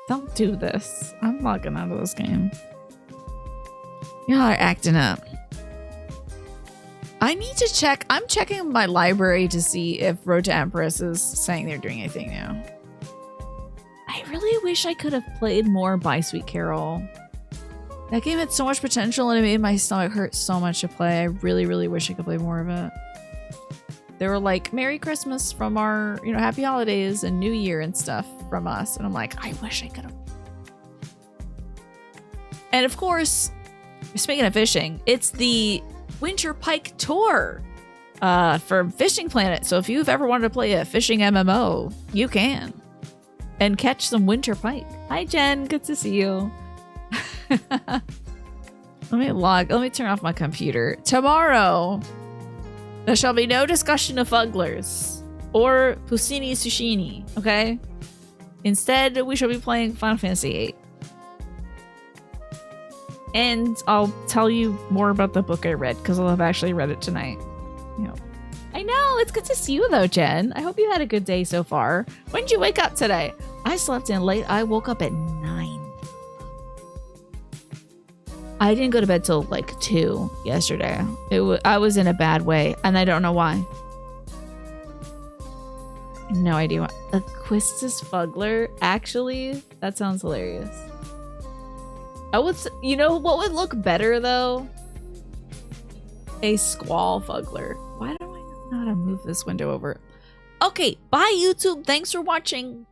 Speaker 1: Don't do this. I'm logging out of this game. Y'all are acting up. I need to check. I'm checking my library to see if Road to Empress is saying they're doing anything now. I really wish I could have played more By Sweet Carol. That game had so much potential and it made my stomach hurt so much to play. I really, really wish I could play more of it. They were like, Merry Christmas from our, you know, Happy Holidays and New Year and stuff from us. And I'm like, I wish I could have. And of course, speaking of fishing, it's the Winter Pike Tour for Fishing Planet. So if you've ever wanted to play a fishing MMO, you can. And catch some winter pike. Hi, Jen. Good to see you. Let me turn off my computer. Tomorrow, there shall be no discussion of Fugglers or Pusini Sushini, okay? Instead, we shall be playing Final Fantasy VIII. And I'll tell you more about the book I read, because I'll have actually read it tonight. You know. I know, it's good to see you though, Jen. I hope you had a good day so far. When did you wake up today? I slept in late. I woke up at 9. I didn't go to bed till like 2 yesterday. I was in a bad way, and I don't know why. No idea why. Aquistus Fuggler? Actually, that sounds hilarious. You know what would look better though? A Squall Fuggler. Why do I not know how to move this window over? Okay, bye YouTube. Thanks for watching.